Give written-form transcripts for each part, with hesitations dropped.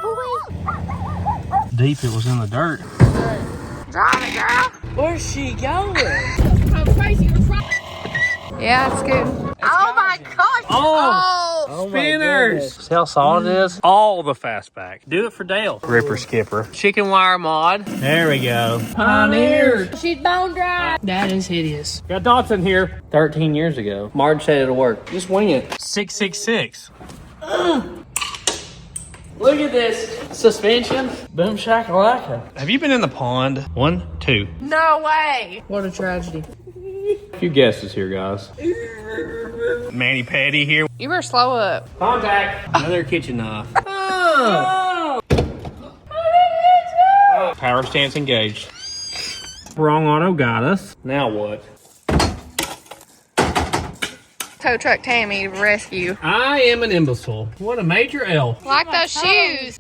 boy. Deep, it was in the dirt. Drive it, girl. Where's she going? I'm crazy. Yeah, it's good. Oh my gosh. Oh, spinners. See how solid it is? All the fastback. Do it for Dale. Ripper skipper. Chicken wire mod. There we go. Pioneer. She's bone dry. That is hideous. Got Datsun here 13 years ago. Marge said it'll work. Just wing it. 666. Look at this suspension. Boom shakalaka. Have you been in the pond? 1, 2. No way. What a tragedy. A few guesses here, guys. Manny Patty here. You better slow up. Contact. Another kitchen knife. Power stance engaged. Wrong auto got us. Now what? Tow truck Tammy to rescue. I am an imbecile. What a major L. Like those shoes.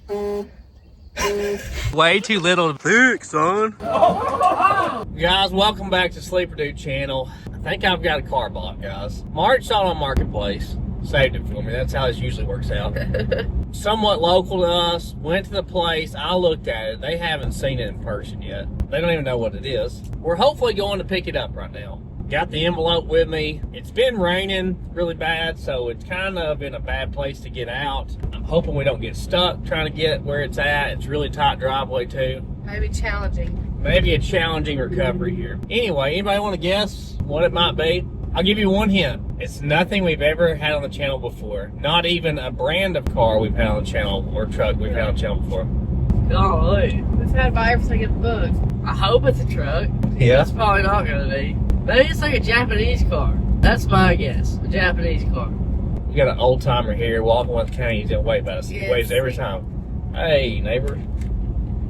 Way too little to fix, son. Guys, welcome back to Sleeper Dude channel. I think I've got a car bought, guys. Marge saw it on Marketplace. Saved it for me. That's how this usually works out. Somewhat local to us. Went to the place. I looked at it. They haven't seen it in person yet. They don't even know what it is. We're hopefully going to pick it up right now. Got the envelope with me. It's been raining really bad, so it's kind of in a bad place to get out. I'm hoping we don't get stuck trying to get where it's at. It's really tight driveway too. Maybe challenging. Maybe a challenging recovery here. Anyway, anybody want to guess what it might be? I'll give you one hint. It's nothing we've ever had on the channel before. Not even a brand of car we've had on the channel or truck we've had on the channel before. Golly. It's had by everything in the book. I hope it's a truck. Yeah. That's probably not gonna be. Maybe it's like a Japanese car. That's my guess. A Japanese car. We got an old timer here walking with cane. He's gonna wave at us. He waves every time. Hey, neighbor.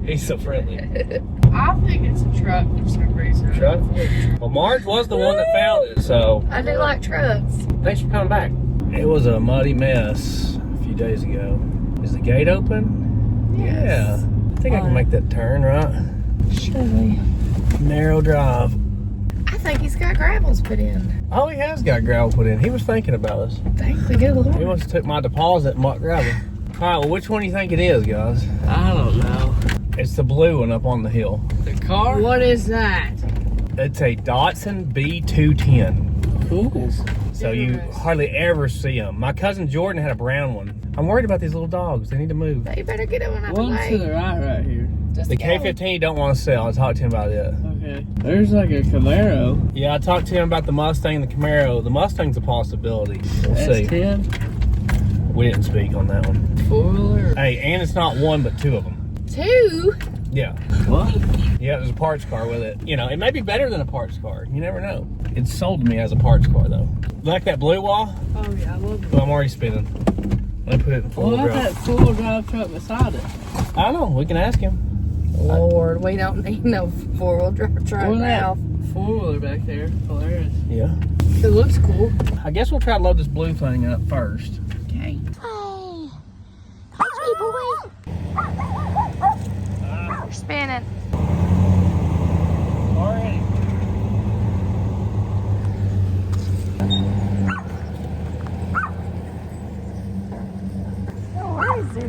He's so friendly. I think it's a truck for some reason. Truck? Well, Marge was the one that found it, so I do like trucks. thanks for coming back. It was a muddy mess a few days ago. Is the gate open? Yes. Yeah. I think I can make that turn, right? Surely. Narrow drive. I think he's got gravels put in. Oh, he has got gravel put in. He was thinking about us. Thank the good Lord. He must have took my deposit and muck gravel. All right, well, which one do you think it is, guys? I don't know. It's the blue one up on the hill. The car? What is that? It's a Datsun B210. Cool. So you hardly ever see them. My cousin Jordan had a brown one. I'm worried about these little dogs. They need to move. You better get one out the One to way. the right here. Just The go. K15 don't want to sell. I talked to him about it. Okay. There's like a Camaro. Yeah, I talked to him about the Mustang and the Camaro. The Mustang's a possibility. We'll see. S10. We didn't speak on that one. 4-wheeler. Hey, and it's not one but two of them. Two? Yeah. What? Yeah, there's a parts car with it. You know, it may be better than a parts car. You never know. It's sold to me as a parts car, though. Like that blue wall? Oh yeah, I love it. Well, I'm already spinning. Let me put it in What full about drive. that 4-wheel drive truck beside it? I don't know. We can ask him. Lord, we don't need no four-wheel drive truck Or that now. 4-wheeler back there. Hilarious. Yeah. It looks cool. I guess we'll try to load this blue thing up first. Okay. Hey, hey, boy. We're spinning. Already. What is it?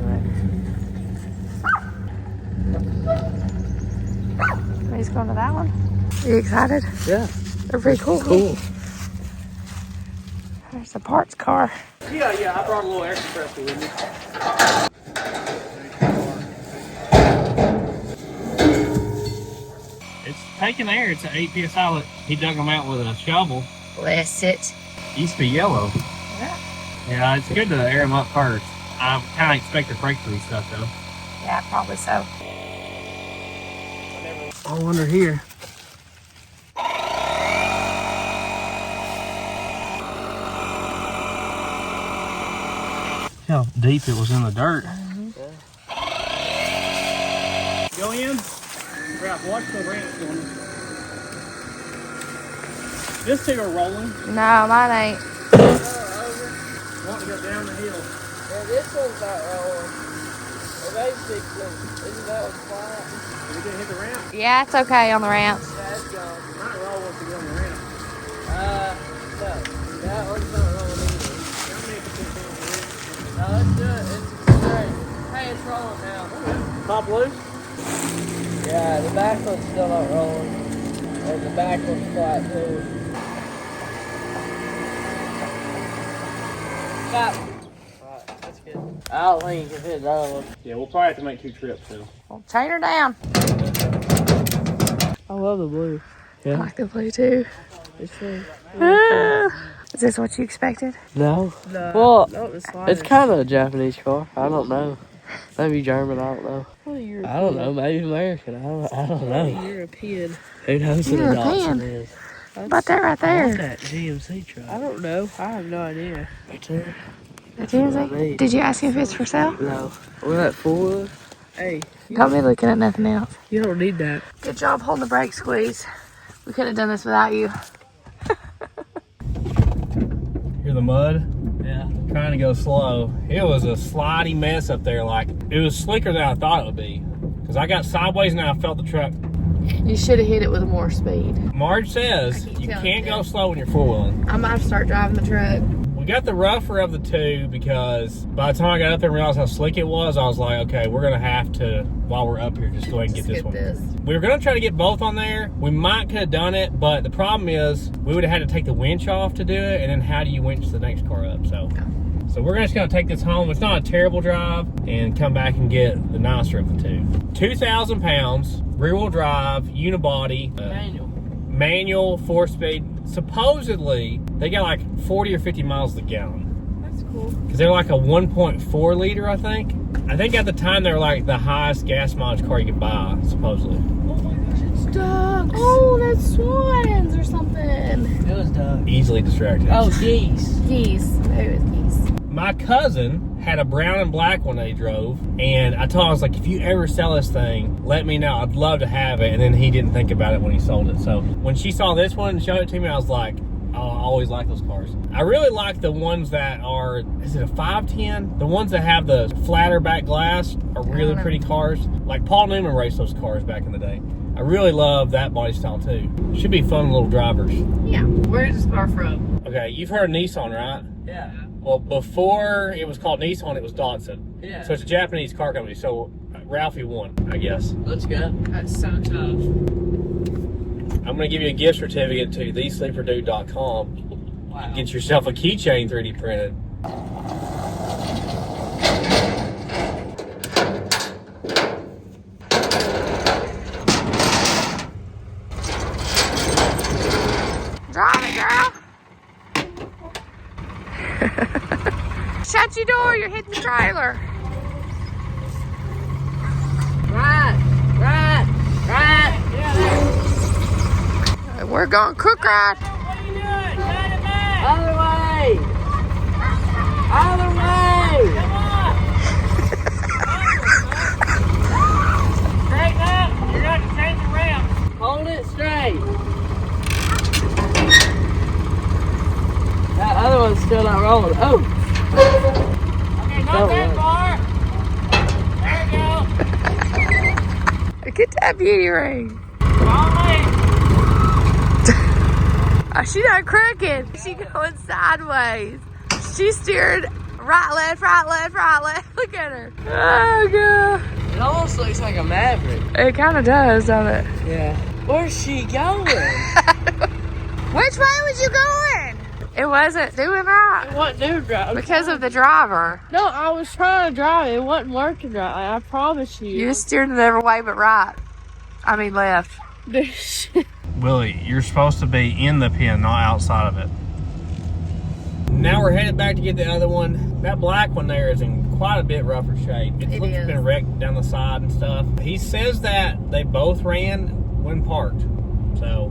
He's going to that one. Are you excited? Yeah. They're pretty cool. Cool. There's a parts car. Yeah, I brought a little air compressor with me. It's taking air. It's an 8 PSI. He dug them out with a shovel. Bless it. Used to be yellow. Yeah. Yeah, it's good to air them up first. I kind of expect to break through stuff though. Yeah, probably so. I wonder here. How deep it was in the dirt. Go in. Ralph, watch the ramp going. This two are rolling. No, mine ain't. Want to go down the hill. Yeah, this one's not rolling. Basically, isn't that one flat? Are we gonna hit the ramp? Yeah, it's okay on the ramps. Yeah, it's gone. Might roll once we go on the ramp. No. That one's not rolling either. How many percent on the ramp? No, it's good. It's great. Hey, it's rolling now. Pop loose? Yeah, the back one's still not rolling. And the back one's flat too. Stop. Alright, that's good. I don't think you can hit another one. Yeah, we'll probably have to make 2 trips too. Well, chain her down. I love the blue. I like the blue too. It's true. Is this what you expected? No. No. Well, Not the it's slightest. kind of a Japanese car. I don't know. Maybe German, I don't know. Probably European. I don't know. Maybe American. I don't know. European. Who knows what a European. Datsun is? But they're right I want there. that GMC truck. I don't know. I have no idea. Right there. That's what I need. Did you ask if it's for sale? No. What that for? Hey, Don't be looking at nothing else. you don't need that. Good job holding the brake squeeze. We couldn't have done this without you. Hear the mud? Yeah. Trying to go slow. It was a slidey mess up there. Like, it was slicker than I thought it would be. Because I got sideways and I felt the truck. You should have hit it with more speed. Marge says I keep you telling can't you. go slow when you're four-wheeling. I might have to start driving the truck. We got the rougher of the two because by the time I got up there and realized how slick it was, I was like, okay, we're going to have to, while we're up here, just go ahead and get this one. We were going to try to get both on there. We might could have done it, but the problem is we would have had to take the winch off to do it, and then how do you winch the next car up? So we're just going to take this home. It's not a terrible drive, and come back and get the nicer of the two. 2,000 pounds, rear-wheel drive, unibody. Manual, 4-speed. Supposedly, they got like 40 or 50 miles a gallon. That's cool. Because they're like a 1.4 liter, I think. I think at the time they were like the highest gas mileage car you could buy, supposedly. Oh my gosh, it's ducks. Oh, that's swans or something. It was done. Easily distracted. Oh, geese. Geese. Maybe it was geese. My cousin had a brown and black one that he drove, and I told him, I was like, if you ever sell this thing, let me know. I'd love to have it. And then he didn't think about it when he sold it. So when she saw this one and showed it to me, I was like, oh, I always like those cars. I really like the ones that are, is it a 510? The ones that have the flatter back glass are really pretty cars. Like Paul Newman raced those cars back in the day. I really love that body style too. Should be fun little drivers. Yeah. Where is this car from? Okay, you've heard of Nissan, right? Yeah. Well, before it was called Nissan, it was Datsun. Yeah. So it's a Japanese car company. So Ralphie won, I guess. Let's go. That's so tough. I'm going to give you a gift certificate to thesleeperdude.com. Wow. Get yourself a keychain 3D printed. Drive it, girl. Shut your door, you're hitting the trailer. Right. We're going crook ride. What are you doing? Turn it back. Other way. Come on. Straighten up. You're going to change the ramp. Hold it straight. That other one's still not rolling. Oh. Okay, not that far. There you go. Get that beauty ring. Wrong way. Oh, she not crooked. She going sideways. She's steering right, left. Look at her. Oh, God. It almost looks like a Maverick. It kind of does, don't it? Yeah. Where's she going? Which way was you going? It wasn't doing right. What dude drive? Because of the driver. No, I was trying to drive it. It wasn't working right. I promise you. You was steering it every way but right. I mean left. Willie, you're supposed to be in the pin, not outside of it. Now we're headed back to get the other one. That black one there is in quite a bit rougher shape. It looks is. been wrecked down the side and stuff. He says that they both ran when parked. So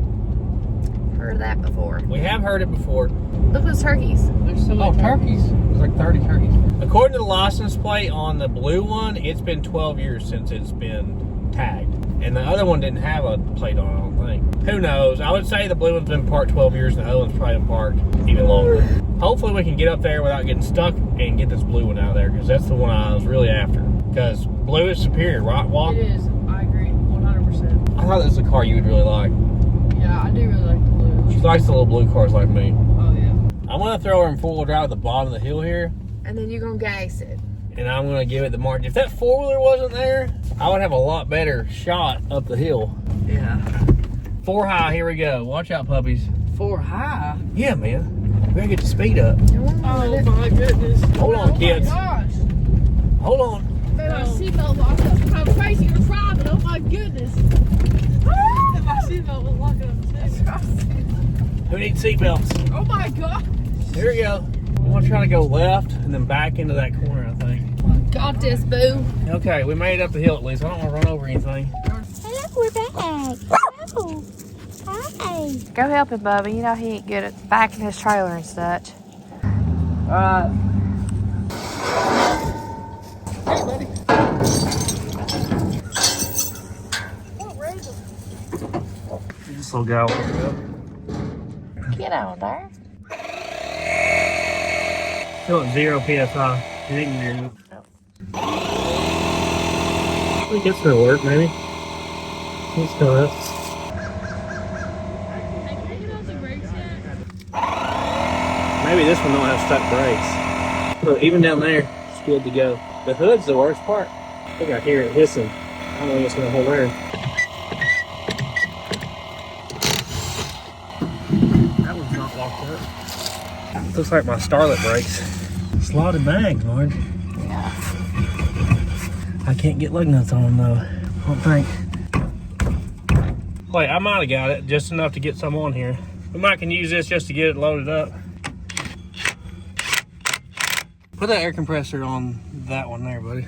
Heard that before. we have heard it before. Look at those turkeys. There's so many turkeys. There's like 30 turkeys. According to the license plate on the blue one, it's been 12 years since it's been tagged. And the other one didn't have a plate on it, I don't think. Who knows? I would say the blue one's been parked 12 years and the other one's probably been parked even longer. Hopefully we can get up there without getting stuck and get this blue one out of there, because that's the one I was really after. Because blue is superior, right, Walk? It is. I agree. 100%. I thought this was a car you would really like. Yeah, I do really like the blue. She likes the little blue cars like me. Oh, yeah. I'm going to throw her in four-wheel drive at the bottom of the hill here. And then you're going to gas it. and I'm gonna give it the margin. If that 4-wheeler wasn't there, I would have a lot better shot up the hill. Yeah. 4 high, here we go. Watch out, puppies. 4 high? Yeah, man. We gotta get the speed up. Oh my goodness. Hold on, kids. Oh my gosh. Hold on. Man, my seatbelt locked up. How crazy you're driving. Oh my goodness. My seatbelt was locked up too. Who needs seatbelts? Oh my god. Here we go. I'm gonna try to go left and then back into that corner, I think. Got this, boo. Okay, we made it up the hill at least. I don't want to run over anything. Hello, we're back. Hello. Hi. Go help him, Bubba. You know he ain't good at backing his trailer and such. Alright. Hey, buddy. This little guy will pick up. Get on there. Still at 0 PSI. You think you're... I think it's gonna work, maybe. Let's go up. Maybe this one don't have stuck brakes. Look, even down there, it's good to go. The hood's the worst part. I think I hear it hissing. I don't know if it's gonna hold there. That one's not locked up. Looks like my Starlet brakes. Slotted bags, Marge. Yeah. I can't get lug nuts on them though. I don't think. Wait, I might have got it just enough to get some on here. We might can use this just to get it loaded up. Put that air compressor on that one there, buddy.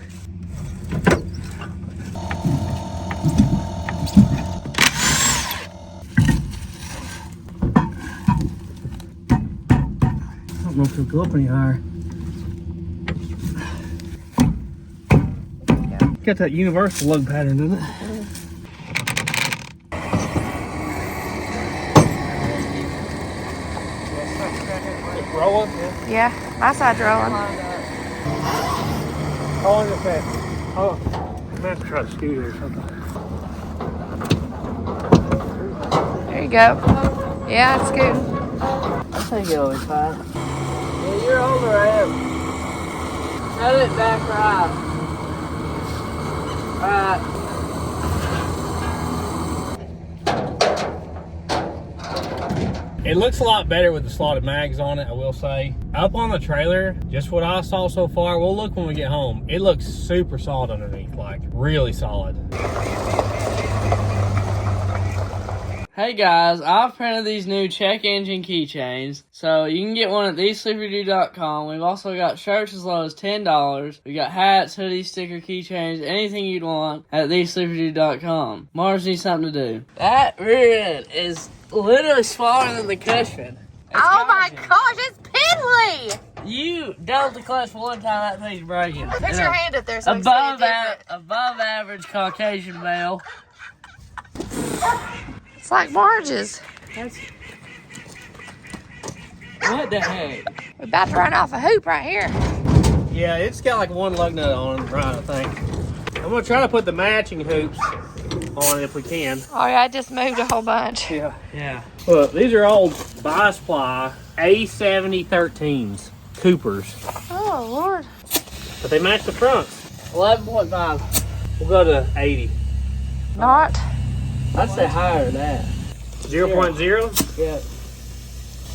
I don't know if it'll go up any higher. Got that universal lug pattern, doesn't it? It's rolling? Yeah, my side's rolling. How long is it take? Oh, I'm gonna have to try to scoot it or something. There you go. Yeah, it's good. I think it'll be fine. Yeah, you're over there. Set it back right. Right. It looks a lot better with the slotted mags on it, I will say. Up on the trailer, just what I saw so far, we'll look when we get home. It looks super solid underneath, like really solid. Hey guys, I've printed these new check engine keychains. So you can get one at thesleeperdude.com. We've also got shirts as low as $10. We got hats, hoodies, sticker, keychains, anything you'd want at thesleeperdude.com. Mars needs something to do. That rear end is literally smaller than the cushion. Oh my gosh, it's piddly! You double the clutch one time, that thing's breaking. Put your hand up there so we can see it. Above average Caucasian male. It's like Marge's. What the heck? We're about to run off a hoop right here. Yeah, it's got like one lug nut on it, right, I think. I'm gonna try to put the matching hoops on if we can. Oh yeah, I just moved a whole bunch. Yeah. Yeah. Look, these are old Bi-Supply A7013s, Coopers. Oh Lord. But they match the fronts. 11.5. We'll go to 80. Not. I'd say higher than that. 0.0? Yeah.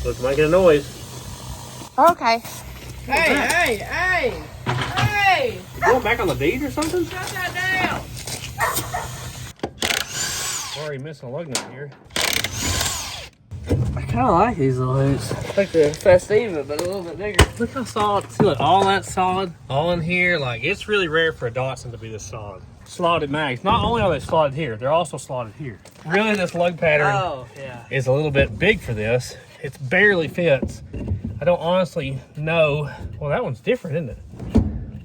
Looks making a noise. Okay. Hey! You going back on the deed or something? Shut that down! Already missing a lug nut here. I kind of like these little hoops. Like the Festiva, but a little bit bigger. Look how solid. See, look, all that's solid. All in here. Like, it's really rare for a Datsun to be this solid. Slotted mags. Not only are they slotted here, they're also slotted here. Really, this lug pattern is a little bit big for this. It barely fits. I don't honestly know. Well, that one's different, isn't it?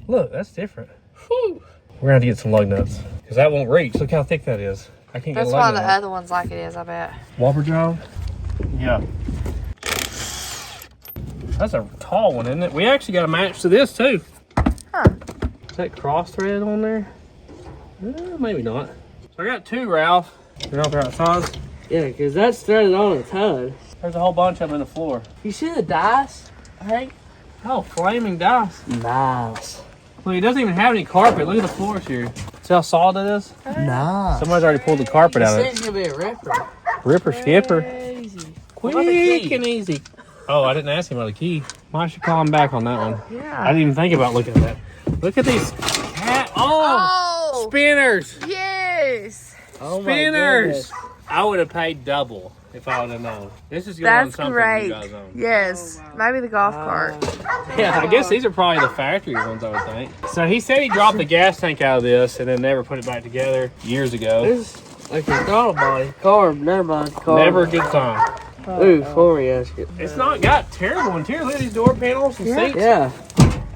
Look, that's different. Whew. We're gonna have to get some lug nuts because that won't reach. Look how thick that is. I can't That's get a why lug the nut. other one's like it is, I bet. Whopper job? Yeah. That's a tall one, isn't it? We actually got a match to this too. Huh. Is that cross thread on there? Maybe not. So I got two, Ralph. They're not the right size. Yeah, because that's threaded on its HUD. There's a whole bunch of them in the floor. You see the dice, Hank? Oh, flaming dice. Nice. Look, it doesn't even have any carpet. Look at the floors here. See how solid it is? Nah. Somebody's already pulled the carpet out of This thing's gonna be a ripper. Ripper skipper. Crazy. Quick and easy. Oh, I didn't ask him about the key. Might should call him back on that one. Yeah. I didn't even think about looking at that. Look at these cat. Oh! Spinners! Yes. Oh my Spinners! goodness. I would have paid double if I would have known. This is going on That's something great. you guys own. Yes. Maybe the golf cart. Yeah, I guess these are probably the factory ones, I would think. So he said he dropped the gas tank out of this and then never put it back together years ago. This is like a throttle body. Carb, never mind. Carb. Never a good time. Ooh, floor gasket. It's not got terrible interior. Look at these door panels and seats. Yeah.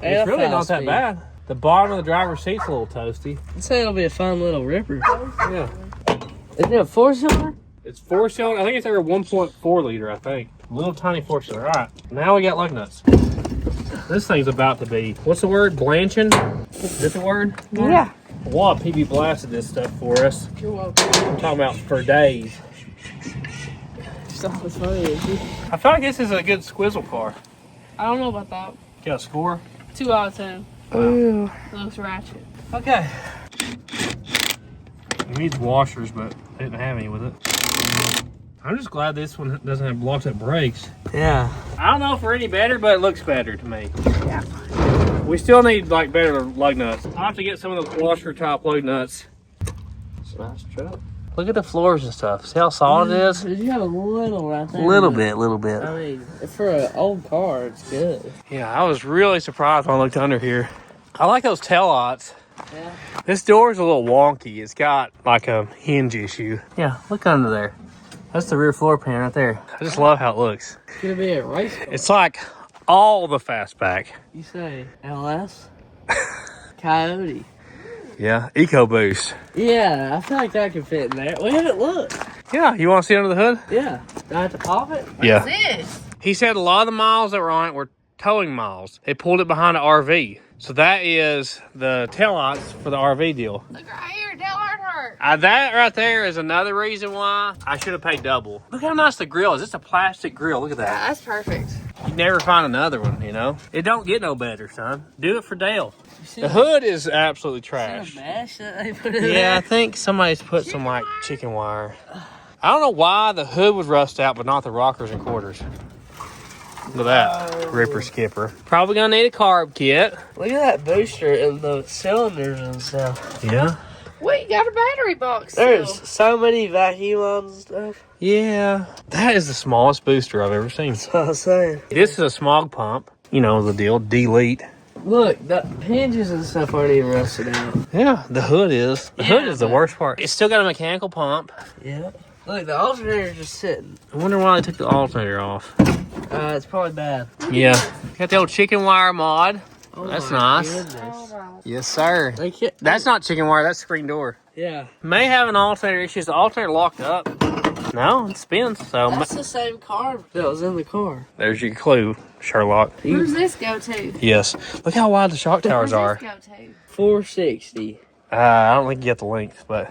It's really not that bad. The bottom of the driver's seat's a little toasty. I'd say it'll be a fun little ripper. Yeah. Isn't it a 4-cylinder? It's 4-cylinder. I think it's over 1.4 liter, I think. Little tiny 4-cylinder. All right. Now we got lug nuts. This thing's about to be, what's the word? Blanching? Is that the word? Yeah. Walt PB blasted this stuff for us. You're welcome. I'm talking about for days. Stop as funny as you. I feel like this is a good squizzle car. I don't know about that. Got a score? 2 out of 10. Ooh. Looks ratchet. Okay. It needs washers, but they didn't have any with it. I'm just glad this one doesn't have blocked up brakes. Yeah. I don't know if we're any better, but it looks better to me. Yeah. We still need like better lug nuts. I'll have to get some of those washer top lug nuts. It's a nice truck. Look at the floors and stuff. See how solid it is? You have a little right there. Little bit. I mean, for an old car, it's good. Yeah, I was really surprised when I looked under here. I like those tail lights. Yeah. This door is a little wonky. It's got like a hinge issue. Yeah, look under there. That's the rear floor pan right there. I just love how it looks. It's gonna be a race car. It's like all the fastback. You say LS? Coyote. Yeah, EcoBoost. Yeah, I feel like that could fit in there. Look at it, look. Yeah, you want to see under the hood? Yeah. Do I have to pop it? Yeah. This. He said a lot of the miles that were on it were towing miles. They pulled it behind an RV. So that is the taillights for the RV deal. Look right here. Tell Earnhardt. That right there is another reason why I should have paid double. Look how nice the grill is. It's a plastic grill. Look at Yeah, that. that's perfect. You'd never find another one, you know? It don't get no better, son. Do it for Dale. See The hood is absolutely the trash. mesh that they put in Yeah, there? I think somebody's put some like chicken wire. I don't know why the hood would rust out, but not the rockers and quarters. Look at that ripper skipper. Probably gonna need a carb kit. Look at that booster and the cylinders and stuff. Yeah. We got a battery box. There's still. so many vacuum lines and stuff. Yeah. That is the smallest booster I've ever seen. That's what I was saying. This is a smog pump. You know the deal. Delete. Look, the hinges and stuff aren't even rusted out. Yeah, the hood is. The hood Yeah, is the but- worst part. It's still got a mechanical pump. Yeah. Look, the alternator's just sitting. I wonder why they took the alternator off. It's probably bad. Yeah. Got the old chicken wire mod. Oh That's my nice. goodness. Yes, sir. They can't, That's not chicken wire. That's screen door. yeah. May have an alternator issue. Is the alternator locked up? No, it spins. So That's the same car that was in the car. there's your clue, Sherlock. Where's this go to? Yes. Look how wide the shock towers Where's are. this go to? 460. I don't think you get the length, but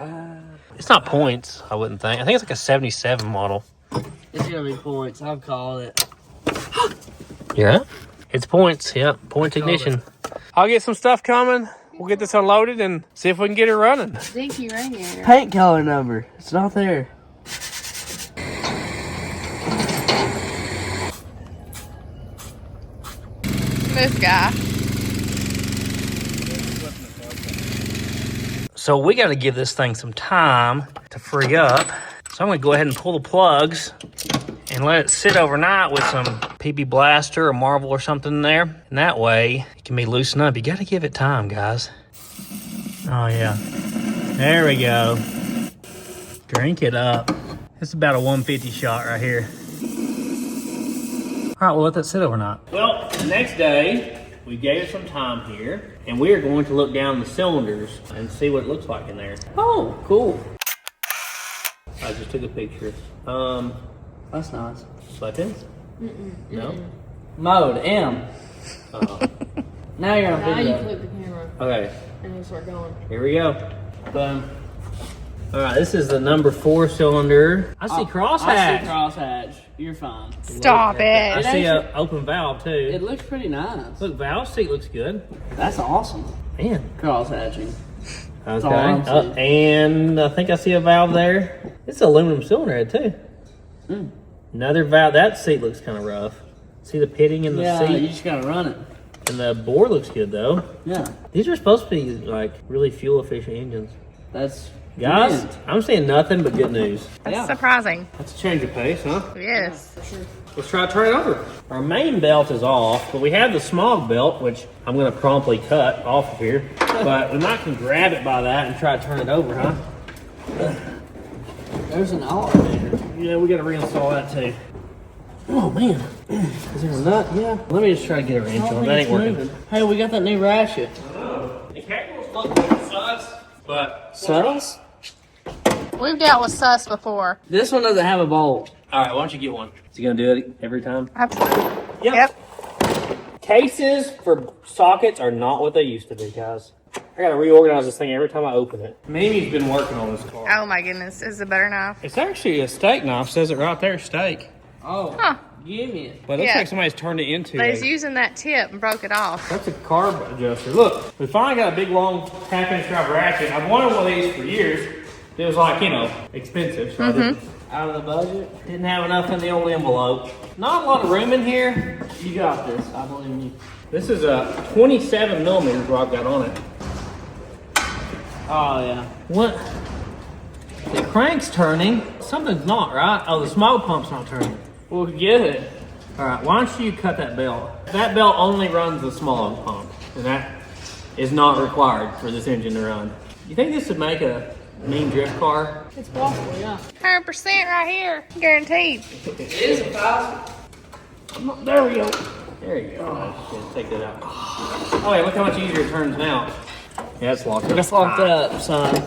it's not points. I wouldn't think. I think it's like a 77 model. It's gonna be points. I'm calling it. Yeah. It's points. Yep. Points ignition. I'll get some stuff coming. We'll get this unloaded and see if we can get it running. Dinky radiator. Paint color number. It's not there. This guy. So we got to give this thing some time to free up. So I'm going to go ahead and pull the plugs and let it sit overnight with some PB Blaster or Marvel or something in there. And that way it can be loosened up. You got to give it time, guys. Oh, yeah. There we go. Drink it up. It's about a 150 shot right here. All right, we'll let that sit overnight. Well, the next day, we gave it some time here, and we are going to look down the cylinders and see what it looks like in there. Oh, cool. I just took a picture. That's nice. Buttons? No? Mode M. Oh. Now you're on Now you video. flip the camera Okay, and you start going. here we go. Boom. All right, this is the number 4 cylinder. I see crosshatch. I see crosshatch. You're fine. Stop I it. see an open valve too. It looks pretty nice. Look, valve seat looks good. That's awesome. Man. Cross hatching. Okay. And I think I see a valve there. It's an aluminum cylinder head too. Another valve. That seat looks kind of rough. See the pitting in the seat? Yeah, you just gotta run it. And the bore looks good though. Yeah. These are supposed to be like really fuel efficient engines. That's Guys, I'm saying nothing but good news. That's surprising. That's a change of pace, huh? Yes. for sure. Let's try to turn it over. Our main belt is off, but we have the smog belt, which I'm going to promptly cut off of here. But we might can grab it by that and try to turn it over, huh? There's an alternator. Yeah, we got to reinstall that too. Oh man, is there a nut? Yeah. Let me just try to get a wrench on. That ain't working. Hey, we got that new ratchet. The cable looks like sus, but Sus? We've dealt with sus before. This one doesn't have a bolt. all right. Why don't you get one? Is he gonna do it every time? Absolutely. Yep. Cases for sockets are not what they used to be, guys. I gotta reorganize this thing every time I open it. Mimi's been working on this car. Oh my goodness. Is it better now? It's actually a steak knife. Says it right there, steak. Oh, Huh. give me it. But it looks Yeah. like somebody's turned it into But he's using that tip and broke it off. That's a carb adjuster. Look, we finally got a big, long half-inch drive ratchet. I've wanted one of these for years. It was like, you know, expensive, so I didn't Out of the budget? Didn't have enough in the old envelope. Not a lot of room in here. You got this. I believe in you. This is a 27 millimeters what I've got on it. Oh, yeah. What? The crank's turning. Something's not, right? Oh, the smog pump's not turning. Well, get it. All right, why don't you cut that belt? That belt only runs the smog pump, and that is not required for this engine to run. You think this would make a mean drift car? It's possible, yeah. 100% right here. Guaranteed. It is a 1,000. There we go. There you go. Just take that out. Oh, yeah, look how much easier it turns now. Yeah, it's locked up. It's locked up, son.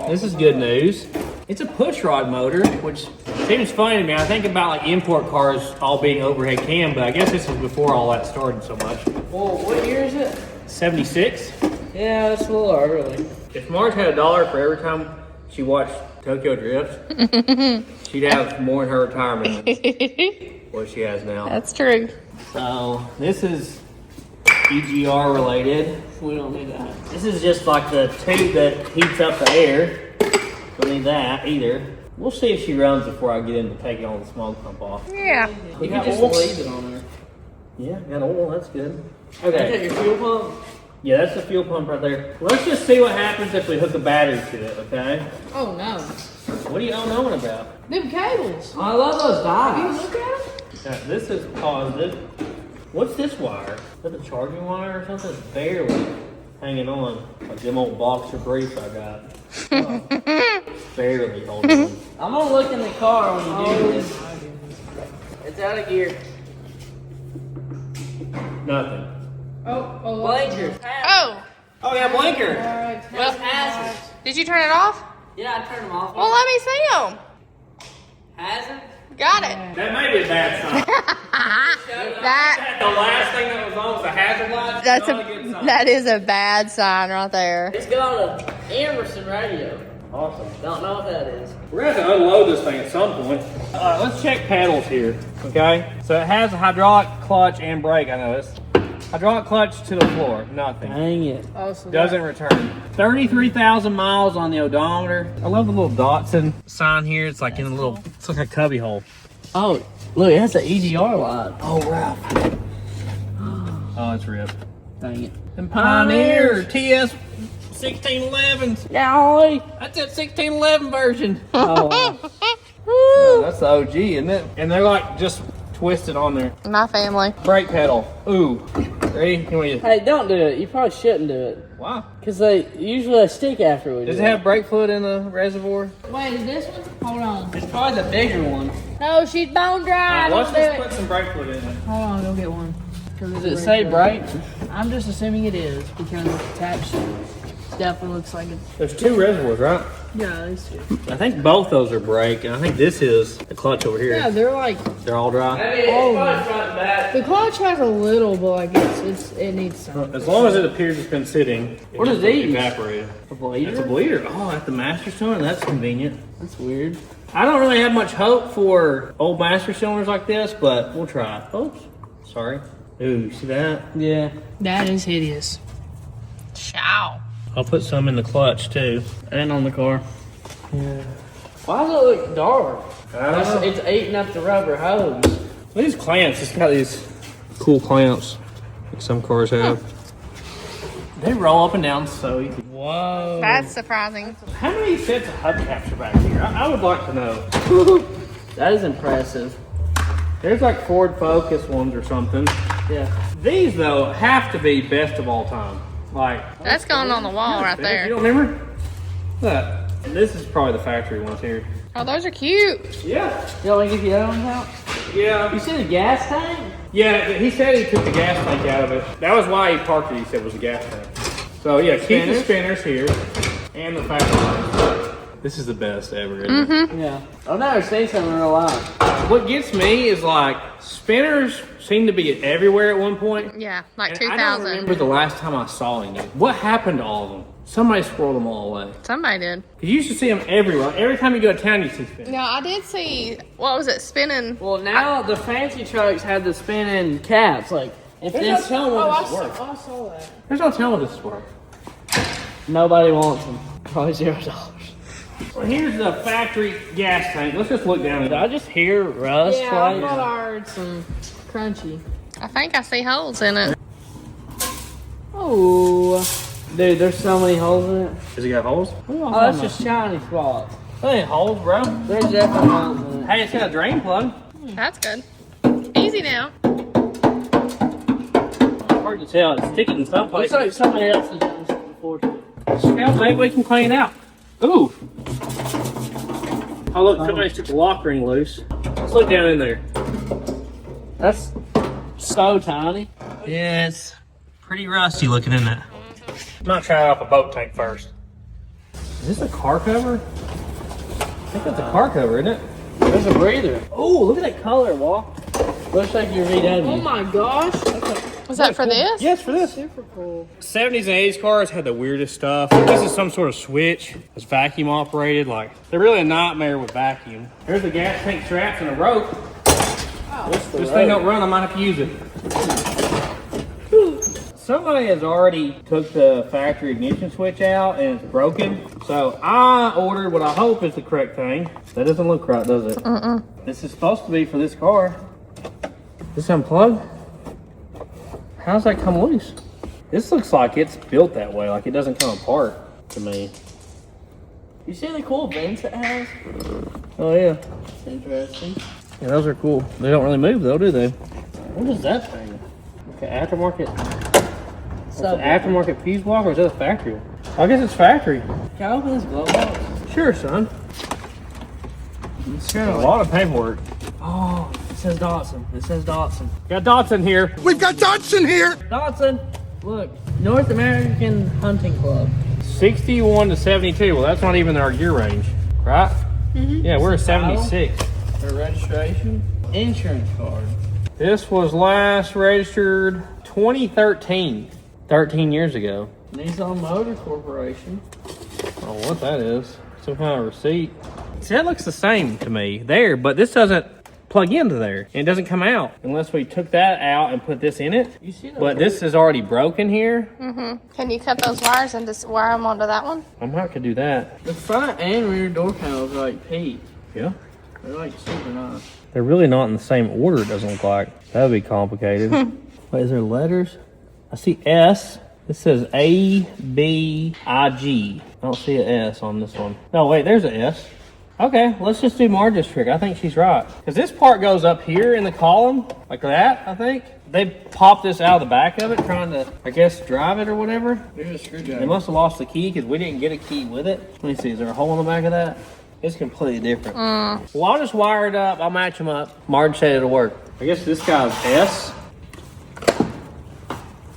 This is good news. It's a push rod motor, which seems funny to me. I think about like import cars all being overhead cam, but I guess this is before all that started so much. Well, what year is it? 76. Yeah, it's a little early. If Marge had $1 for every time she watched Tokyo Drift, she'd have more in her retirement than what she has now. That's true. So this is EGR related. We don't need that. This is just like the tube that heats up the air. Don't need that either. We'll see if she runs before I get in to take all the smog pump off. Yeah. You got can just oil? leave it on there. Yeah, got oil. That's good. Is that Okay. your fuel pump? Yeah, that's the fuel pump right there. Let's just see what happens if we hook a battery to it, okay? Oh no. What are you all knowing about? Them cables. I love those You dials. look at them? This is positive. What's this wire? Is that a charging wire or something? It's barely hanging on. Like them old boxer briefs I got. Barely holding on. I'm gonna look in the car when you do this. It's out of gear. Nothing. Oh, Blinkers. Oh. Oh yeah, blinker. Alright. Well, hazards. Did you turn it off? Yeah, I turned them off. Well, let me see them. Hazard? Got it. That may be a bad sign. That The last thing that was on was a hazard light. that's Not good sign. that is a bad sign right there. It's got an Emerson radio. Awesome. Don't know what that is. We're gonna have to unload this thing at some point. Let's check pedals here, okay? So it has a hydraulic clutch and brake, I know this. Hydraulic clutch to the floor, nothing. Dang it. Oh, so Doesn't return. 33,000 miles on the odometer. I love the little Datsun sign here. It's like in a little, it's like a cubby hole. Oh, look, it has the EGR light. Oh, wow. Oh, it's ripped. Dang it. And Pioneer TS 1611s. Golly. That's that 1611 version. Oh, wow. Oh, that's the OG, isn't it? And they're like just twisted on there. My family. Brake pedal. Ooh. Ready? Can we? Hey, don't do it. You probably shouldn't do it. Wow. Because they usually stick after we do Does it have brake fluid in the reservoir? Wait, is this one? Hold on. It's probably the bigger one. No, she's bone dry. Let's Don't do just it. put some brake fluid in it. Hold on, go get one. Does it say brake? I'm just assuming it is because the tap sheet definitely looks like it's. There's two reservoirs, right? Yeah, these two. I think both those are brake, and I think this is the clutch over here. Yeah, they're like They're all dry. It's probably front and back. the clutch has a little, but like it needs some. As long as it appears it's been sitting, What it's is these? evaporated. A bleeder? It's a bleeder. Oh, at the master cylinder, that's convenient. That's weird. I don't really have much hope for old master cylinders like this, but we'll try. Oops, sorry. Ooh, you see that? Yeah. That is hideous. Chow. I'll put some in the clutch too. And on the car. Yeah. Why does it look dark? I don't know. It's eating up the rubber hose. These clamps, it's got these cool clamps like some cars have. They roll up and down so easy. Whoa. That's surprising. How many sets of hubcaps are back here? I would like to know. That is impressive. There's like Ford Focus ones or something. Yeah. These though have to be best of all time. Like That's going on the wall right you there. don't remember? Look, this is probably the factory ones here. Oh, those are cute. Yeah. You want me to give you that one out? Yeah. You see the gas tank? Yeah, he said he took the gas tank out of it. That was why he parked it, he said, was the gas tank. So yeah, keep the spinners here and the factory ones. This is the best ever, isn't it? Yeah. I've never seen something in real life. What gets me is like, spinners seem to be everywhere at one point. Yeah, like And 2000. I don't remember the last time I saw any. What happened to all of them? Somebody squirreled them all away. Somebody did. You used to see them everywhere. Every time you go to town, you see spinners. Yeah, I did see, what was it, spinning? Well, now the fancy trucks have the spinning caps. Like, if There's no this, telling what this is worth. I saw that. There's no telling what this is worth. nobody wants them. Probably $0. Well, here's the factory gas tank. Let's just look down at Did I just hear rust? Yeah, I like? thought I heard some crunchy. I think I see holes in it. Oh, dude, there's so many holes in it. Does it got holes? Oh, that's just shiny spots. That ain't holes, bro. There's definitely holes in it. Hey, it's got a drain plug. That's good. Easy now. Hard to tell. It's sticking in some Looks places. like somebody else has done this before too. Well, maybe we can clean it out. Ooh. Oh, look, somebody took the lock ring loose. Let's look down in there. That's so tiny. Yeah, it's pretty rusty looking, isn't it? I'm not trying off a boat tank first. Is this a car cover? I think that's a car cover, isn't it? There's a breather. Oh, look at that color, Walt. Looks like your VW. Oh my gosh. Was that for this? Yes, for this. Super cool. 70s and 80s cars had the weirdest stuff. This is some sort of switch. It's vacuum operated. Like, they're really a nightmare with vacuum. There's the gas tank straps and a rope. This thing don't run, I might have to use it. Somebody has already took the factory ignition switch out and it's broken. So I ordered what I hope is the correct thing. That doesn't look right, does it? This is supposed to be for this car. This unplugged? How's that come loose? This looks like it's built that way, like it doesn't come apart to me. You see the cool vents it has? Oh yeah. It's interesting. Yeah, those are cool. They don't really move though, do they? What is that thing? Okay, aftermarket. It's an aftermarket fuse block, or is that a factory one? I guess it's factory. Can I open this glove box? Sure, son. It's A lot of paperwork. Oh, it says Datsun. It says Datsun. Got Datsun here. We've got Datsun here! Datsun! Look, North American Hunting Club. 61 to 72. Well, that's not even our gear range, right? Yeah, we're a 76. Their registration. Insurance card. This was last registered 2013. 13 years ago. Nissan Motor Corporation. I don't know what that is. Some kind of receipt. See, that looks the same to me there, but this doesn't plug into there. And it doesn't come out unless we took that out and put this in it. You see that? But this is already broken here. Can you cut those wires and just wire them onto that one? I might could do that. The front and rear door panels are like peach. Yeah. They're like super nice. They're really not in the same order, it doesn't look like. That would be complicated. Wait, is there letters? I see S. This says A-B-I-G. I don't see an S on this one. No, wait, there's an S. Okay, let's just do Marge's trick. I think she's right. Because this part goes up here in the column, like that, I think. They popped this out of the back of it, trying to, I guess, drive it or whatever. There's a screwdriver. They must have lost the key because we didn't get a key with it. Let me see, is there a hole in the back of that? It's completely different. Well, I'll just wire it up. I'll match them up. Marge said it'll work. I guess this guy's S.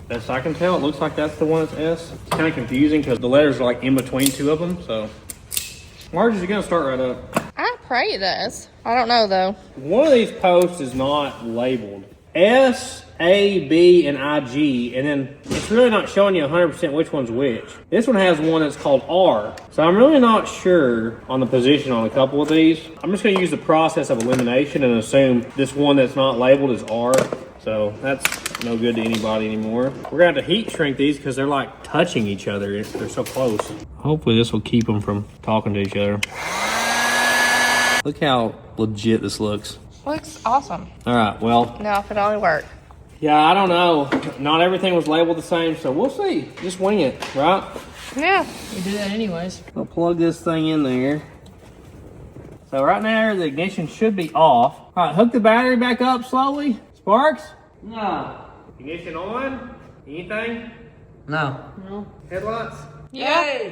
Best I can tell, it looks like that's the one that's S. It's kind of confusing because the letters are like in between two of them, so. Marge is gonna start right up. I pray it does. I don't know though. One of these posts is not labeled. S, A, B, and I-G, and then it's really not showing you 100% which one's which. This one has one that's called R, so I'm really not sure on the position on a couple of these. I'm just gonna use the process of elimination and assume this one that's not labeled is R. So that's no good to anybody anymore. We're gonna have to heat shrink these because they're like touching each other. They're so close. Hopefully this will keep them from talking to each other. Look how legit this looks. Looks awesome. All right, well. Now if it only worked. Yeah, I don't know. Not everything was labeled the same, so we'll see. Just wing it, right? Yeah. We do that anyways. I'll plug this thing in there. So right now the ignition should be off. All right, hook the battery back up slowly. Sparks? No. Ignition on? Anything? No. Headlights? Yeah.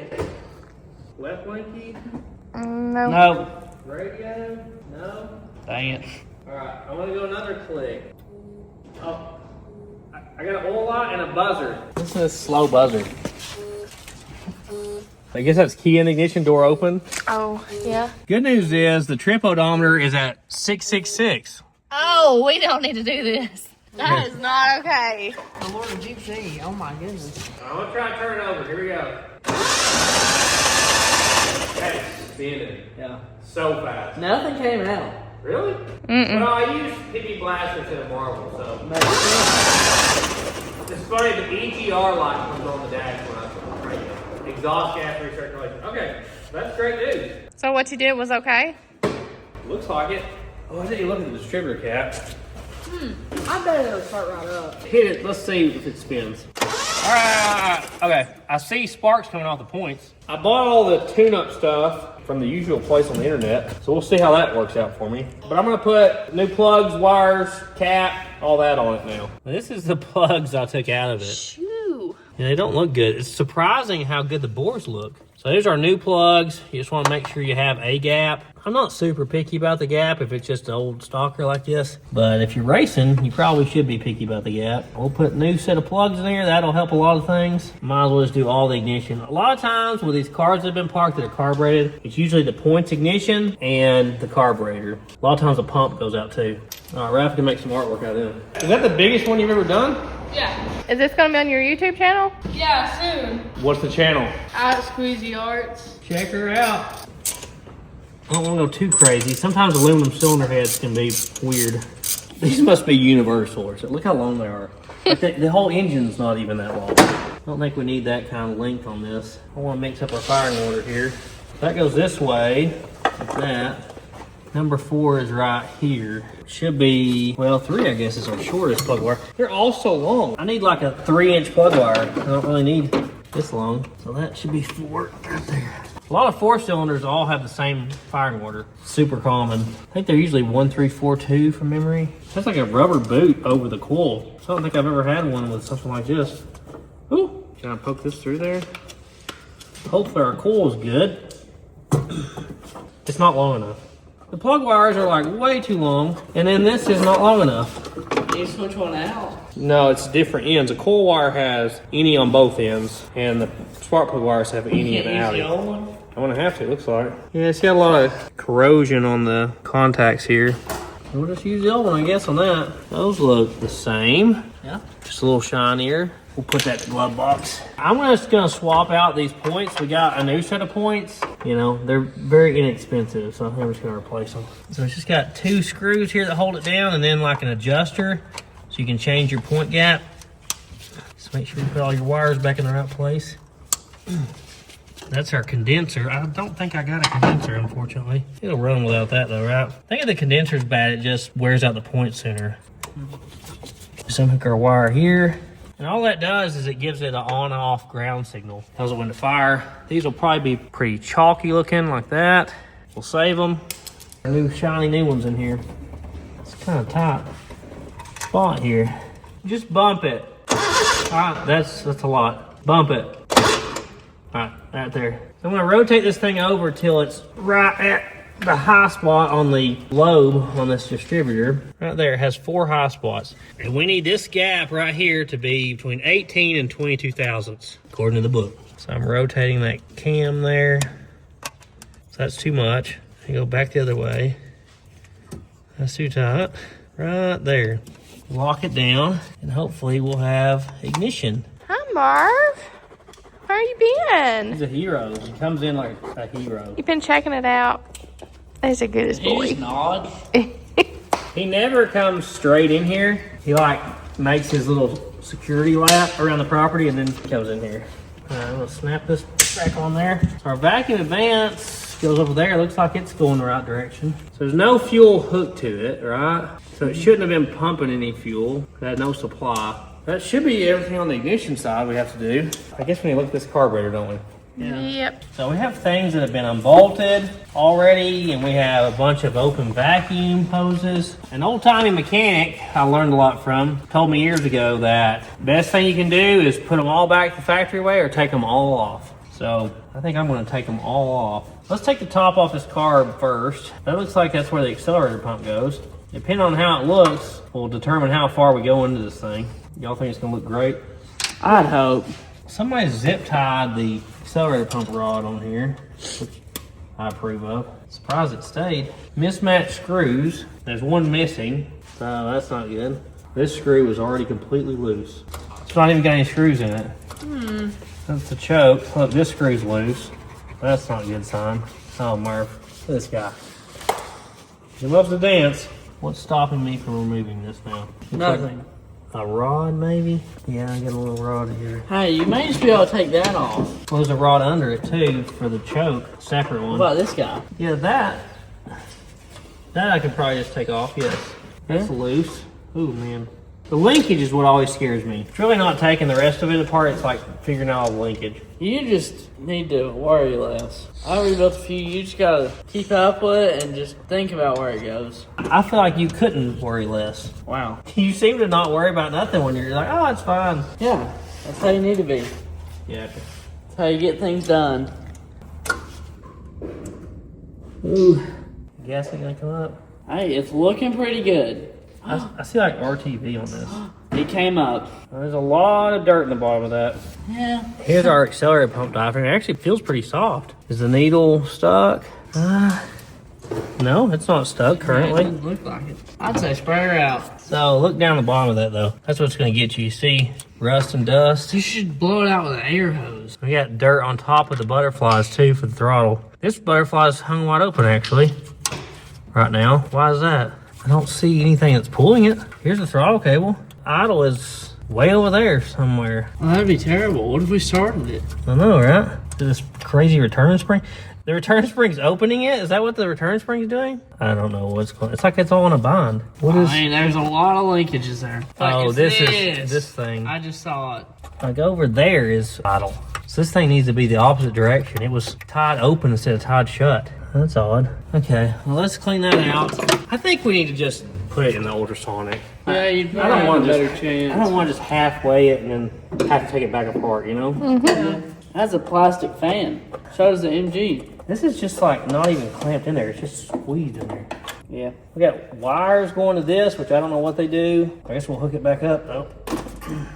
Left blinky? No. No. Radio? No? Dang it. Alright, I'm gonna go another click. Oh, I got an oil light and a buzzer. This is a slow buzzer. I guess that's key in ignition, door open. Oh, yeah. Good news is the trip odometer is at 666. Oh, we don't need to do this. That is not okay. The Lord of GC. Oh my goodness. I'm gonna try to turn it over. Here we go. Hey, spinning. Yeah. So fast. Nothing came out. Really? Well, I use Hippie Blaster instead of Marvel, so. It's funny, the EGR light comes on the dash when I turn it. Exhaust gas recirculation. Okay, that's great news. So what you did was okay? Looks like it. Oh, I didn't look at the distributor cap. I bet it'll start right up. Hit it. Let's see if it spins. All right. Okay. I see sparks coming off the points. I bought all the tune-up stuff from the usual place on the internet, so we'll see how that works out for me. But I'm gonna put new plugs, wires, cap, all that on it now. This is the plugs I took out of it. Shoo. Yeah, they don't look good. It's surprising how good the bores look. So there's our new plugs. You just want to make sure you have a gap. I'm not super picky about the gap if it's just an old stalker like this. But if you're racing, you probably should be picky about the gap. We'll put a new set of plugs in there. That'll help a lot of things. Might as well just do all the ignition. A lot of times with these cars that have been parked that are carbureted, it's usually the points ignition and the carburetor. A lot of times the pump goes out too. All right, Raph can make some artwork out of them. Is that the biggest one you've ever done? Yeah. Is this going to be on your YouTube channel? Yeah, soon. What's the channel? At Squeezy Arts. Check her out. I don't want to go too crazy. Sometimes aluminum cylinder heads can be weird. These must be universal. Look how long they are. Like the whole engine's not even that long. I don't think we need that kind of length on this. I want to mix up our firing order here. That goes this way, like that. Number 4 is right here. Should be, well, 3 I guess is our shortest plug wire. They're all so long. I need like a 3-inch plug wire. I don't really need this long. So that should be 4 right there. A lot of 4-cylinders all have the same firing order. Super common. I think they're usually 1, 3, 4, 2 from memory. That's like a rubber boot over the coil. So I don't think I've ever had one with something like this. Ooh, can I poke this through there? Hopefully our coil is good. It's not long enough. The plug wires are like way too long, and then this is not long enough. You switch one out. No, it's different ends. A coil wire has any on both ends, and the spark plug wires have any and out. The old one? I'm gonna have to, it looks like. Yeah, it's got a lot of corrosion on the contacts here. We'll just use the old one, I guess, on that. Those look the same. Yeah. Just a little shinier. We'll put that in the glove box. I'm just gonna swap out these points. We got a new set of points. You know, they're very inexpensive, so I'm just gonna replace them. So it's just got 2 screws here that hold it down, and then like an adjuster, so you can change your point gap. Just make sure you put all your wires back in the right place. That's our condenser. I don't think I got a condenser, unfortunately. It'll run without that though, right? I think if the condenser's bad, it just wears out the points sooner. Just unhook our wire here. And all that does is it gives it an on-off ground signal. Tells it when to fire. These will probably be pretty chalky looking like that. We'll save them. Our new shiny new ones in here. It's kind of tight spot here. Just bump it. All right, that's a lot. Bump it. All right there. So I'm gonna rotate this thing over till it's right at the high spot on the lobe on this distributor. Right there, it has 4 high spots. And we need this gap right here to be between 18 and 22 thousandths, according to the book. So I'm rotating that cam there. So that's too much. I go back the other way. That's too tight. Right there. Lock it down, and hopefully we'll have ignition. Hi, Marv. How you been? He's a hero. He comes in like a hero. You've been checking it out. He's a goodest boy. He's nod. He never comes straight in here. He like makes his little security lap around the property and then goes in here. I'm gonna snap this back on there. So our vacuum advance goes over there. Looks like it's going the right direction. So there's no fuel hooked to it, right? So it shouldn't have been pumping any fuel. It had no supply. That should be everything on the ignition side we have to do. I guess we need to look at this carburetor, don't we? Yeah. Yep. So we have things that have been unbolted already, and we have a bunch of open vacuum hoses. An old-timey mechanic I learned a lot from told me years ago that best thing you can do is put them all back the factory way or take them all off. So I think I'm going to take them all off. Let's take the top off this carb first. That looks like that's where the accelerator pump goes. Depending on how it looks will determine how far we go into this thing. Y'all think it's going to look great? I'd hope. Somebody zip tied the accelerator pump rod on here, which I approve of. Surprised it stayed. Mismatched screws. There's one missing, so that's not good. This screw was already completely loose. It's not even got any screws in it. That's the choke. Look, this screw's loose. That's not a good sign. Oh, Murph, look at this guy. He loves to dance. What's stopping me from removing this now? Nothing. A rod, maybe? Yeah, I got a little rod here. Hey, you may just be able to take that off. Well, there's a rod under it, too, for the choke. Separate one. What about this guy? Yeah, that I could probably just take off, yes. That's loose. Ooh, man. The linkage is what always scares me. It's really not taking the rest of it apart. It's like figuring out all the linkage. You just need to worry less. I rebuilt a few. You just gotta keep up with it and just think about where it goes. I feel like you couldn't worry less. Wow. You seem to not worry about nothing when you're like, oh, it's fine. Yeah, that's how you need to be. Yeah. That's how you get things done. Ooh. Gas ain't gonna come up. Hey, it's looking pretty good. I see like RTV on this. It came up. There's a lot of dirt in the bottom of that. Yeah. Here's our accelerator pump diaphragm. It actually feels pretty soft. Is the needle stuck? No, it's not stuck currently. It doesn't look like it. I'd say spray her out. So look down the bottom of that though. That's what's gonna get you. You see rust and dust? You should blow it out with an air hose. We got dirt on top of the butterflies too for the throttle. This butterfly's hung wide open actually right now. Why is that? I don't see anything that's pulling it. Here's the throttle cable. Idle is way over there somewhere. Well, that'd be terrible. What if we started it? I know, right? This crazy return spring. The return spring's opening it? Is that what the return spring's doing? I don't know what's going on. It's like it's all in a bind. What is? I mean, there's a lot of linkages there. Oh, Like this is this thing. I just saw it. Like over there is idle. So this thing needs to be the opposite direction. It was tied open instead of tied shut. That's odd. Okay, well let's clean that out. I think we need to just put it in the ultrasonic. Yeah, you'd I don't have want a to better just, chance. I don't want to just halfway it and then have to take it back apart, you know? Yeah. That's a plastic fan. So does the MG. This is just like not even clamped in there. It's just squeezed in there. Yeah. We got wires going to this, which I don't know what they do. I guess we'll hook it back up though.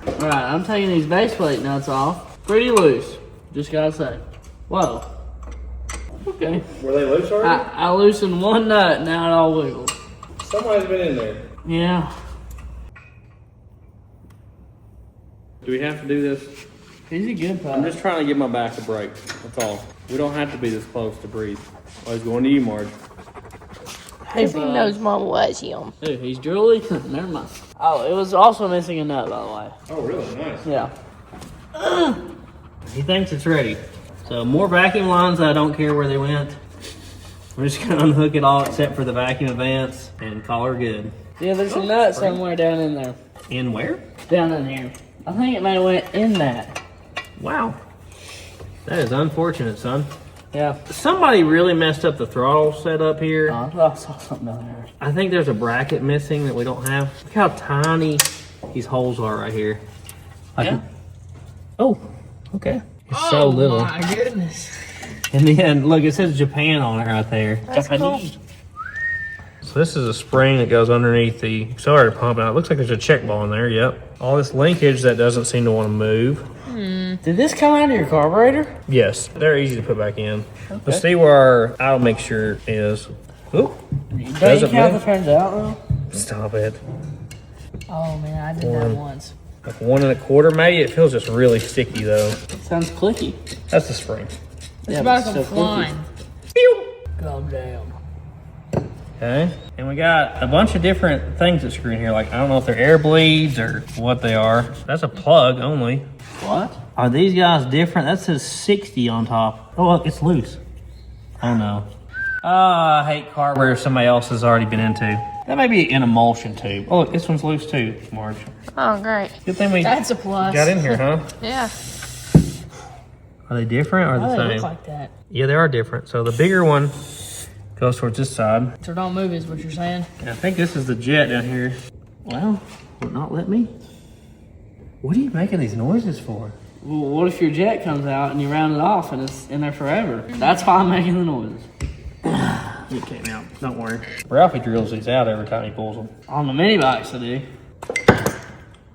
Alright, I'm taking these base plate nuts off. Pretty loose. Just gotta say. Whoa. Okay. Were they loose already? I loosened one nut, now it all wiggles. Somebody's been in there. Yeah. Do we have to do this? He's a good I'm pup. just trying to give my back a break. That's all. We don't have to be this close to breathe. Oh, he's going to you, Marge. Hey, Because he knows Mama loves him. Dude, he's drooly? Never mind. Oh, it was also missing a nut, by the way. Oh, really? Nice. Yeah. He thinks it's ready. So more vacuum lines. I don't care where they went. We're just gonna unhook it all except for the vacuum advance and call her good. Yeah, there's a nut somewhere down in there. In where? Down in here. I think it may have went in that. Wow. That is unfortunate, son. Yeah. Somebody really messed up the throttle setup here. I saw something down there. I think there's a bracket missing that we don't have. Look how tiny these holes are right here. Yeah. Oh, okay. It's so little. Oh my goodness. And then, look, it says Japan on it right there. That's cool. So this is a spring that goes underneath the accelerator pump. Now it looks like there's a check ball in there, yep. All this linkage that doesn't seem to want to move. Did this come out of your carburetor? Yes, they're easy to put back in. Okay. Let's see where our idle mixture is. Oop. Don't you Doesn't count the move. turns out though? Stop it. Oh man, I did that once. Like 1 1/4 maybe. It feels just really sticky though. Sounds clicky. That's the spring. It's about to come flying. Pew! God damn. Okay, and we got a bunch of different things that screw in here. Like, I don't know if they're air bleeds or what they are. That's a plug only. What? Are these guys different? That says 60 on top. Oh, look, it's loose. Oh no. I hate carburetor somebody else has already been into. That may be an emulsion tube. Oh, look, this one's loose too, Marge. Oh, great. Good thing we That's a plus. got in here, huh? Yeah. Are they different or Why the do they same? look like that? Yeah, they are different. So the bigger one goes towards this side. So don't move is what you're saying? And I think this is the jet down here. Well, will not let me? What are you making these noises for? Well, what if your jet comes out and you round it off and it's in there forever? That's why I'm making the noises. It came out. Don't worry. Ralphie drills these out every time he pulls them. On the mini bikes, I do.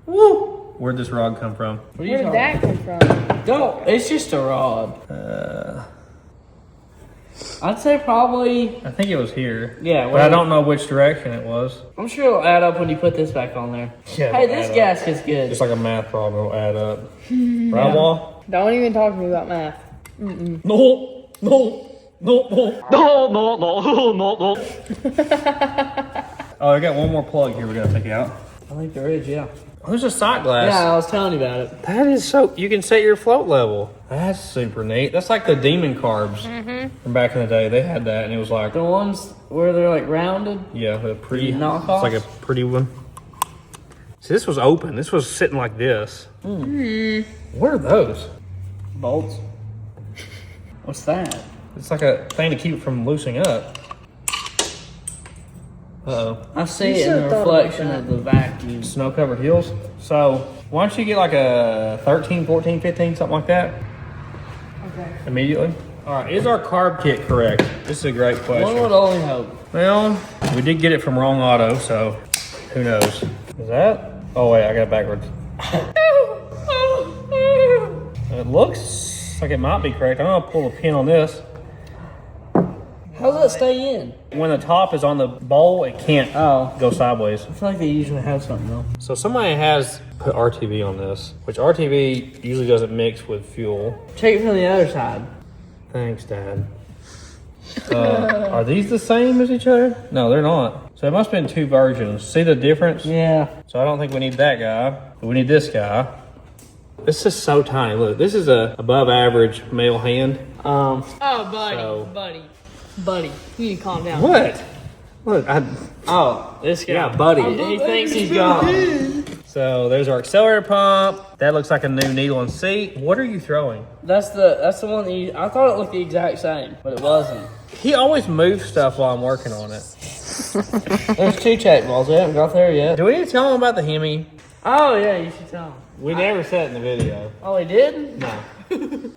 Woo! Where'd this rod come from? What are you Where did talking that come from? Don't. It's just a rod. I'd say probably. I think it was here. Yeah, But I don't know which direction it was. I'm sure it'll add up when you put this back on there. Yeah, Hey, it'll this add up. gasket's good. Just like a math problem, it'll add up. Right, Wall? Don't even talk to me about math. No, no, no, no. No, no, no, no, no. Oh, I got one more plug here we gotta take out. I think there is, yeah. Oh, there's a sight glass. Yeah, I was telling you about it. That is so, you can set your float level. That's super neat. That's like the Demon carbs from back in the day. They had that and it was like, The ones where they're like rounded. yeah, the pretty, Knockoffs? it's like a pretty one. See, this was open. This was sitting like this. What are those? Bolts. What's that? It's like a thing to keep it from loosening up. Uh-oh. I see You it in should've the thought about reflection that. of the vacuum. Snow-covered hills. So, why don't you get like a 13, 14, 15, something like that? Okay. Immediately. All right, is our carb kit correct? This is a great One would question. only hope. Well, we did get it from Wrong Auto, so who knows? Is that? Oh wait, I got it backwards. It looks like it might be correct. I'm gonna pull a pin on this. How does that stay in? When the top is on the bowl, it can't go sideways. I feel like they usually have something though. So somebody has put RTV on this, which RTV usually doesn't mix with fuel. Check it from the other side. Thanks, Dad. Are these the same as each other? No, they're not. So it must have been two versions. See the difference? Yeah. So I don't think we need that guy, but we need this guy. This is so tiny. Look, this is a above average male hand. Oh, buddy, So- buddy, you need to calm down. What? Look, Oh, this guy. yeah, buddy. He thinks he's gone. So there's our accelerator pump. That looks like a new needle and seat. What are you throwing? That's the one that you, I thought it looked the exact same, but it wasn't. He always moves stuff while I'm working on it. There's two check balls. We haven't got there yet. Do we need to tell him about the Hemi? Oh yeah, you should tell him. We never said it in the video. Oh, he did? No.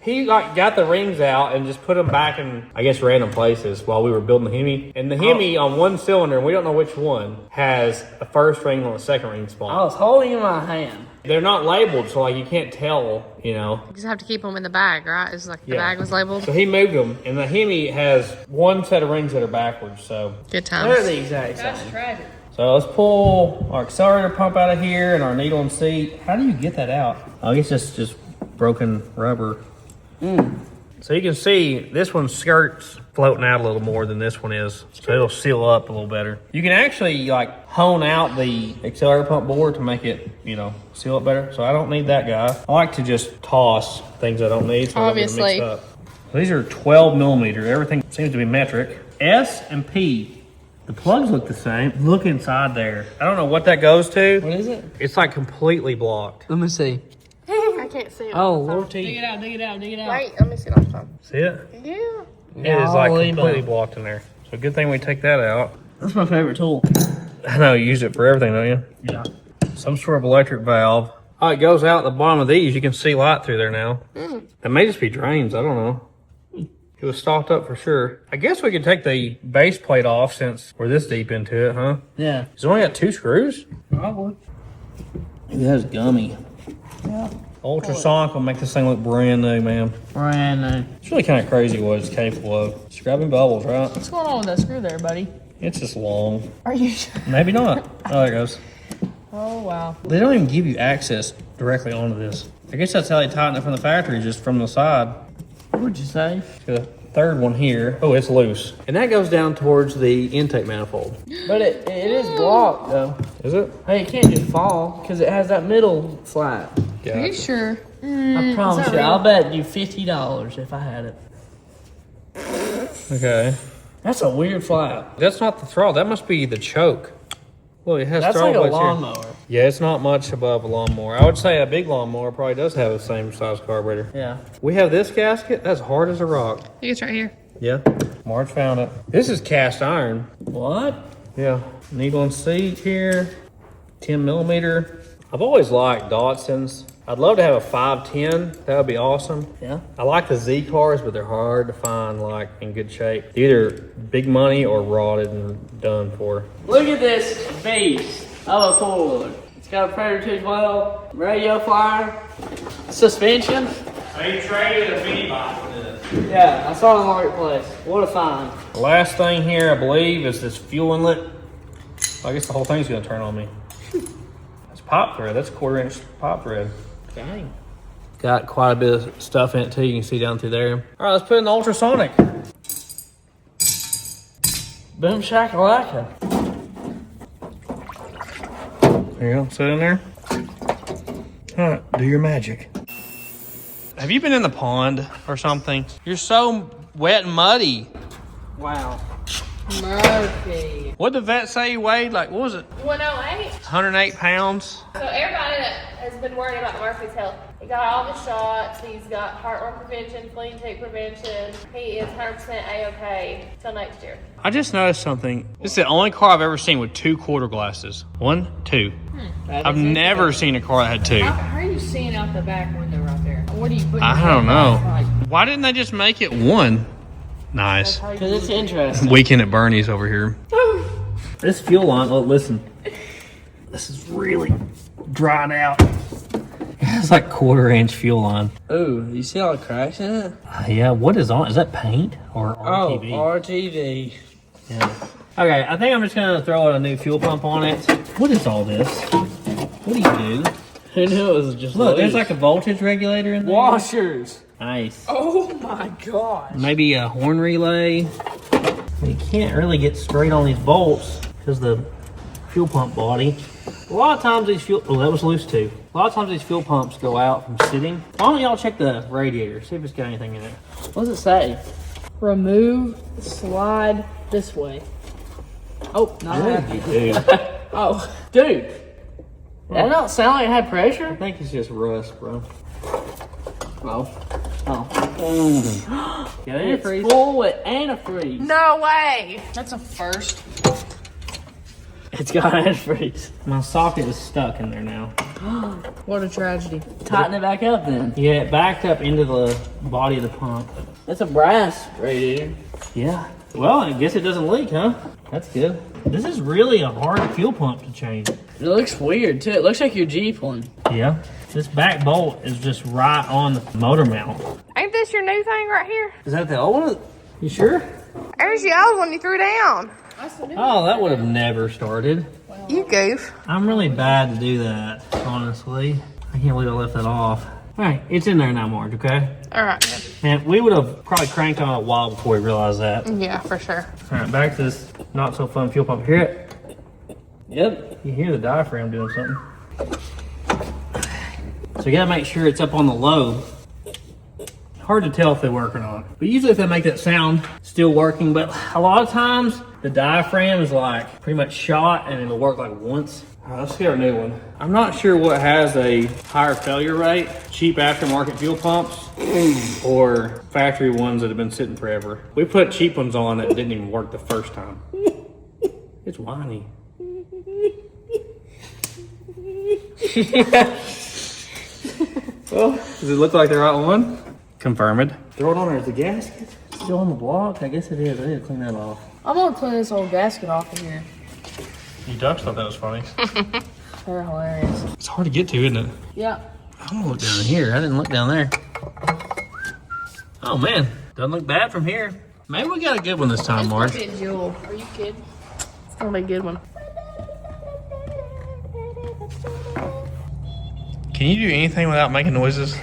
He like got the rings out and just put them back in, I guess, random places while we were building the Hemi. And the Hemi on one cylinder, and we don't know which one, has a first ring on the second ring I spot. was holding in my hand. They're not labeled, so like you can't tell, you know. You just have to keep them in the bag, right? It's like the Yeah. bag was labeled. So he moved them, and the Hemi has one set of rings that are backwards. So Good They're times. the exact same. That's tragic. let's pull our accelerator pump out of here and our needle and seat. How do you get that out? Oh, I guess it's just broken rubber. So you can see this one's skirt's floating out a little more than this one is. So it'll seal up a little better. You can actually like hone out the accelerator pump board to make it, you know, seal up better. So I don't need that guy. I like to just toss things I don't need. So I don't get them Obviously. mixed up. So these are 12 millimeter. Everything seems to be metric. S and P. The plugs look the same. Look inside there. I don't know what that goes to. What is it? It's like completely blocked. Let me see. I can't see it. Oh, on the phone. Lord Dig T. it out, dig it out, dig it out. Wait, let me see it on the phone. See it? Yeah. It is like Golly, completely bud. blocked in there. So good thing we take that out. That's my favorite tool. I know you use it for everything, don't you? Yeah. Some sort of electric valve. Oh, it goes out the bottom of these. You can see light through there now. That may just be drains. I don't know. It was stocked up for sure. I guess we could take the base plate off since we're this deep into it, huh? Yeah. It's only got 2 screws. Probably. That's gummy. Yeah. Ultrasonic will make this thing look brand new, man. Brand new. It's really kind of crazy what it's capable of. Scrubbing bubbles, right? What's going on with that screw there, buddy? It's just long. Are you sure? Maybe not. Oh, there it goes. Oh, wow. They don't even give you access directly onto this. I guess that's how they tighten it from the factory, just from the side. What'd you say? To third one here. Oh, it's loose. And that goes down towards the intake manifold. But it is blocked though. Is it? Hey, it can't just fall because it has that middle flat. Yeah. Are you sure? I promise you, I'll bet you $50 if I had it. Okay. That's a weird flap. That's not the throttle. That must be the choke. Well, it has That's like throttle a plates here. lawnmower. Yeah, it's not much above a lawnmower. I would say a big lawnmower probably does have the same size carburetor. Yeah. We have this gasket. That's hard as a rock. I think it's right here. Yeah. Marge found it. This is cast iron. What? Yeah. Needle and seat here. 10 millimeter. I've always liked Datsuns. I'd love to have a 510. That would be awesome. Yeah. I like the Z cars, but they're hard to find like in good shape. They're either big money or rotted and done for. Look at this beast of a four-wheeler. It's got a Predator 212, radio flyer, suspension. They traded a mini bike for this. Yeah, I saw it in the marketplace. What a find. The last thing here, I believe, is this fuel inlet. I guess the whole thing's gonna turn on me. That's pop thread. That's a 1/4-inch pop thread. Dang. Got quite a bit of stuff in it too. You can see down through there. All right, let's put in the ultrasonic. Boom shakalaka. There you go. Sit in there. All right, do your magic. Have you been in the pond or something? You're so wet and muddy. Wow. Murphy. What did the vet say you weighed? Like, what was it? 108. 108 pounds? So everybody that has been worried about Murphy's health, he got all the shots, he's got heartworm prevention, flea and tick prevention. He is 100% A-OK till next year. I just noticed something. This is the only car I've ever seen with 2 quarter glasses. 1, 2. I've never seen a car that had 2. How are you seeing out the back window right there? What are you putting? I don't know. Why didn't they just make it 1? Nice. Because it's interesting. Weekend at Bernie's over here. This fuel line, oh, listen. This is really dried out. It's like 1/4-inch fuel line. Ooh, you see all the cracks in it? Yeah, what is on? Is that paint or RTV? Oh, RTV. Yeah. Okay, I think I'm just gonna throw a new fuel pump on it. What is all this? What do you do? Who knew it was just Look, loose? there's like a voltage regulator in there. washers. Nice. Oh my gosh. Maybe a horn relay. You can't really get straight on these bolts because the fuel pump body. A lot of times these fuel, oh, that was loose too. A lot of times these fuel pumps go out from sitting. Why don't y'all check the radiator, see if it's got anything in it. What does it say? Remove, slide this way. Oh, not What that. did you do? Oh, dude. That don't sound like it had pressure? I think it's just rust, bro. Oh. Oh. Got It's antifreeze? full with antifreeze. No way. That's a first. It's got antifreeze. My socket is stuck in there now. What a tragedy. Tighten it back up then. Yeah, it backed up into the body of the pump. That's a brass radiator. Yeah. Well, I guess it doesn't leak, huh? That's good. This is really a hard fuel pump to change. It looks weird too. It looks like your Jeep one. Yeah. This back bolt is just right on the motor mount. Ain't this your new thing right here? Is that the old one? You sure? There's the old one you threw down. Oh, that would have never started. You goof. I'm really bad to do that, honestly. I can't believe I left that off. All right, it's in there now, Marge, okay? All right. Man, we would have probably cranked on it a while before we realized that. Yeah, for sure. All right, back to this not so fun fuel pump. Hear it? Yep. You hear the diaphragm doing something. So you gotta make sure it's up on the low. Hard to tell if they work or not. But usually if they make that sound, still working. But a lot of times the diaphragm is like pretty much shot and it'll work like once. All right, let's get our new one. I'm not sure what has a higher failure rate. Cheap aftermarket fuel pumps or factory ones that have been sitting forever. We put cheap ones on that didn't even work the first time. It's whiny. Well, does it look like the right one? Confirmed. Throw it on there. Is the gasket still on the block? I guess it is. I need to clean that off. I'm gonna clean this old gasket off in here. You ducks thought that was funny. They're hilarious. It's hard to get to, isn't it? Yeah. I'm gonna look down here. I didn't look down there. Oh man, doesn't look bad from here. Maybe we got a good one this time, It's Marge. gonna be a jewel. Are you kidding? It's gonna be a good one. Can you do anything without making noises?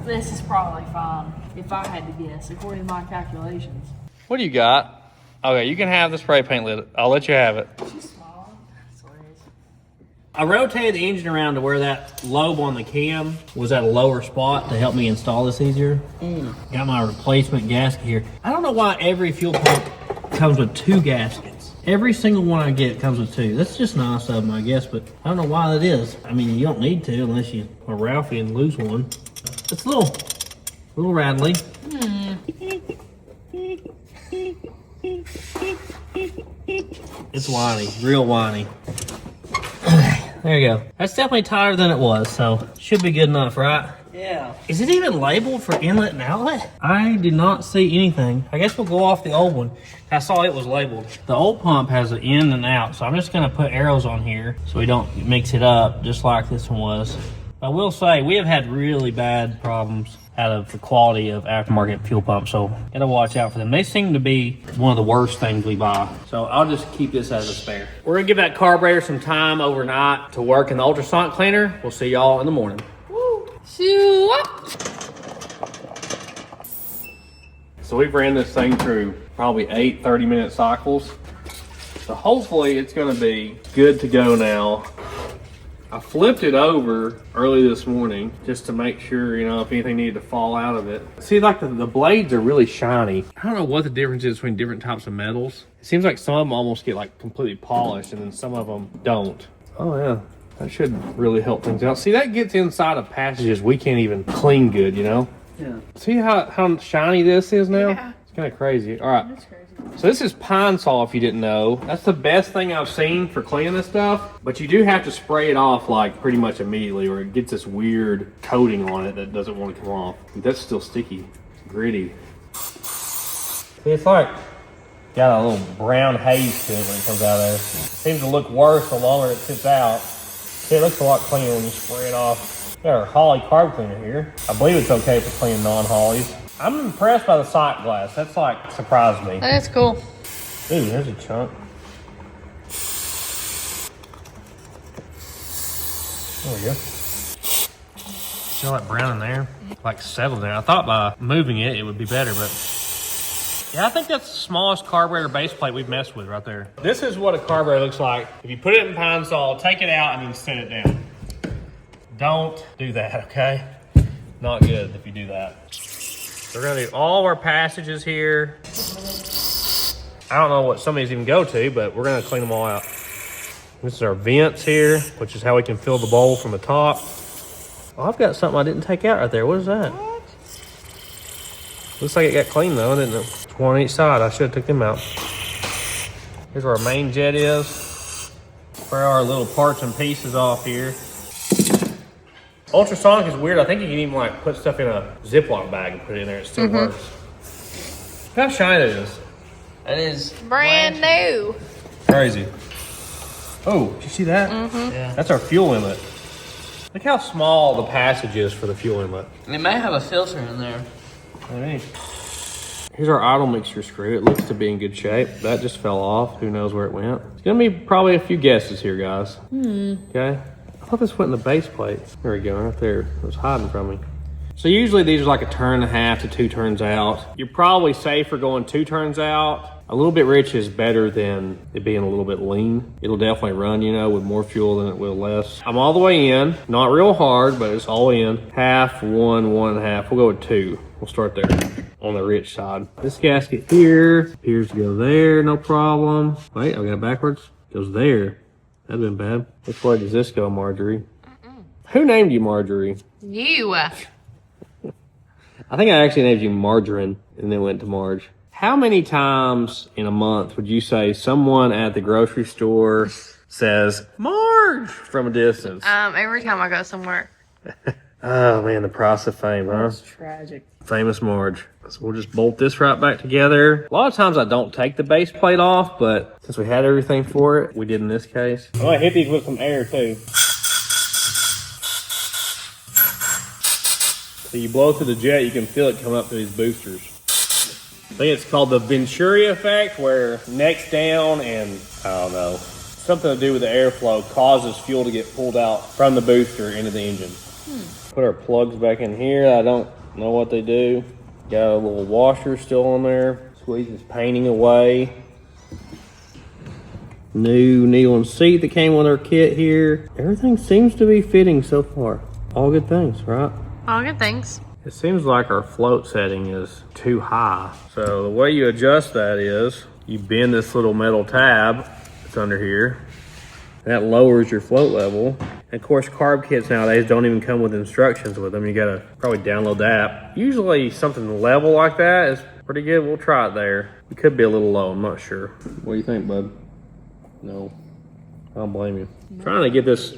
This is probably fine. if I had to guess, according to my calculations. What do you got? Okay, you can have the spray paint lid. I'll let you have it. She's small. That's hilarious. I rotated the engine around to where that lobe on the cam was at a lower spot to help me install this easier. Got my replacement gasket here. I don't know why every fuel pump comes with 2 gaskets. Every single one I get comes with 2. That's just nice of them, I guess, but I don't know why that is. I mean, you don't need to unless you are Ralphie and lose one. It's a little rattly. It's whiny, real whiny. There you go. That's definitely tighter than it was, so should be good enough, right? Yeah. Is it even labeled for inlet and outlet? I did not see anything. I guess we'll go off the old one. I saw it was labeled. The old pump has an in and out, so I'm just gonna put arrows on here so we don't mix it up just like this one was. I will say, we have had really bad problems out of the quality of aftermarket fuel pumps, so gotta watch out for them. They seem to be one of the worst things we buy. So I'll just keep this as a spare. We're gonna give that carburetor some time overnight to work in the ultrasonic cleaner. We'll see y'all in the morning. So we've ran this thing through probably 8 30-minute cycles. So hopefully it's gonna be good to go now. I flipped it over early this morning just to make sure, you know, if anything needed to fall out of it. See, like the blades are really shiny. I don't know what the difference is between different types of metals. It seems like some of them almost get like completely polished and then some of them don't. Oh yeah, that should really help things out. See, that gets inside of passages we can't even clean good, you know? Yeah. See how shiny this is now? Yeah. It's kind of crazy. All right. That's crazy. So this is Pine Sol, if you didn't know. That's the best thing I've seen for cleaning this stuff, but you do have to spray it off like pretty much immediately or it gets this weird coating on it that doesn't want to come off. That's still sticky, gritty. See, it's like got a little brown haze to it when it comes out of there. It seems to look worse the longer it sits out. See, it looks a lot cleaner when you spray it off. Got our Holly carb cleaner here. I believe it's okay for cleaning non-Hollies. I'm impressed by the sight glass. That's like surprised me. That is cool. Ooh, there's a chunk. There we go. See all that brown in there? Like settled there. I thought by moving it, it would be better, but yeah, I think that's the smallest carburetor base plate we've messed with right there. This is what a carburetor looks like. If you put it in Pine Sol, take it out and then set it down. Don't do that, okay? Not good if you do that. We're gonna do all of our passages here. I don't know what some of these even go to, but we're gonna clean them all out. This is our vents here, which is how we can fill the bowl from the top. Oh, I've got something I didn't take out right there. What is that? What? Looks like it got clean though, didn't it? It's one on each side. I should have took them out. Here's where our main jet is. Where our little parts and pieces off here. Ultrasonic is weird. I think you can even like put stuff in a Ziploc bag and put it in there. It still works. Look how shiny it is. That is Brand new. Crazy. Oh, did you see that? Yeah. That's our fuel inlet. Look how small the passage is for the fuel inlet. It may have a filter in there. Here's our idle mixture screw. It looks to be in good shape. That just fell off. Who knows where it went? It's gonna be probably a few guesses here, guys. Okay. I thought this went in the base plate. There we go, right there. It was hiding from me. So usually these are like 1.5 turns to 2 turns out. You're probably safer going 2 turns out. A little bit rich is better than it being a little bit lean. It'll definitely run, you know, with more fuel than it will less. I'm all the way in. Not real hard, but it's all in. Half, 1, 1.5. We'll go with 2. We'll start there on the rich side. This gasket here appears to go there, no problem. Wait, I got it backwards. Goes there. That'd been bad. Which way does this go, Marjorie? Who named you Marjorie? You. I think I actually named you Margarine and then went to Marge. How many times in a month would you say someone at the grocery store says Marge from a distance? Every time I go somewhere. Oh man, the price of fame, huh? That's tragic. Famous Marge. So we'll just bolt this right back together. A lot of times I don't take the base plate off, but since we had everything for it, we did in this case. I'm gonna hit these with some air too. So you blow through the jet, you can feel it come up through these boosters. I think it's called the Venturi effect, where next down and, I don't know, something to do with the airflow causes fuel to get pulled out from the booster into the engine. Put our plugs back in here. I don't know what they do. Got a little washer still on there. Squeezes painting away. New needle seat that came with our kit here. Everything seems to be fitting so far. All good things, right? All good things. It seems like our float setting is too high. So the way you adjust that is you bend this little metal tab that's under here. That lowers your float level. And of course, carb kits nowadays don't even come with instructions with them. You gotta probably download the app. Usually something level like that is pretty good. We'll try it there. It could be a little low, I'm not sure. What do you think, bud? No, I don't blame you. Trying to get this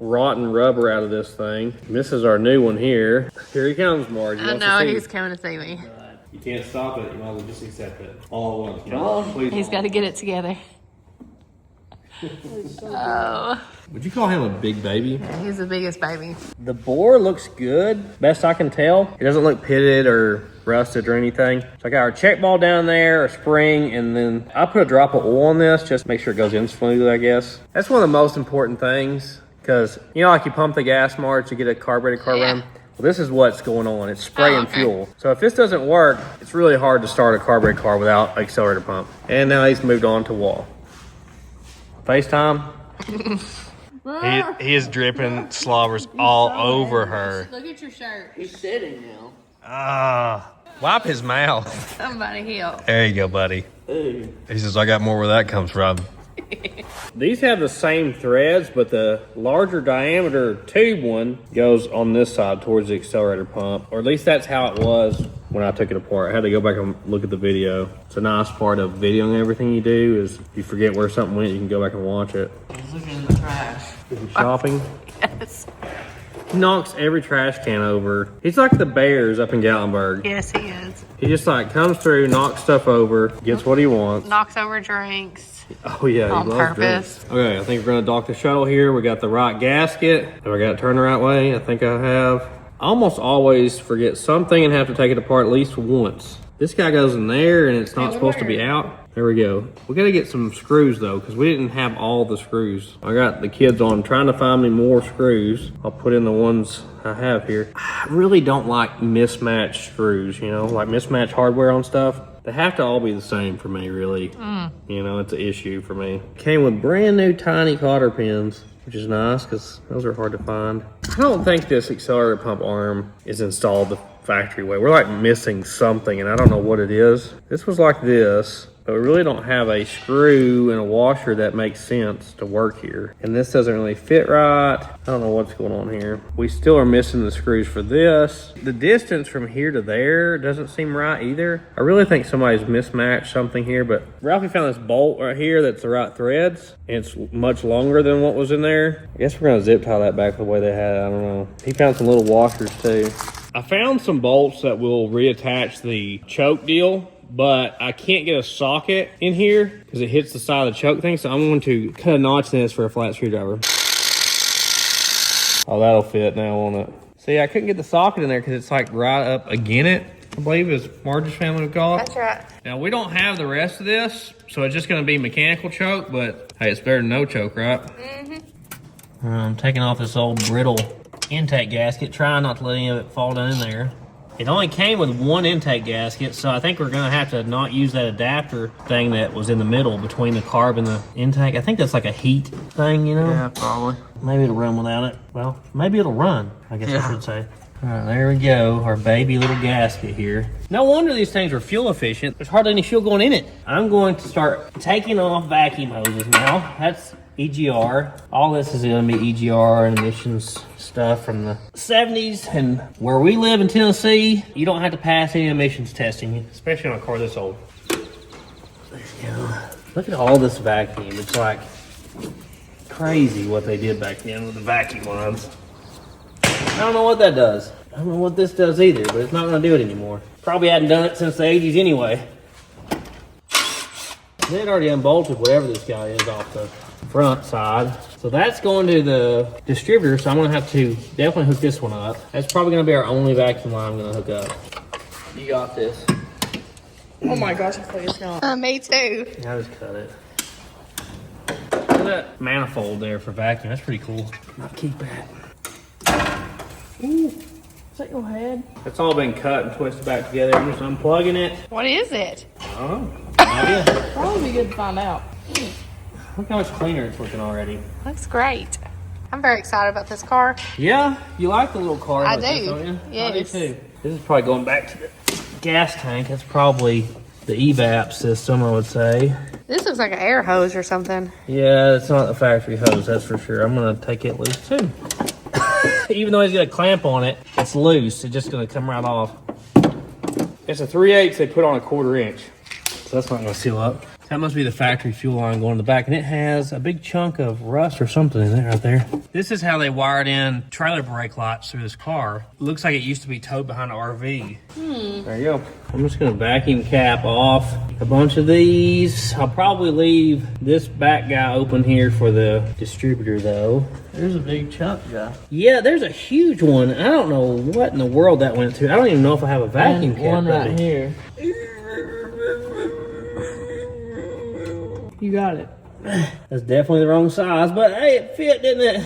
rotten rubber out of this thing. This is our new one here. Here he comes, Marge. I know, he's coming to see me. You can't stop it. You might as well just accept it. All at once. Come on, please. He's got to get it together. Oh. Would you call him a big baby? Yeah, he's the biggest baby. The bore looks good, best I can tell. It doesn't look pitted or rusted or anything. So I got our check ball down there, a spring, and then I put a drop of oil on this just to make sure it goes in smoothly, I guess. That's one of the most important things because, you know, like you pump the gas, Marge, to get a carbureted car running. Well, this is what's going on. It's spraying fuel. So if this doesn't work, it's really hard to start a carbureted car without an accelerator pump. And now he's moved on to wall. FaceTime. He is dripping slobbers all over her. Look at your shirt. He's sitting now. Wipe his mouth. Somebody help. There you go, buddy. He says, I got more where that comes from. These have the same threads, but the larger diameter tube one goes on this side towards the accelerator pump, or at least that's how it was when I took it apart. I had to go back and look at the video. It's a nice part of videoing everything you do is if you forget where something went, you can go back and watch it. He's looking in the trash. Is he shopping? Yes. He knocks every trash can over. He's like the Bears up in Gatlinburg. Yes, he is. He just like comes through, knocks stuff over, gets what he wants. Knocks over drinks. Oh yeah, on he loves purpose. drinks. Okay, I think we're gonna dock the shuttle here. We got the right gasket. Have I got it turned the right way? I think I have. I almost always forget something and have to take it apart at least once. This guy goes in there and it's not supposed to be out. There we go. We gotta get some screws though, because we didn't have all the screws. I got the kids on trying to find me more screws. I'll put in the ones I have here. I really don't like mismatched screws, you know, like mismatched hardware on stuff. They have to all be the same for me, really. You know, it's an issue for me. Came with brand new tiny cotter pins, which is nice because those are hard to find. I don't think this accelerator pump arm is installed the factory way. We're like missing something and I don't know what it is. This was like this, but we really don't have a screw and a washer that makes sense to work here. And this doesn't really fit right. I don't know what's going on here. We still are missing the screws for this. The distance from here to there doesn't seem right either. I really think somebody's mismatched something here, but Ralphie found this bolt right here that's the right threads, and it's much longer than what was in there. I guess we're gonna zip tie that back the way they had it. I don't know. He found some little washers too. I found some bolts that will reattach the choke deal, but I can't get a socket in here because it hits the side of the choke thing. So I'm going to cut a notch in this for a flat screwdriver. Oh, that'll fit now, won't it? See, I couldn't get the socket in there because it's like right up against it, I believe is Marge's family would call it. That's right. Now we don't have the rest of this, so it's just going to be mechanical choke, but hey, it's better than no choke, right? Mm-hmm. I'm taking off this old brittle intake gasket, trying not to let any of it fall down in there. It only came with one intake gasket, so I think we're gonna have to not use that adapter thing that was in the middle between the carb and the intake. I think that's like a heat thing, you know? Yeah, probably. Maybe it'll run without it. Well, maybe it'll run, I guess I should say. All right, there we go, our baby little gasket here. No wonder these things are fuel efficient. There's hardly any fuel going in it. I'm going to start taking off vacuum hoses now. That's EGR. All this is gonna be EGR and emissions stuff from the 70s. And where we live in Tennessee, you don't have to pass any emissions testing, especially on a car this old. There you go. Look at all this vacuum. It's like crazy what they did back then with the vacuum lines. I don't know what that does. I don't know what this does either, but it's not gonna do it anymore. Probably hadn't done it since the 80s anyway. They had already unbolted whatever this guy is off the front side. So that's going to the distributor, so I'm gonna have to definitely hook this one up. That's probably gonna be our only vacuum line I'm gonna hook up. You got this. Oh my gosh, I thought it was gone. Me too. Yeah, I just cut it. Look at that manifold there for vacuum. That's pretty cool. I'll keep that. Ooh. Is that your head? It's all been cut and twisted back together. I'm just unplugging it. What is it? Oh, idea. Probably be good to find out. Look how much cleaner it's looking already. Looks great. I'm very excited about this car. Yeah, you like the little car. I like do. This, don't you? Yes. I do too. This is probably going back to the gas tank. That's probably the evap system, I would say. This looks like an air hose or something. Yeah, it's not the factory hose, that's for sure. I'm gonna take it loose too. Even though he's got a clamp on it, it's loose. It's just gonna come right off. It's a 3/8 they put on a 1/4 inch. So that's not gonna seal up. That must be the factory fuel line going in the back. And it has a big chunk of rust or something in there right there. This is how they wired in trailer brake lights through this car. It looks like it used to be towed behind an RV. There you go. I'm just gonna vacuum cap off a bunch of these. I'll probably leave this back guy open here for the distributor though. There's a big chunk, guy. Yeah, there's a huge one. I don't know what in the world that went to. I don't even know if I have a vacuum And cap. one right ready. here. You got it. That's definitely the wrong size, but hey, it fit, didn't it?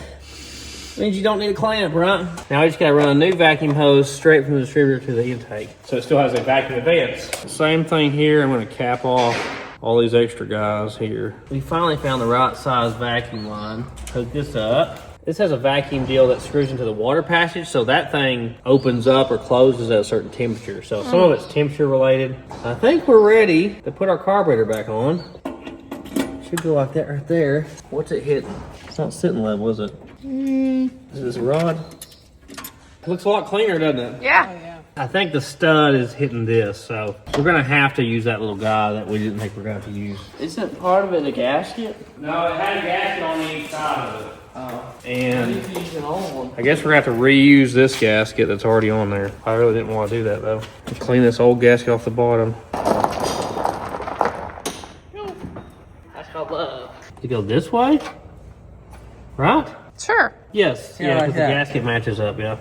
Means you don't need a clamp, right? Now I just gotta run a new vacuum hose straight from the distributor to the intake. So it still has a vacuum advance. Same thing here, I'm gonna cap off all these extra guys here. We finally found the right size vacuum line. Hook this up. This has a vacuum deal that screws into the water passage, so that thing opens up or closes at a certain temperature. So some of it's temperature related. I think we're ready to put our carburetor back on. Should go like that right there. What's it hitting? It's not sitting level, is it? Is this rod? Looks a lot cleaner, doesn't it? Yeah. I think the stud is hitting this, so we're gonna have to use that little guy that we didn't think we were gonna have to use. Isn't part of it a gasket? No, it had a gasket on each side of it. Oh. And You can use an old one. I guess we're gonna have to reuse this gasket that's already on there. I really didn't want to do that though. Clean this old gasket off the bottom. That's called love. You go this way? Right? Sure. Yes. Yeah, Yeah, like because the that. gasket matches up, yeah.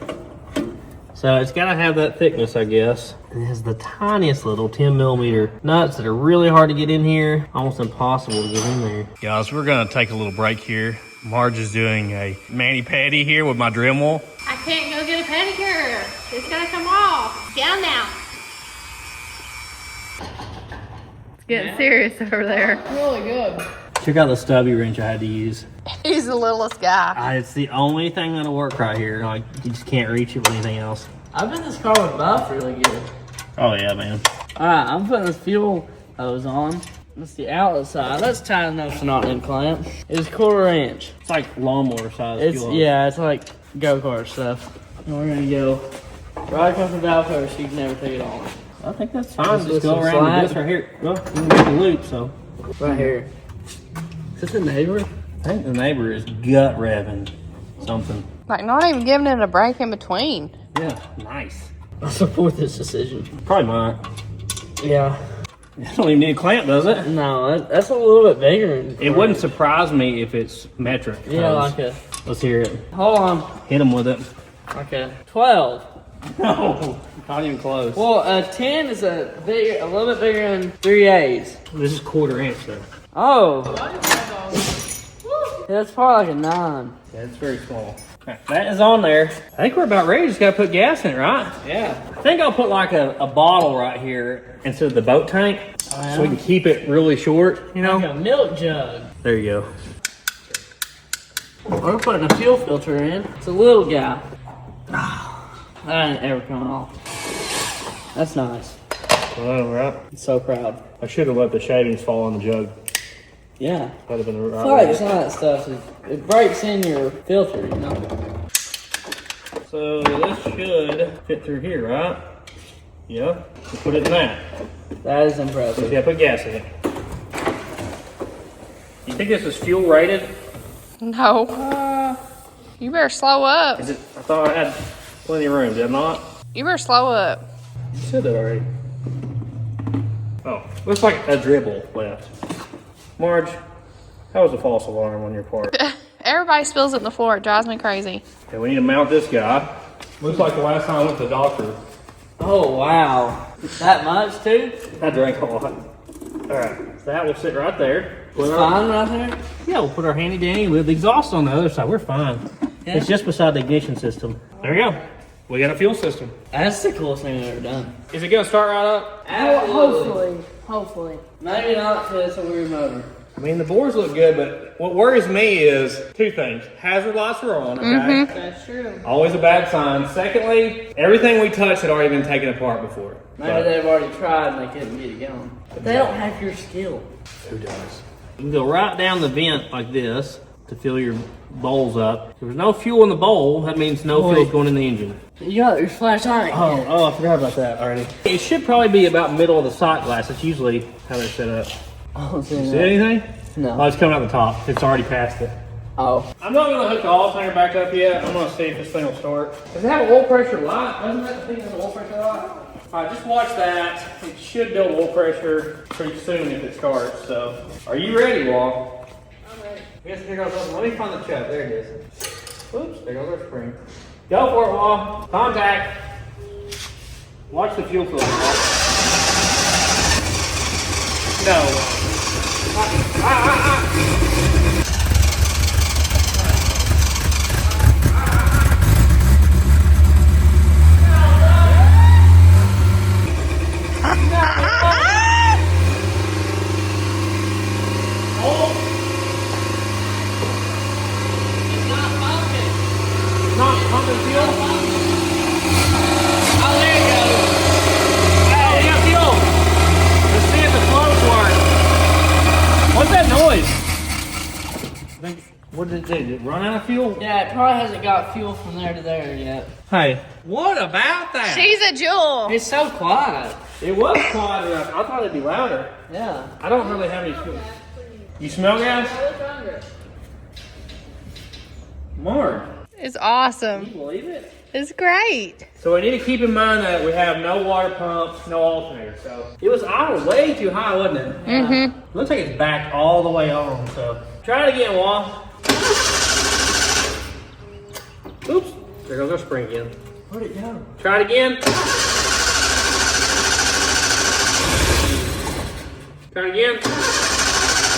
So it's gotta have that thickness, I guess. It has the tiniest little 10mm nuts that are really hard to get in here. Almost impossible to get in there. Guys, we're gonna take a little break here. Marge is doing a mani-pedi here with my Dremel. I can't go get a pedicure. It's gonna come off. Down now. It's getting serious over there. Really good. Check out the stubby wrench I had to use. He's the littlest guy. It's the only thing that'll work right here. Like, you just can't reach it with anything else. I bet this car would buff really good. Oh yeah, man. Alright, I'm putting this fuel hose on. That's the outlet side. That's tight enough to not need clamp. It's 1/4 inch. It's like lawnmower size. It's fuel. yeah, it's like go-kart stuff. And we're gonna go right across the valve cover so you can never take it off. I think that's fine. Just Just go some around slack. with this right here. Well, you can get the loop, so. Right here. Is this the neighbor? I think the neighbor is gut revving something. Like not even giving it a break in between. Yeah, nice. I support this decision. Probably mine. Yeah. It don't even need a clamp, does it? No, that's a little bit bigger. It wouldn't surprise me if it's metric. Yeah, like a. Let's hear it. Hold on. Hit him with it. Like a 12. No, not even close. Well, a 10 is a little bit bigger than 3/8. This is 1/4 inch though. Oh. Yeah, that's probably like a 9. Yeah, it's very small. Right, that is on there. I think we're about ready. Just gotta put gas in it, right? Yeah. I think I'll put like a bottle right here instead of the boat tank, so we can keep it really short. You know. Like a milk jug. There you go. We're putting a fuel filter in. It's a little guy. That ain't ever coming off. That's nice. Oh, right. I'm so proud. I should have let the shavings fall on the jug. Yeah. That'd have been I right. feel like some of that stuff, it breaks in your filter, you know? So this should fit through here, right? Yeah. So put it in that. That is So impressive. yeah, put gas in it. You think this is fuel rated? No. You better slow up. Is it? I thought I had plenty of room. Did I not? You better slow up. You said that already. Oh, looks like a dribble left. Marge, how was the false alarm on your part? Everybody spills it in the floor. It drives me crazy. Okay, we need to mount this guy. Looks like the last time I went to the doctor, Oh, wow. That much, too? I drank a lot. All right, so that will sit right there. It's fine right there? Yeah, we'll put our handy dandy with the exhaust on the other side. We're fine. Yeah. It's just beside the ignition system. There you go. We got a fuel system. That's the coolest thing I've ever done. Is it gonna start right up? Hopefully. Maybe not till it's a weird motor. I mean, the bores look good, but what worries me is two things. Hazard lights are on, okay? That's true. Always a bad sign. Secondly, everything we touched had already been taken apart before. Maybe they've already tried and they couldn't get it going. But they don't have your skill. Who does? You can go right down the vent like this to fill your bowls up. If there's no fuel in the bowl, that means no fuel's going in the engine. You got your flashlight. Oh, I forgot about that already. It should probably be about middle of the sight glass. That's usually how they're set up. Oh, See anything? No. Oh, it's coming out the top. It's already past it. Oh. I'm not going to hook the alternator back up yet. I'm going to see if this thing will start. Does it have an oil pressure light? Doesn't that thing have an oil pressure light? All right, just watch that. It should build oil pressure pretty soon if it starts. So, are you ready, Wall? I'm ready. Yes, here goes something. Let me find the chuck. There it is. Oops, there goes our spring. Go for it, Wall. Contact. Watch the fuel filter. No. What did it do? Did it run out of fuel? Yeah, it probably hasn't got fuel from there to there yet. Hey, what about that? She's a jewel. It's so quiet. It was quiet enough. I thought it'd be louder. Yeah. I don't really have any fuel. You smell gas? I look under. Mark, It's can awesome. you believe it? It's great. So we need to keep in mind that we have no water pumps, no alternator. So it was idle way too high, wasn't it? Mm-hmm. Looks like it's backed all the way on. So try it again, Wall. Oops, there goes our spring again. Where'd it go? Try it again. Try it again.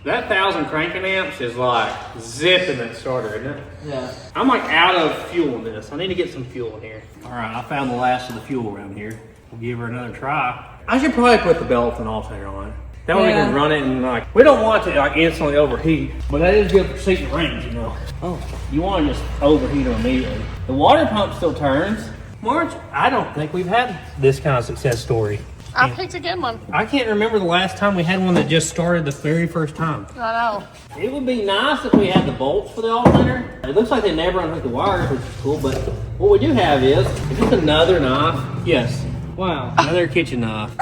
That 1,000 cranking amps is like zipping that starter, isn't it? Yeah. I'm like out of fuel in this. I need to get some fuel in here. All right, I found the last of the fuel around here. We'll give her another try. I should probably put the belt and alternator on it. That way we can run it and like, we don't want it to like instantly overheat, but that is good for seating range, you know. Oh. You want to just overheat them immediately. The water pump still turns. Marge, I don't think we've had this kind of success story. I picked a good one. I can't remember the last time we had one that just started the very first time. I know. It would be nice if we had the bolts for the alternator. It looks like they never unhook the wires, which is cool, but what we do have is just another knife. Yes. Wow. Another kitchen knife.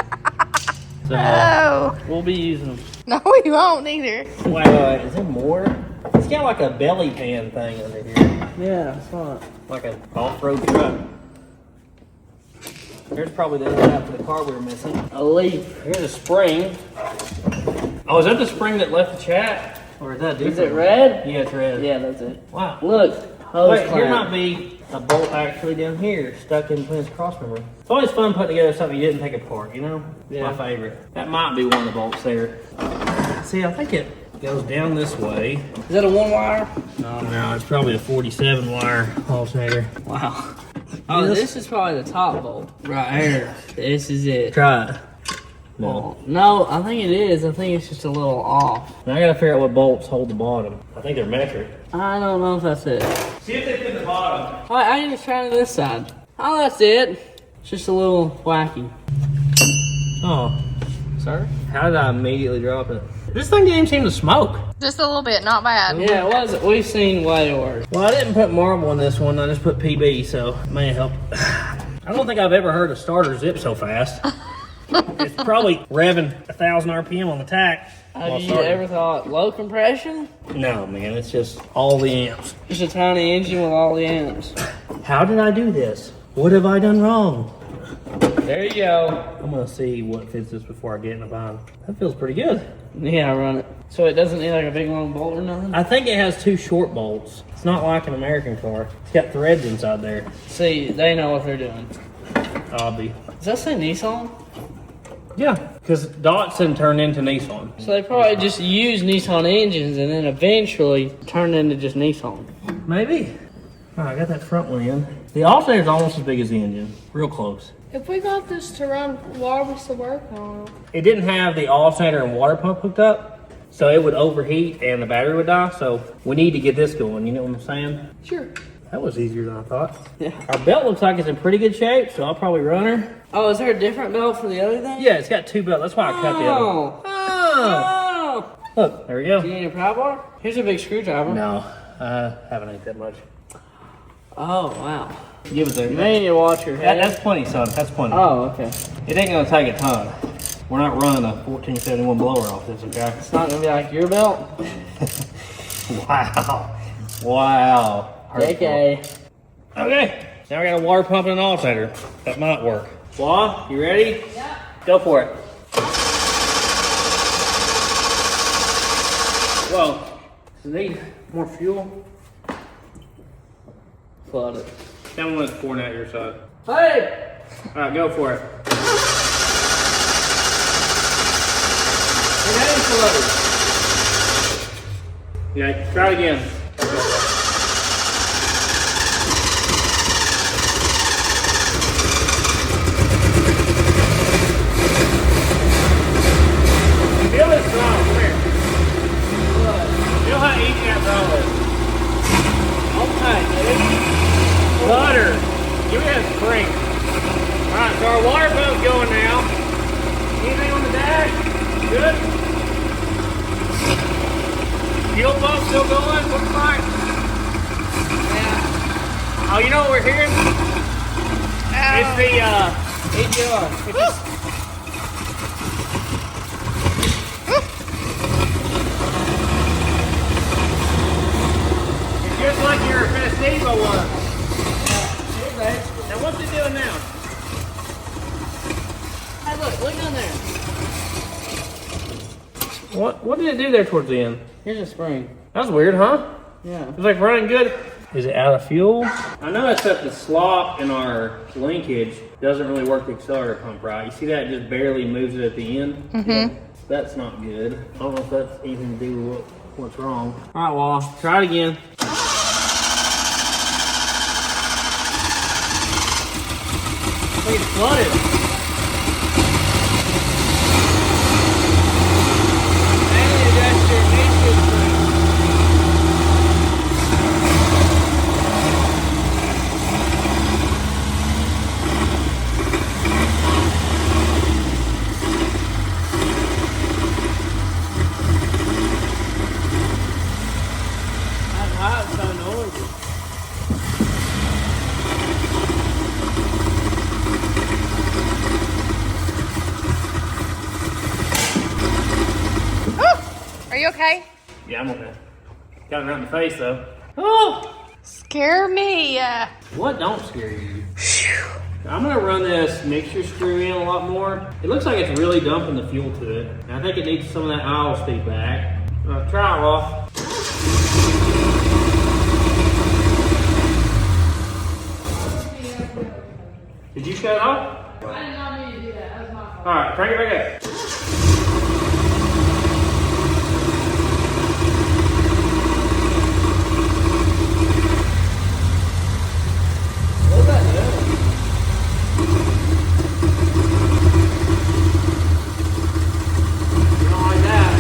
So Oh. We'll be using them. No, we won't either. wait, is there more? It's got like a belly pan thing under here. Yeah, I saw it. Like an off-road truck. There's probably the other half of the car we were missing. A leaf. Here's a spring. Oh, is that the spring that left the chat? Or is that different? Is it red? Yeah, it's red. Yeah, that's it. Wow. Look. Hose Wait, here clamp. might be a bolt actually down here, stuck in between this cross member. It's always fun putting together something you didn't take apart, you know? Yeah. My favorite. That might be one of the bolts there. See, I think it goes down this way. Is that a one wire? No, it's probably a 47 wire alternator. Wow. Oh, this is probably the top bolt. Right here. This is it. Try it. No. No, I think it is. I think it's just a little off. Now I gotta figure out what bolts hold the bottom. I think they're metric. I don't know if that's it. See if they fit the bottom. All right, I need to try to this side. Oh, that's it. It's just a little wacky. Oh, Sir? how did I immediately drop it? This thing didn't even seem to smoke. Just a little bit, not bad. Yeah, it was. We've seen way worse. Well, I didn't put marble in this one. I just put PB, so it may help. I don't think I've ever heard a starter zip so fast. It's probably revving 1,000 RPM on the tack. Have you ever thought low compression? No, man, it's just all the amps. Just a tiny engine with all the amps. How did I do this? What have I done wrong? There you go. I'm gonna see what fits this before I get in the bind. That feels pretty good. Yeah, run it. So it doesn't need like a big long bolt or nothing? I think it has 2 short bolts. It's not like an American car. It's got threads inside there. See, they know what they're doing. Obby. Does that say Nissan? Yeah, because Datsun turned into Nissan. So they probably just use Nissan engines and then eventually turn into just Nissan. Maybe. All right, I got that front one in. The alternator's almost as big as the engine. Real close. If we got this to run, why are we still working on it? It didn't have the alternator and water pump hooked up, so it would overheat and the battery would die. So we need to get this going, you know what I'm saying? Sure. That was easier than I thought. Yeah. Our belt looks like it's in pretty good shape, so I'll probably run her. Oh, is there a different belt for the other thing? Yeah, it's got two belts. That's why I cut the other one. Oh. Look, there we go. Do you need a pry bar? Here's a big screwdriver. No, I haven't ate that much. Oh, wow. Give it there. You may need to watch your head. That's plenty, son. That's plenty. Oh, okay. It ain't gonna take a ton. We're not running a 1471 blower off this, okay? It's not gonna be like your belt. Wow. Wow. Okay. Okay. Now we got a water pump and an alternator. That might work. Wah, you ready? Yeah. Go for it. Whoa. Does it need more fuel? Flood it. Tell me when it's pouring out your side. Hey! Alright, go for it. It ain't flooded. Yeah, try it again. Feel this throttle, come here. Feel how easy that throttle is. Okay, dude. Butter. Give me that spring. Alright, so our water pump's going now. Anything on the dash? Good? Fuel pump still going? Looks like. Yeah. Oh, you know what we're hearing? It's the AGR. It's just like your Festivo was. Hey, babe. Now what's it doing now? Hey, look down there. What did it do there towards the end? Here's a spring. That was weird, huh? Yeah. It's like running good. Is it out of fuel? I noticed that the slop in our linkage doesn't really work the accelerator pump right. You see that? It just barely moves it at the end. Mm-hmm. That's not good. I don't know if that's anything to do with what's wrong. All right, well, try it again. I think it's flooded. Are you okay? Yeah, I'm okay. Got it right in the face, though. Oh! Scare me. What don't scare you? I'm gonna run this mixture screw in a lot more. It looks like it's really dumping the fuel to it. And I think it needs some of that idle speed back. Try it off. Did you shut it off? I did not mean to do that. That was my fault. Alright, crank it back up. What's that doing? You don't like that?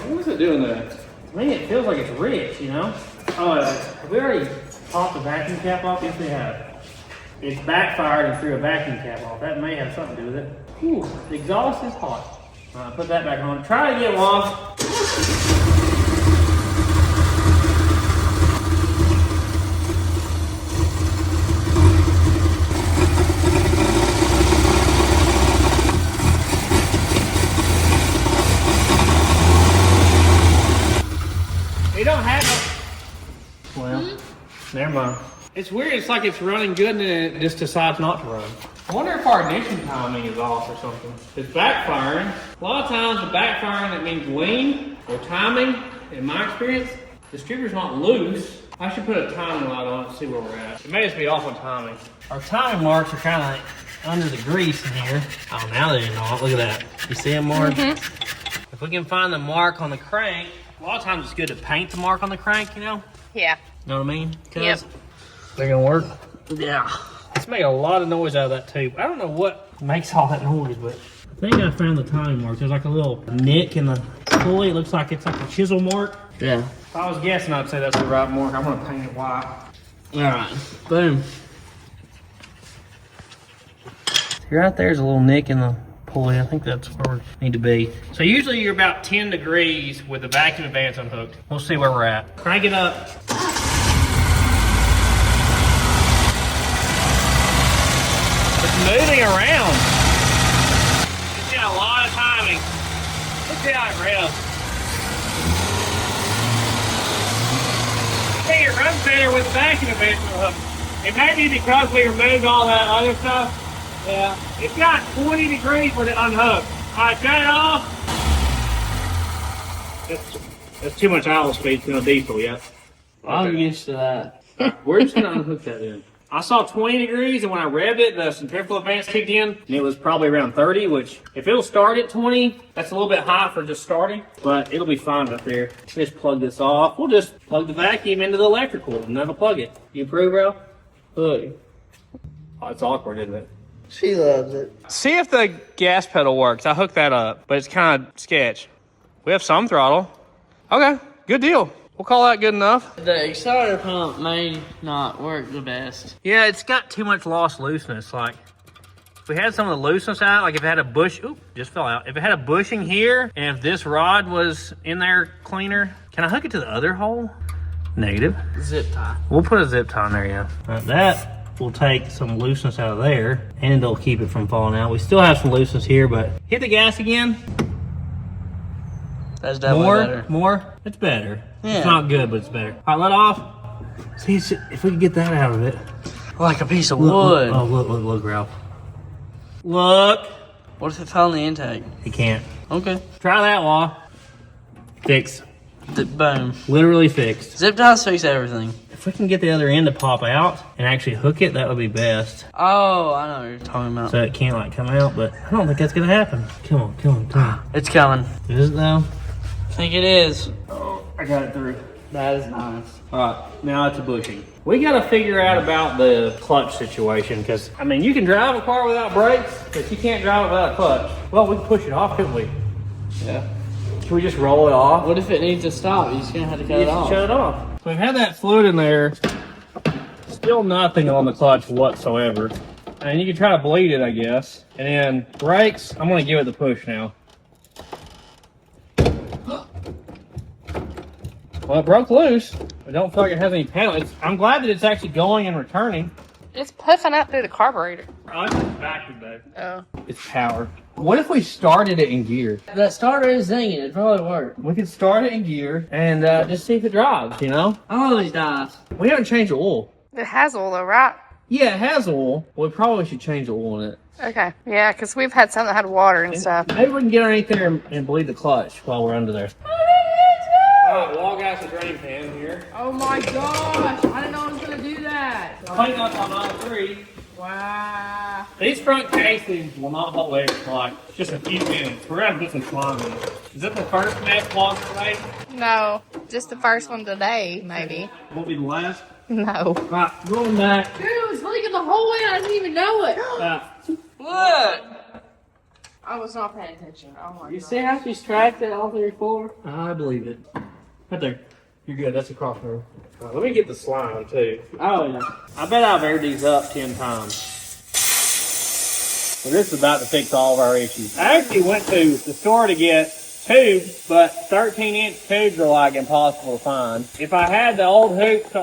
What is it doing there? To me, it feels like it's rich, you know? Oh, have we already popped the vacuum cap off? Yes, we have. It's backfired and threw a vacuum cap off. That may have something to do with it. Ooh, the exhaust is hot. All right, put that back on. Try it again, Juan. You don't have a... Well, never mind. It's weird. It's like it's running good and then it just decides not to run. I wonder if our ignition timing is off or something. It's backfiring. A lot of times the backfiring, that means lean. Well, timing, in my experience, the distributor's not loose. I should put a timing light on it and see where we're at. It may just be off on timing. Our timing marks are kind of under the grease in here. Oh, now they're not. Look at that. You see them, Mark? If we can find the mark on the crank, a lot of times it's good to paint the mark on the crank, you know? Yeah. Know what I mean? Yep. They're gonna work? Yeah. It's making a lot of noise out of that tube. I don't know what makes all that noise, but I think I found the timing mark. There's like a little nick in the pulley. It looks like it's like a chisel mark. Yeah. If I was guessing, I'd say that's the right mark. I'm gonna paint it white. All right. Boom. Right there's a little nick in the pulley. I think that's where we need to be. So usually you're about 10 degrees with the vacuum advance unhooked. We'll see where we're at. Crank it up. It's moving around. It's got a lot of timing. Let's see how it revs. I think it runs better with the vacuum advance unhooked. It may be because we removed all that other stuff. Yeah, it's got 20 degrees when it unhooked. All right, shut it off. That's too much idle speed to a diesel yet. I'm used to that. Right, we're just gonna unhook that in. I saw 20 degrees, and when I revved it, the centrifugal advance kicked in, and it was probably around 30, which if it'll start at 20, that's a little bit high for just starting, but it'll be fine up there. Just plug this off. We'll just plug the vacuum into the electrical, and that'll plug it. You approve, bro? Look. Oh, it's awkward, isn't it? She loves it. See if the gas pedal works. I hooked that up, but it's kind of sketch. We have some throttle. Okay, good deal. We'll call that good enough. The accelerator pump may not work the best. Yeah, it's got too much lost looseness. Like, if we had some of the looseness out, like if it had a bush, oop, just fell out. If it had a bushing here, and if this rod was in there cleaner, can I hook it to the other hole? Negative. Zip tie. We'll put a zip tie in there, yeah. That will take some looseness out of there, and it'll keep it from falling out. We still have some looseness here, but hit the gas again. That's definitely better. More. It's better. Yeah. It's not good, but it's better. All right, let off. See if we can get that out of it. Like a piece of Look, wood. look, Ralph. Look. What if it fell in the intake? You can't. Okay. Try that, Law. Fix. Boom. Literally fixed. Zip ties fix everything. If we can get the other end to pop out and actually hook it, that would be best. Oh, I know what you're talking about. So it can't like come out, but I don't think that's gonna happen. Come on. It's coming. Is it though? I think it is. Oh, I got it through. That is nice. All right, now it's a bushing. We got to figure out about the clutch situation because, I mean, you can drive a car without brakes, but you can't drive it without a clutch. Well, we can push it off, couldn't we? Yeah. Can we just roll it off? What if it needs to stop? You're just going to have to cut it off. Shut it off. We've had that fluid in there. Still nothing on the clutch whatsoever. And you can try to bleed it, I guess. And then brakes, I'm going to give it the push now. Well, it broke loose. I don't feel like it has any pedal. I'm glad that it's actually going and returning. It's puffing up through the carburetor. Oh, it's vacuum, babe. Oh. It's power. What if we started it in gear? That starter is zinging. It'd probably work. We could start it in gear and just see if it drives, you know? I love these dies. We haven't changed the oil. It has oil though, right? Yeah, it has oil. We probably should change the oil in it. Okay. Yeah, because we've had some that had water and stuff. Maybe we can get underneath there and bleed the clutch while we're under there. Alright, well, I got the drain pan here. Oh my gosh! I didn't know I was gonna do that. Clean up on all three. Wow. These front casings will not hold air for like just a few minutes. We're gonna put some slime in it. Is that the first mask wash today? No, just the first one today, maybe. Won't be the last? No. Right, going back. Dude, it was leaking the whole way. I didn't even know it. Look! I was not paying attention. Oh my You god. see how she's tracked it all through floor? I believe it. Right there. You're good. That's a crossroad. Right, let me get the slime too. Oh, yeah. I bet I've aired these up 10 times. So this is about to fix all of our issues. I actually went to the store to get tubes, but 13-inch tubes are like impossible to find. If I had the old hoops,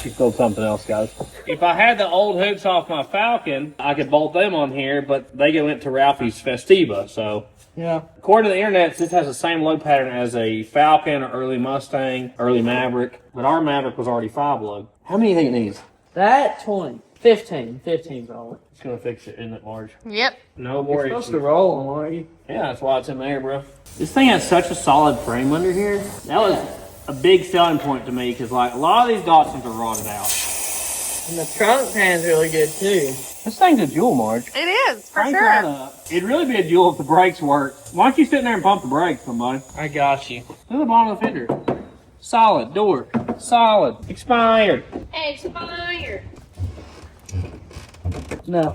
she spilled something else, guys. If I had the old hoops off my Falcon, I could bolt them on here, but they went to Ralphie's Festiva, so. Yeah. According to the internet, this has the same load pattern as a Falcon, or early Mustang, early Maverick, but our Maverick was already 5 load. How many do you think it needs? That 20. 15. 15 probably. It's gonna fix it, isn't it, Marge? Yep. No more You're supposed issues. to roll them, aren't you? Yeah, that's why it's in there, bro. This thing has such a solid frame under here. That was a big selling point to me because, like, a lot of these Datsuns are rotted out. And the trunk pan's really good too. This thing's a jewel, Marge. It is, for Crank sure. that up. It'd really be a jewel if the brakes work. Why don't you sit in there and pump the brakes, somebody? I got you. Look at the bottom of the fender. Solid door. Solid. Expired. Expired. No.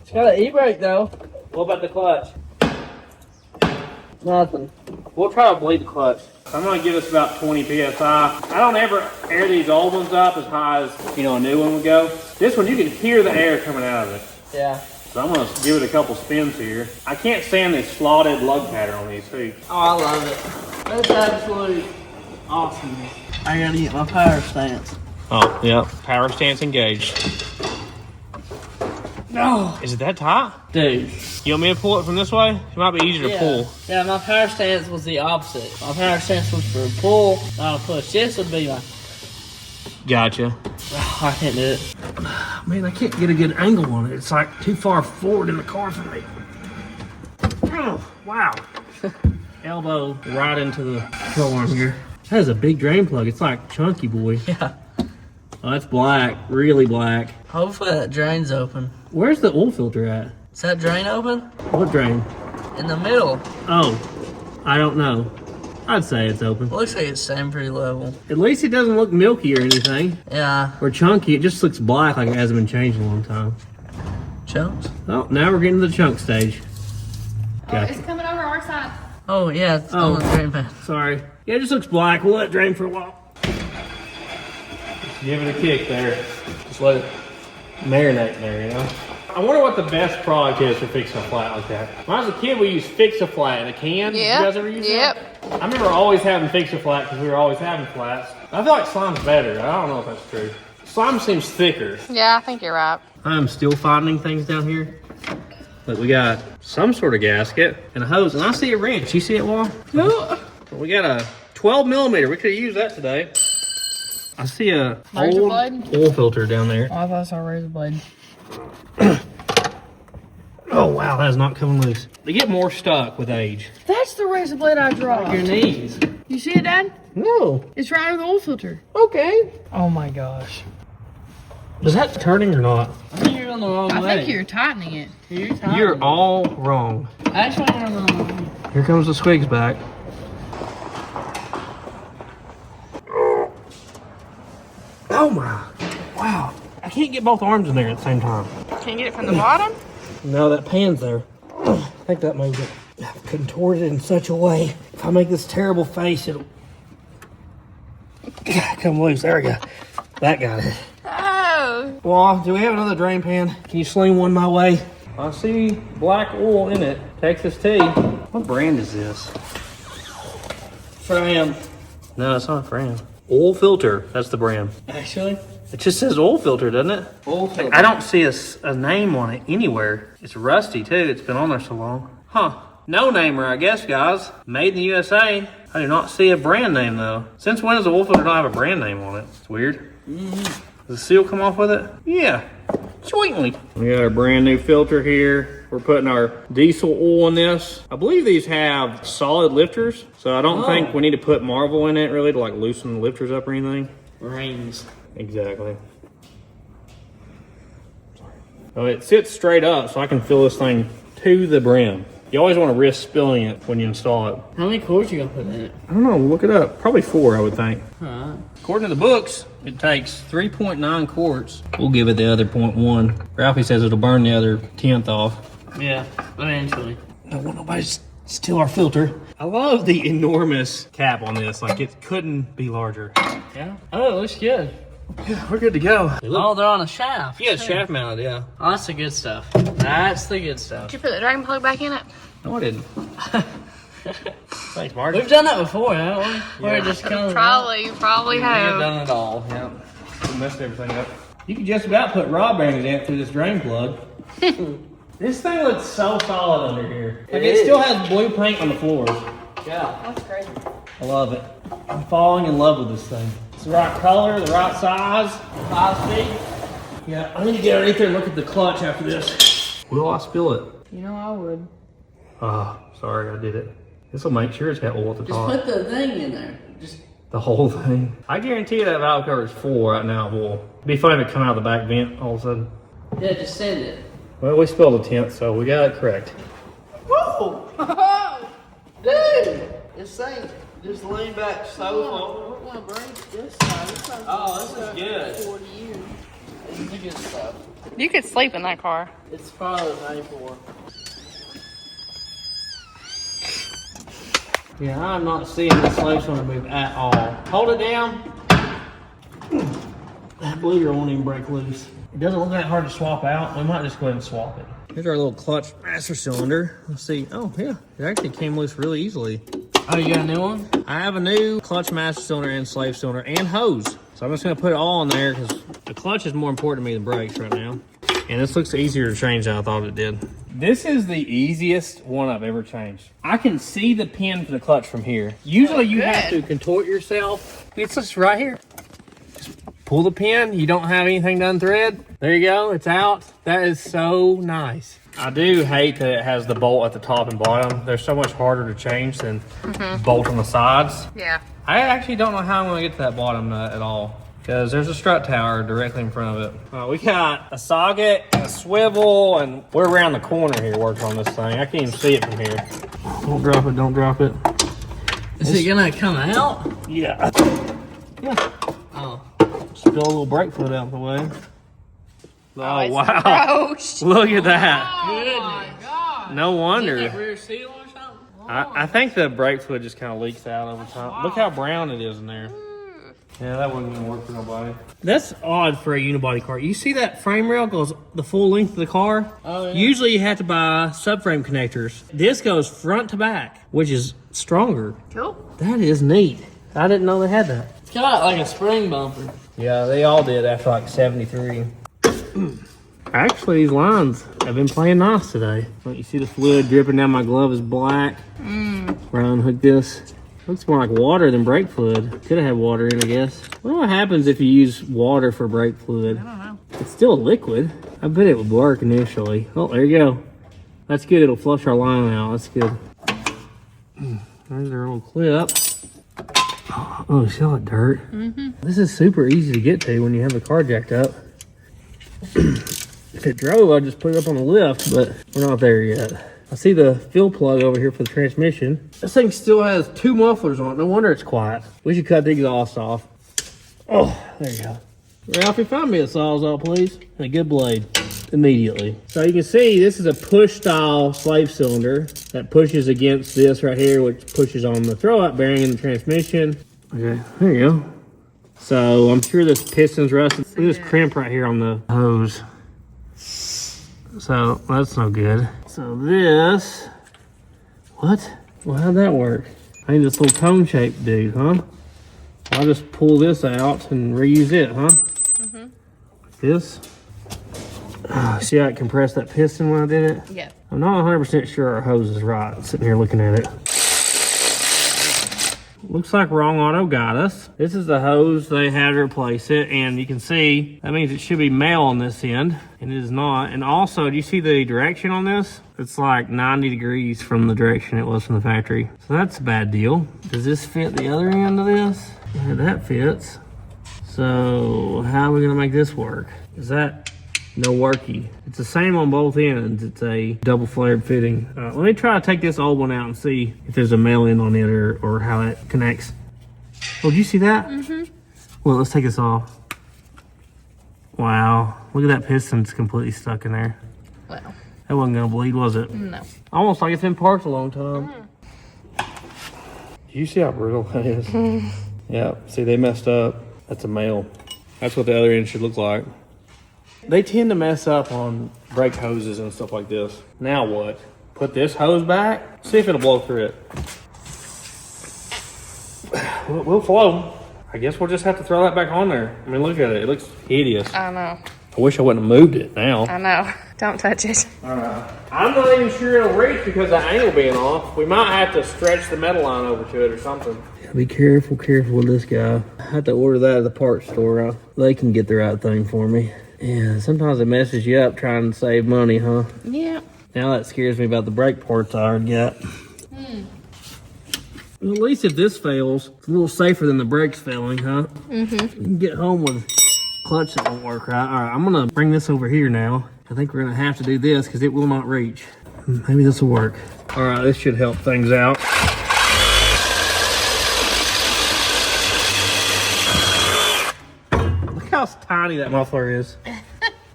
It's got an e-brake though. What about the clutch? Nothing. We'll try to bleed the clutch. I'm gonna give this about 20 PSI. I don't ever air these old ones up as high as, you know, a new one would go. This one, you can hear the air coming out of it. Yeah. So I'm gonna give it a couple spins here. I can't stand this slotted lug pattern on these too. Oh, I love it. That's absolutely awesome. I gotta get my power stance. Oh, yeah. Power stance engaged. No. Is it that tight? Dude. You want me to pull it from this way? It might be easier to pull. Yeah, my power stance was the opposite. My power stance was for a pull, not a push. This would be my... Gotcha. Oh, I can't do it. Man, I can't get a good angle on it. It's like too far forward in the car for me. Oh, wow. Elbow right into the control arm here. That is a big drain plug. It's like chunky, boy. Yeah. Oh, that's black. Really black. Hopefully that drain's open. Where's the oil filter at? Is that drain open? What drain? In the middle. Oh, I don't know. I'd say it's open. Looks like it's staying pretty level. At least it doesn't look milky or anything. Yeah. Or chunky. It just looks black like it hasn't been changed in a long time. Chunks? Oh, now we're getting to the chunk stage. Oh, it's coming over our side. Oh, yeah. It's on the drain pan. Sorry. Yeah, it just looks black. We'll let it drain for a while. Just give it a kick there. Just let it marinate there, you know? I wonder what the best product is for fixing a flat like that. When I was a kid, we used Fix-A-Flat in a can. Yeah. You guys ever use Yep. that? I remember always having Fix-A-Flat because we were always having flats. I feel like slime's better. I don't know if that's true. Slime seems thicker. Yeah, I think you're right. I'm still finding things down here. Look, we got some sort of gasket and a hose, and I see a wrench. You see it, Wall? No. We got a 12 millimeter. We could have used that today. I see a Razor old blade? oil filter down there. Oh, I thought I saw a razor blade. Oh, wow, that is not coming loose. They get more stuck with age. That's the razor blade I dropped. Your knees. You see it, Dad? No. It's right under the oil filter. Okay. Oh my gosh. Is that turning or not? I think you're on the wrong way. I think you're tightening it. You're all wrong. Actually, you're on the wrong way. Here comes the swigs back. Oh my. Wow. I can't get both arms in there at the same time. Can't get it from the bottom? No, that pan's there. I think that moved it. I've contorted it in such a way. If I make this terrible face, it'll come loose. There we go. That got it. Oh. Well, do we have another drain pan? Can you sling one my way? I see black oil in it. Texas Tea. What brand is this? Fram. No, it's not a brand. Oil filter. That's the brand. Actually? It just says oil filter, doesn't it? Oil filter. I don't see a name on it anywhere. It's rusty too. It's been on there so long. Huh. No namer, I guess, guys. Made in the USA. I do not see a brand name though. Since when does a oil filter not have a brand name on it? It's weird. Does the seal come off with it? Yeah. Sweetly. We got our brand new filter here. We're putting our diesel oil in this. I believe these have solid lifters, so I don't think we need to put Marvel in it really to like loosen the lifters up or anything. Rings. Exactly. So it sits straight up so I can fill this thing to the brim. You always want to risk spilling it when you install it. How many quarts you gonna put in it? I don't know, look it up. Probably 4, I would think. Alright. According to the books, it takes 3.9 quarts. We'll give it the other 0.1. Ralphie says it'll burn the other 10th off. Yeah, eventually. Don't want nobody to steal our filter. I love the enormous cap on this. Like, it couldn't be larger. Yeah. Oh, it looks good. Yeah, we're good to go. Oh, they're on a shaft. Yeah, shaft mounted, yeah. Oh, that's the good stuff. That's the good stuff. Did you put the drain plug back in it? No, I didn't. Thanks, Mark. We've done that before, haven't we? Where it just comes You probably We've have. done it all, yeah. We messed everything up. You can just about put rod bearings in through this drain plug. This thing looks so solid under here. Like it still has blue paint on the floors. Yeah. That's crazy. I love it. I'm falling in love with this thing. It's the right color, the right size. 5 feet. Yeah, I need to get underneath there and look at the clutch after this. Will I spill it? You know I would. Ah, sorry, I did it. This will make sure it's got oil at the top. Just put the thing in there. Just the whole thing. I guarantee you that valve cover is full right now of oil. It'd be funny if it come out of the back vent all of a sudden. yeah, just send it. Well, we spilled a tenth, so we got it correct. Whoa! Dude! This ain't just lean back so far. We're gonna bring this side. This side's Oh, this is good. 40 years. This is the good stuff. You could sleep in that car. It's probably made for. Yeah, I'm not seeing the slave cylinder move at all. Hold it down. That bleeder won't even break loose. It doesn't look that hard to swap out. We might just go ahead and swap it. Here's our little clutch master cylinder. Let's see. Oh, yeah. It actually came loose really easily. Oh, you got a new one? I have a new clutch master cylinder and slave cylinder and hose. So I'm just going to put it all in there because the clutch is more important to me than brakes right now. And this looks easier to change than I thought it did. This is the easiest one I've ever changed. I can see the pin for the clutch from here. Usually you have to contort yourself. It's just right here. Just pull the pin. You don't have anything to unthread. There you go. It's out. That is so nice. I do hate that it has the bolt at the top and bottom. They're so much harder to change than bolt on the sides. Yeah. I actually don't know how I'm going to get to that bottom nut at all, because there's a strut tower directly in front of it. We got a socket, a swivel, and we're around the corner here working on this thing. I can't even see it from here. Don't drop it, don't drop it. Is it gonna come out? Yeah. Yeah. Oh. Spill a little brake fluid out the way. Oh, wow. Gross. Look at that. Oh my god. No wonder. Is that rear seal or something? I think the brake fluid just kind of leaks out over time. Look how brown it is in there. Yeah, that wouldn't even work for nobody. That's odd for a unibody car. You see that frame rail goes the full length of the car? Oh, yeah. Usually you have to buy subframe connectors. This goes front to back, which is stronger. Cool. That is neat. I didn't know they had that. It's got like a spring bumper. Yeah, they all did after like 73. Actually, these lines have been playing nice today. Look, you see the fluid dripping down my glove is black. Where I unhook this. Looks more like water than brake fluid. Could have had water in, I guess. I wonder what happens if you use water for brake fluid. I don't know. It's still a liquid. I bet it would work initially. Oh, there you go. That's good. It'll flush our line out. That's good. There's our little clip. Oh, see all that dirt? This is super easy to get to when you have the car jacked up. If it drove, I'd just put it up on the lift, but we're not there yet. I see the fuel plug over here for the transmission. This thing still has 2 mufflers on it. No wonder it's quiet. We should cut the exhaust off. Oh, there you go. Ralphie, find me a Sawzall, please. And a good blade. Immediately. So you can see this is a push style slave cylinder that pushes against this right here, which pushes on the throwout bearing in the transmission. Okay, there you go. So I'm sure this piston's rusted. Look at this crimp right here on the hose. So that's no good. So this, what? Well, how'd that work? I need this little cone shaped dude, huh? I'll just pull this out and reuse it, huh? Like this. See how it compressed that piston when I did it? Yeah. I'm not 100% sure our hose is right. I'm sitting here looking at it. Looks like Wrong Auto got us. This is the hose they had to replace it, and you can see that means it should be male on this end, and it is not. And also, do you see the direction on this? It's like 90 degrees from the direction it was from the factory. So that's a bad deal. Does this fit the other end of this? Yeah, that fits. So how are we gonna make this work? Is that no worky? It's the same on both ends. It's a double flared fitting. Let me try to take this old one out and see if there's a male end on it or how it connects. Oh, did you see that? Well, let's take this off. Wow, look at that piston. It's completely stuck in there. Well. That wasn't gonna bleed, was it? No. Almost like it's been parked a long time. You see how brittle that is? Yeah, see, they messed up. That's a male. That's what the other end should look like. They tend to mess up on brake hoses and stuff like this. Now what? Put this hose back, see if it'll blow through it. We'll flow. I guess we'll just have to throw that back on there. I mean, look at it. It looks hideous. I know. I wish I wouldn't have moved it now. I know. Don't touch it. I'm not even sure it'll reach because of the angle being off. We might have to stretch the metal line over to it or something. Be careful with this guy. I have to order that at the parts store. They can get the right thing for me. Yeah, sometimes it messes you up trying to save money, huh? Yeah. Now that scares me about the brake parts I already got. Well, at least if this fails, it's a little safer than the brakes failing, huh? Mm-hmm. You can get home with clutch that won't work right. All right, I'm gonna bring this over here now. I think we're gonna have to do this because it will not reach. Maybe this will work. All right, this should help things out. Look how tiny that muffler is.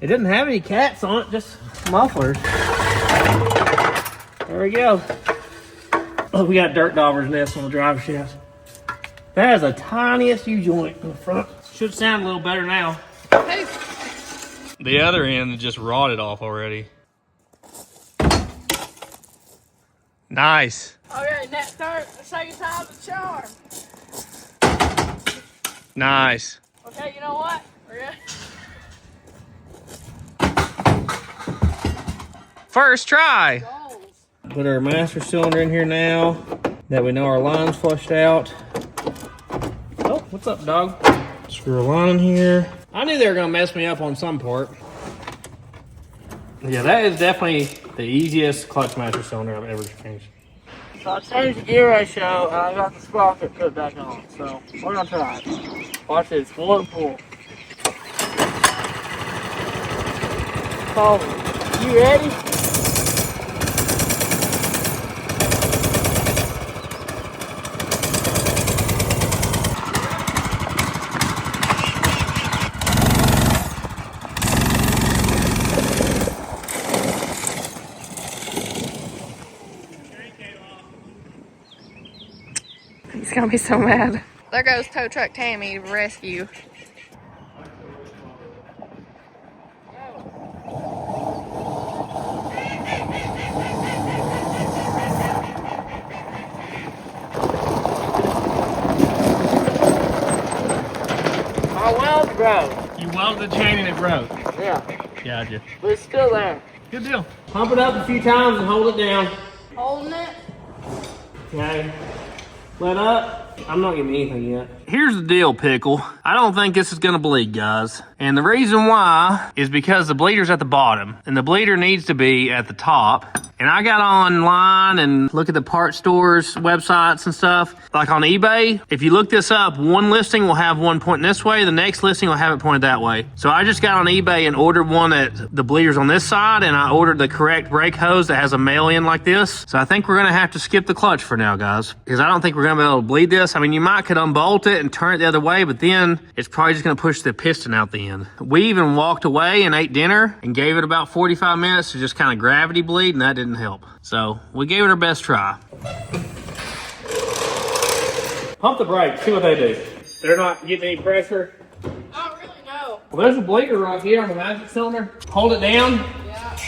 It doesn't have any cats on it, just mufflers. There we go. Oh, we got dirt dauber's nest on the driver shaft. That is the tiniest U-joint in the front. Should sound a little better now. Hey. The other end just rotted off already. Nice. Okay, next turn, second time the charm. Nice. Okay, you know what? We're good. First try. Goals. Put our master cylinder in here now that we know our line's flushed out. Oh, what's up, dog? Screw a line in here. I knew they were gonna mess me up on some part. Yeah, that is definitely the easiest clutch master cylinder I've ever changed. So I changed the gear ratio and I got the sprocket put back on. So we're gonna try it. Watch this, pull and pull. Colby, you ready? He's gonna be so mad. There goes tow truck Tammy to rescue. My weld broke. You welded the chain and it broke. Yeah, Gotcha. but it's still there. Good deal. Pump it up a few times and hold it down. Holding it. Okay. Let up. I'm not getting anything yet. Here's the deal, Pickle. I don't think this is gonna bleed, guys. And the reason why is because the bleeder's at the bottom and the bleeder needs to be at the top. And I got online and look at the part stores websites and stuff. Like on eBay, if you look this up, one listing will have one pointing this way, the next listing will have it pointed that way. So I just got on eBay and ordered one that the bleeder's on this side, and I ordered the correct brake hose that has a male end like this. So I think we're gonna have to skip the clutch for now, guys, because I don't think we're gonna be able to bleed this. I mean, you might could unbolt it and turn it the other way, but then it's probably just gonna push the piston out the end. We even walked away and ate dinner and gave it about 45 minutes to just kind of gravity bleed, and that didn't help. So we gave it our best try. Pump the brakes, see what they do. They're not getting any pressure. I don't really know. Well, there's a bleeder right here on the magic cylinder. Hold it down. Yeah.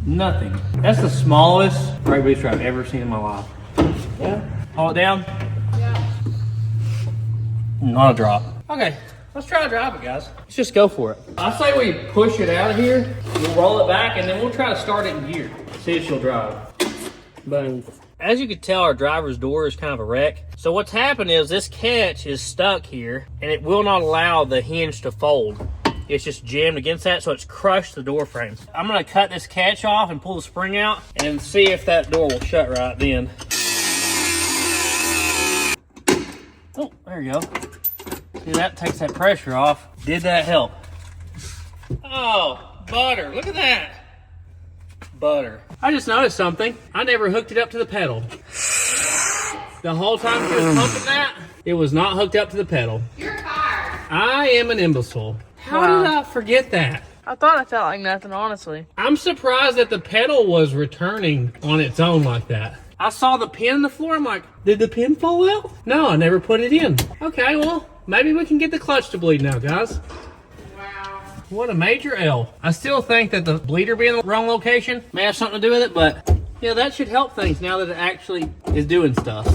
Nothing. That's the smallest brake booster I've ever seen in my life. Yeah. Hold it down. Yeah. Not a drop. Okay, let's try to drive it, guys. Let's just go for it. I say we push it out of here, we'll roll it back, and then we'll try to start it in gear. See if she'll drive. Boom. As you can tell, our driver's door is kind of a wreck. So what's happened is this catch is stuck here, and it will not allow the hinge to fold. It's just jammed against that, so it's crushed the door frame. I'm gonna cut this catch off and pull the spring out and see if that door will shut right then. Oh, there you go. See, that takes that pressure off. Did that help? Oh, butter, look at that. Butter. I just noticed something. I never hooked it up to the pedal. The whole time she was pumping that, it was not hooked up to the pedal. You're tired. I am an imbecile. How did I forget that? I thought I felt like nothing, honestly. I'm surprised that the pedal was returning on its own like that. I saw the pin in the floor. I'm like, did the pin fall out? No, I never put it in. Okay, well, maybe we can get the clutch to bleed now, guys. Wow. What a major L. I still think that the bleeder being in the wrong location may have something to do with it, but yeah, that should help things now that it actually is doing stuff.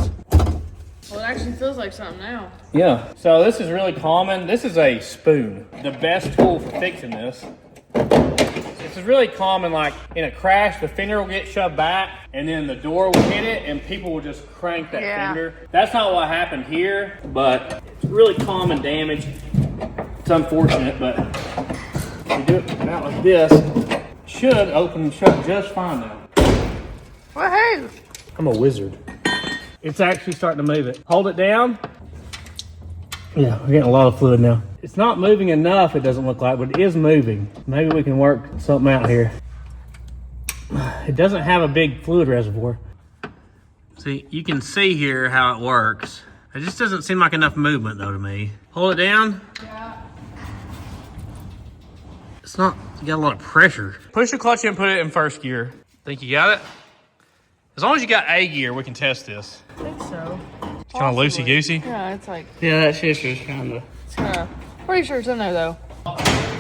Well, it actually feels like something now. Yeah, so this is really common. This is a spoon. The best tool for fixing this. This is really common, like in a crash, the fender will get shoved back and then the door will hit it and people will just crank that fender. That's not what happened here, but it's really common damage. It's unfortunate, but if you do it out like this, it should open and shut just fine now. Woohoo! I'm a wizard. It's actually starting to move it. Hold it down. Yeah, we're getting a lot of fluid now. It's not moving enough, it doesn't look like, but it is moving. Maybe we can work something out here. It doesn't have a big fluid reservoir. See, you can see here how it works. It just doesn't seem like enough movement though to me. Hold it down. Yeah. It's not, you got a lot of pressure. Push the clutch in and put it in first gear. Think you got it? As long as you got A gear, we can test this. I think so. It's kind of loosey-goosey. Yeah, it's like, Yeah, that shifter's kind of. it's kind of, pretty sure it's in there though.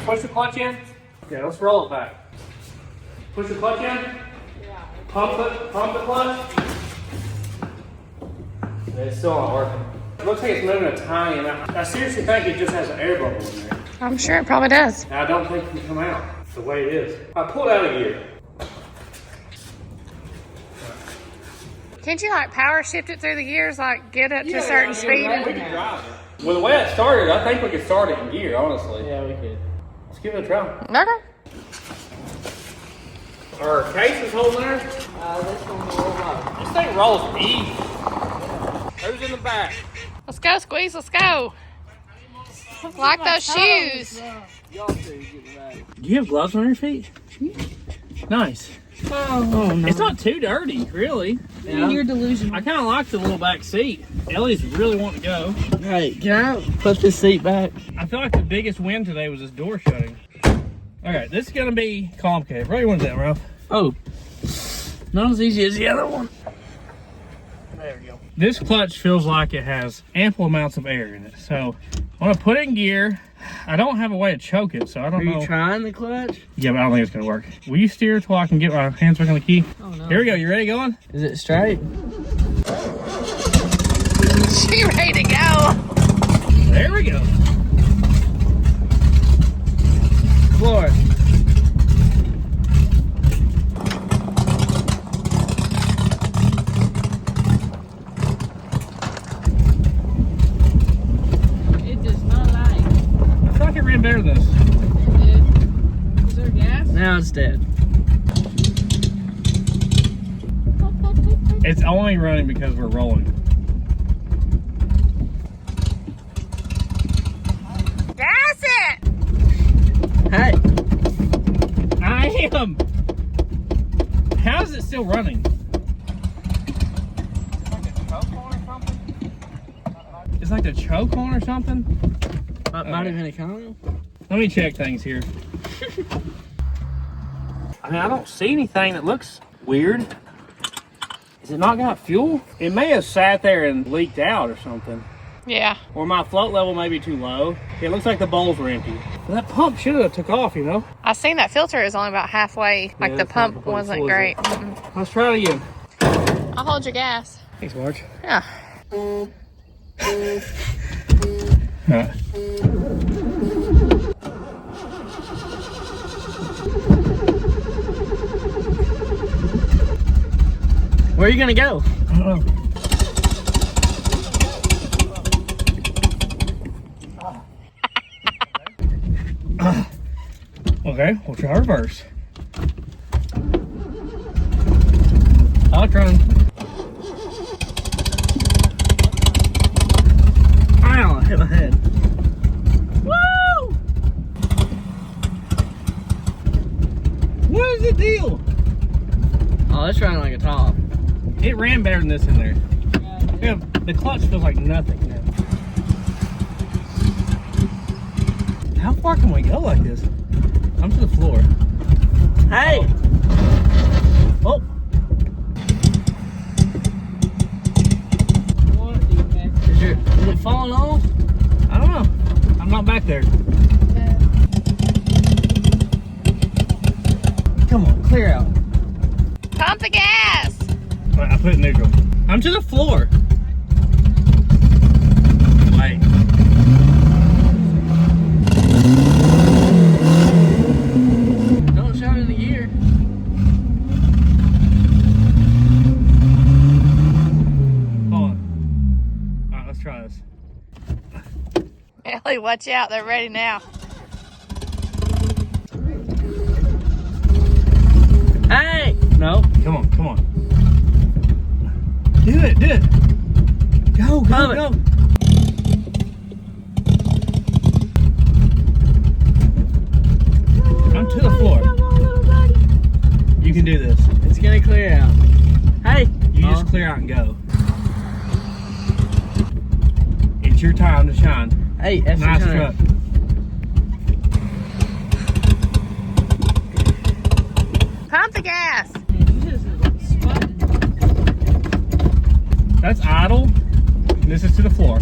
Push the clutch in. Okay, let's roll it back. Push the clutch in. Yeah. Pump the clutch. It's still not working. It looks like it's moving a tiny amount. I seriously think it just has an air bubble in there. I'm sure it probably does. I don't think it can come out the way it is. I pulled out of gear. Can't you like power shift it through the gears, like get it to a certain speed? We can drive it. Well, the way it started, I think we could start it in gear, honestly. Yeah, we could. Let's give it a try. Okay. Our case is holding there. This one will roll up. This thing rolls easy. Who's in the back? Let's go, Squeeze. Let's go. Like those shoes. Y'all two get the bag. Do you have gloves on your feet? Nice. Oh no. It's not too dirty, really. Yeah. You're delusional. I kind of like the little back seat. Ellie's really wanting to go. Hey, can I put this seat back? I feel like the biggest win today was this door shutting. All right, this is going to be complicated. Really wins that, Ralph. Oh. Not as easy as the other one. There we go. This clutch feels like it has ample amounts of air in it. So I'm going to put it in gear. I don't have a way to choke it, so I don't know. Are you trying the clutch? Yeah, but I don't think it's going to work. Will you steer till I can get my hands back on the key? Oh no. Here we go. You ready going? Is it straight? She ready to go. There we go. Floor. It does not like. I feel like it ran better than this. Is there gas? Now it's dead. It's only running because we're rolling. Gas it! Hey. I am. How is it still running? It's like a choke on or something? Might have been a condom. Let me check things here. I mean, I don't see anything that looks weird. Is it not got fuel? It may have sat there and leaked out or something. Yeah. Or my float level may be too low. It looks like the bowls were empty. Well, that pump should have took off, you know? I seen that filter is only about halfway. Like Yeah, the it's not pump quite wasn't full, is great. it? Let's try it again. I'll hold your gas. Thanks, Marge. Yeah. All right. Where are you gonna go? I don't know. Okay, we'll try reverse. I'll try. Ow, I hit my head. Woo! What is the deal? Oh, it's running like a top. It ran better than this in there. Yeah, the clutch feels like nothing now. How far can we go like this? I'm to the floor. Hey! Oh! Is it falling off? I don't know. I'm not back there. Come on, clear out. Pump the gas. All right, I put it in neutral. I'm to the floor. Wait. Don't shout in the gear. Hold on. All right, let's try this. Ellie Hey, watch out. They're ready now. Hey! No. Come on, come on. Do it, do it. Go, go, go. Come to the floor. You can do this. It's gonna clear out. Hey! You just clear out and go. It's your time to shine. Hey, that's Nice truck. Pump the gas. That's idle. This is to the floor.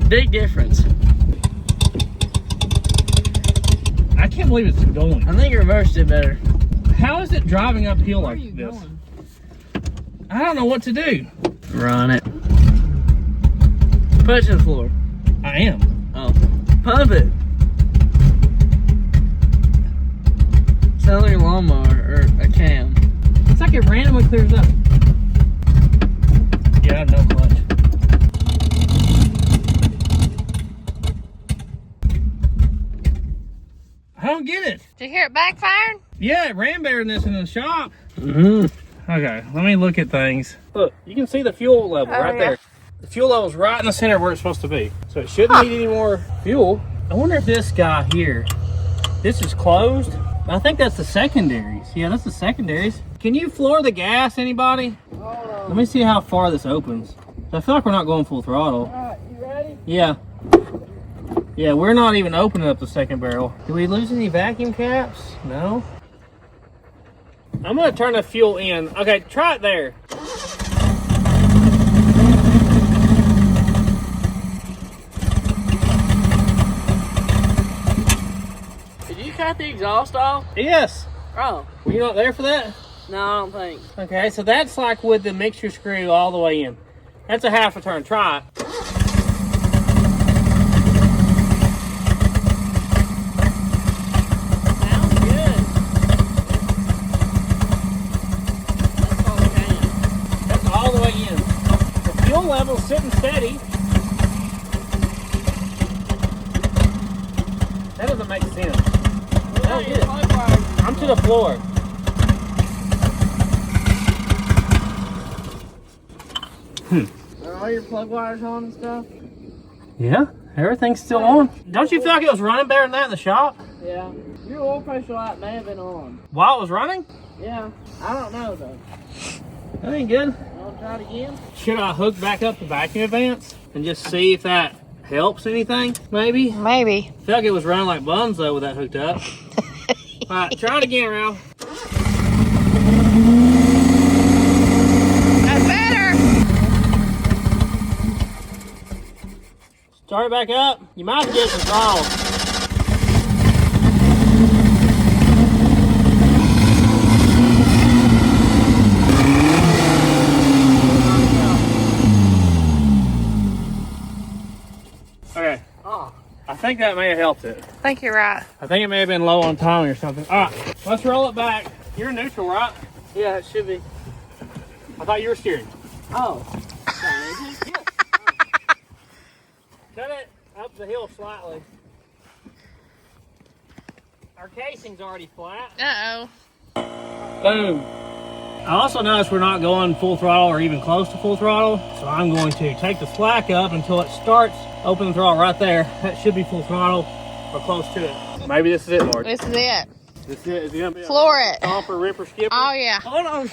Big difference. I can't believe it's going. I think reverse did better. How is it driving uphill like this? I don't know what to do. Run it. Put it to the floor. I am. Oh. Pump it. Sounds like a lawnmower or a cam. It's like it randomly clears up. Yeah, no clutch. I don't get it. Did you hear it backfiring? Yeah, it ran better than this in the shop. Mm-hmm. Okay, let me look at things. Look, you can see the fuel level right yeah. there. The fuel level's right in the center where it's supposed to be. So it shouldn't need any more fuel. I wonder if this guy here, this is closed. I think that's the secondaries. Yeah, that's the secondaries. Can you floor the gas, anybody? Let me see how far this opens. I feel like we're not going full throttle. Alright, you ready? Yeah. Yeah, we're not even opening up the second barrel. Did we lose any vacuum caps? No. I'm gonna turn the fuel in. Okay, try it there. Did you cut the exhaust off? Yes. Oh. Were you not there for that? No, I don't think. Okay, so that's like with the mixture screw all the way in. That's a half a turn. Try it. Sounds good. That's all the way in. The fuel level's sitting steady. That doesn't make sense. Well, Get it. I'm to the floor. Are all your plug wires on and stuff? Yeah, everything's still on. Don't you feel like it was running better than that in the shop? Yeah. Your oil pressure light may have been on. While it was running? Yeah. I don't know though. That ain't good. You want to try it again? Should I hook back up the vacuum advance and just see if that helps anything? Maybe? Maybe. I feel like it was running like buns though with that hooked up. Alright, try it again, Ralph. That's better. Start it back up. You might have to get some throttle. Okay. Oh. I think that may have helped it. I think you're right. I think it may have been low on timing or something. Alright, let's roll it back. You're neutral, right? Yeah, it should be. I thought you were steering. Oh. Cut it up the hill slightly. Our casing's already flat. Uh-oh. Boom. I also noticed we're not going full throttle or even close to full throttle, so I'm going to take the slack up until it starts. Open the throttle right there. That should be full throttle or close to it. Maybe this is it, Lord. This is it. This is it. Is it gonna be Floor it. Stomper, ripper, skipper? Oh, yeah. Hold on.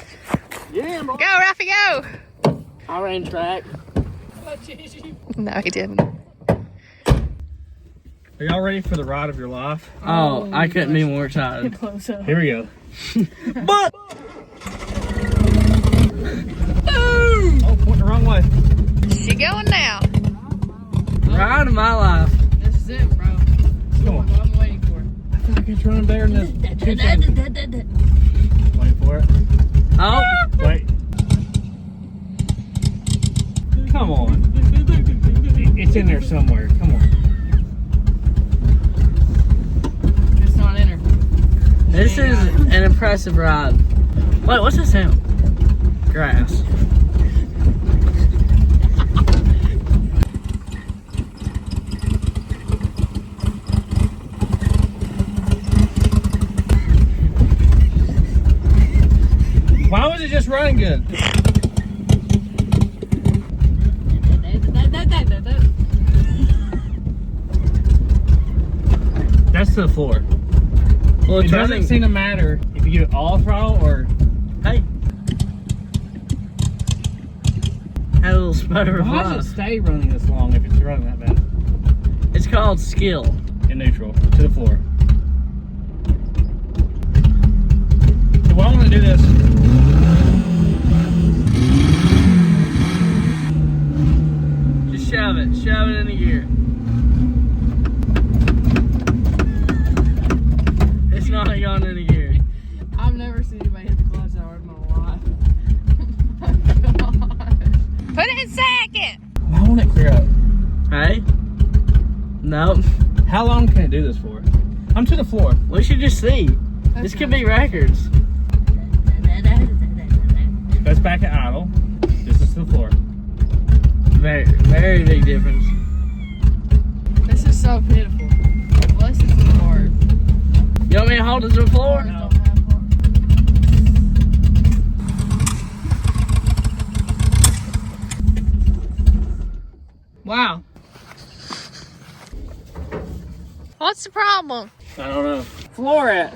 Yeah, bro. Go, Raffy, go. I ran track. No, he didn't. Are y'all ready for the ride of your life? Oh, I couldn't be more excited. Here we go. But Oh, went the wrong way. She going now. ride of my life. This is it, bro. Come on. What I'm waiting for. I feel like it's running better than this. 2 seconds. Wait for it. Oh, Wait. Come on. It's in there somewhere. Come on. It's not in her. this is an impressive ride. Wait, what's that sound? Grass. Why was it just running good? That's to the floor. Well, it doesn't seem to matter if you give it all throttle or... Hey. Had a little sputter. Why does it stay running this long if it's running that bad? It's called skill. In neutral, to the floor. So I want to do this. Just shove it in the gear. It's not going in the gear. I've never seen anybody hit the clutch that hard in my life. Oh my gosh. Put it in second. Why won't it clear up? Hey? Nope. How long can it do this for? I'm to the floor. We should just see. This could be records. That's back at idle. This is to the floor. Very, very big difference. This is so pitiful. Bless his heart. You want me to hold it to the floor? No. Wow. What's the problem? I don't know. Floor at.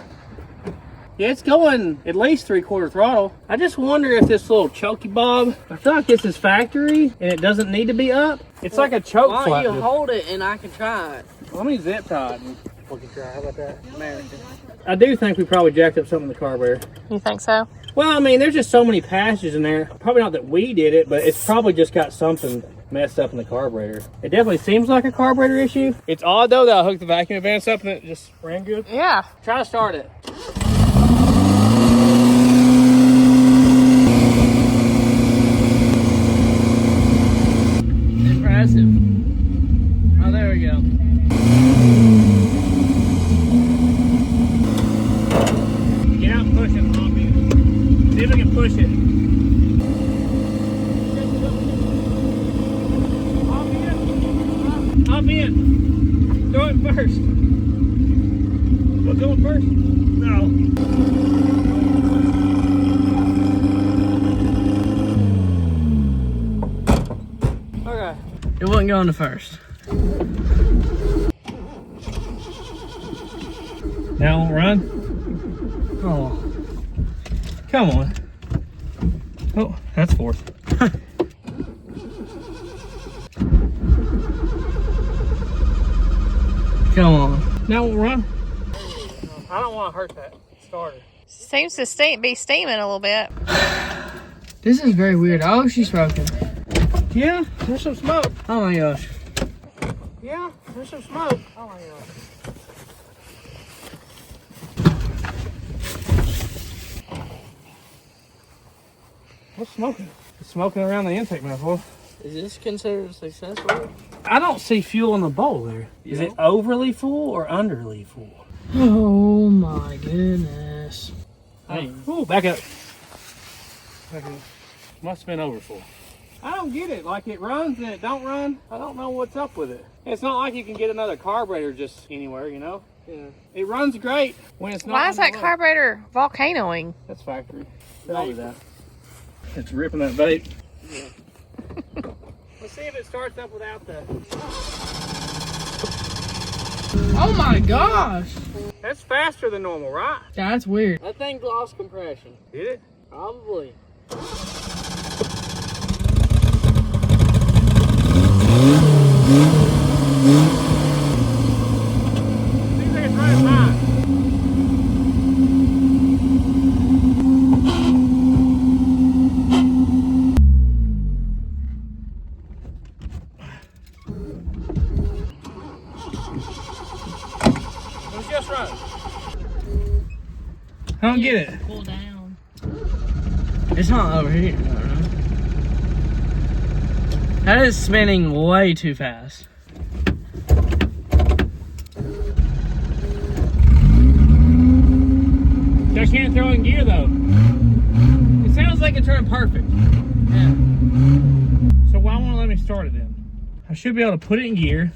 Yeah, it's going at least 3/4 throttle. I just wonder if this little chokey bob, I feel like this is factory and it doesn't need to be up. It's like a choke Why flap. don't you hold it and I can try it? Let me zip tie it and we can try. How about that? American. I do think we probably jacked up something in the carburetor. You think so? Well, I mean, there's just so many passages in there. Probably not that we did it, but it's probably just got something messed up in the carburetor. It definitely seems like a carburetor issue. It's odd though that I hooked the vacuum advance up and it just ran good. Yeah. Try to start it. Impressive. Oh, there we go. Get out and push it, hop in. See if we can push it. Hop in. Throw it first. We'll go first. No. Okay. It wasn't going to first. Now it won't run? Oh. Come on. Oh, that's fourth. Come on. Now it won't run? I don't want to hurt that starter. Seems to be steaming a little bit. This is very weird. Oh, she's smoking. Yeah, there's some smoke. Oh my gosh. Yeah, there's some smoke. Oh my gosh. What's smoking? It's smoking around the intake manifold. Is this considered successful? I don't see fuel in the bowl there. Is it overly full or underly full? Oh my goodness. Hey, ooh, back up. Back up. Must have been over full. I don't get it. Like it runs and it don't run. I don't know what's up with it. It's not like you can get another carburetor just anywhere, you know? Yeah. It runs great when it's not. Why is that underway. carburetor volcanoing? That's factory. I'll do that. It's ripping that vape. Yeah. Let's see if it starts up without the... Oh my gosh. That's faster than normal, right? That's weird. That thing lost compression. Did it? Probably. Seems like it's running fine. Let's just run. I don't get it. Pull down. It's not over here. That is spinning way too fast. I can't throw in gear though. It sounds like it's running perfect. Yeah. So why won't it let me start it then? I should be able to put it in gear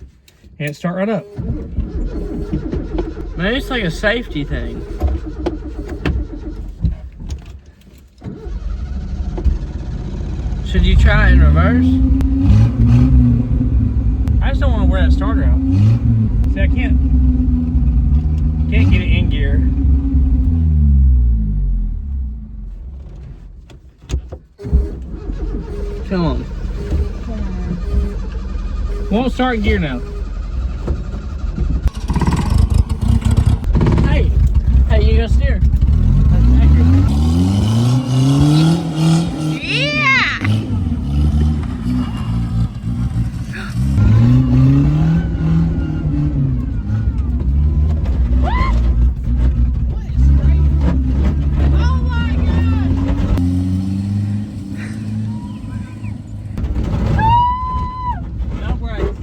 and it start right up. Maybe it's like a safety thing. Should you try it in reverse? I just don't want to wear that starter out. See, I can't get it in gear. Come on. Won't start in gear now. Hey, Hey, you gonna steer? Yeah! no brakes.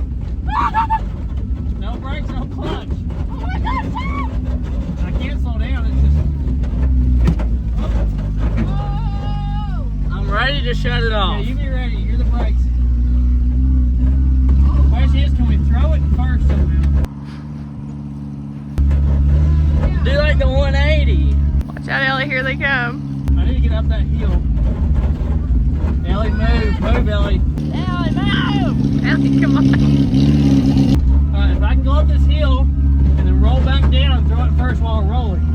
No brakes, no clutch. I can't slow down. It's just. I'm ready to shut it Yeah, off. you be ready. You're the brakes. The question is, can we throw it first somehow? Do like the 180. Watch out, Ellie, here they come. I need to get up that hill. Ellie, move. Move, Ellie. Ellie, move! Ellie, come on. Alright, if I can go up this hill and then roll back down and throw it first while I'm rolling.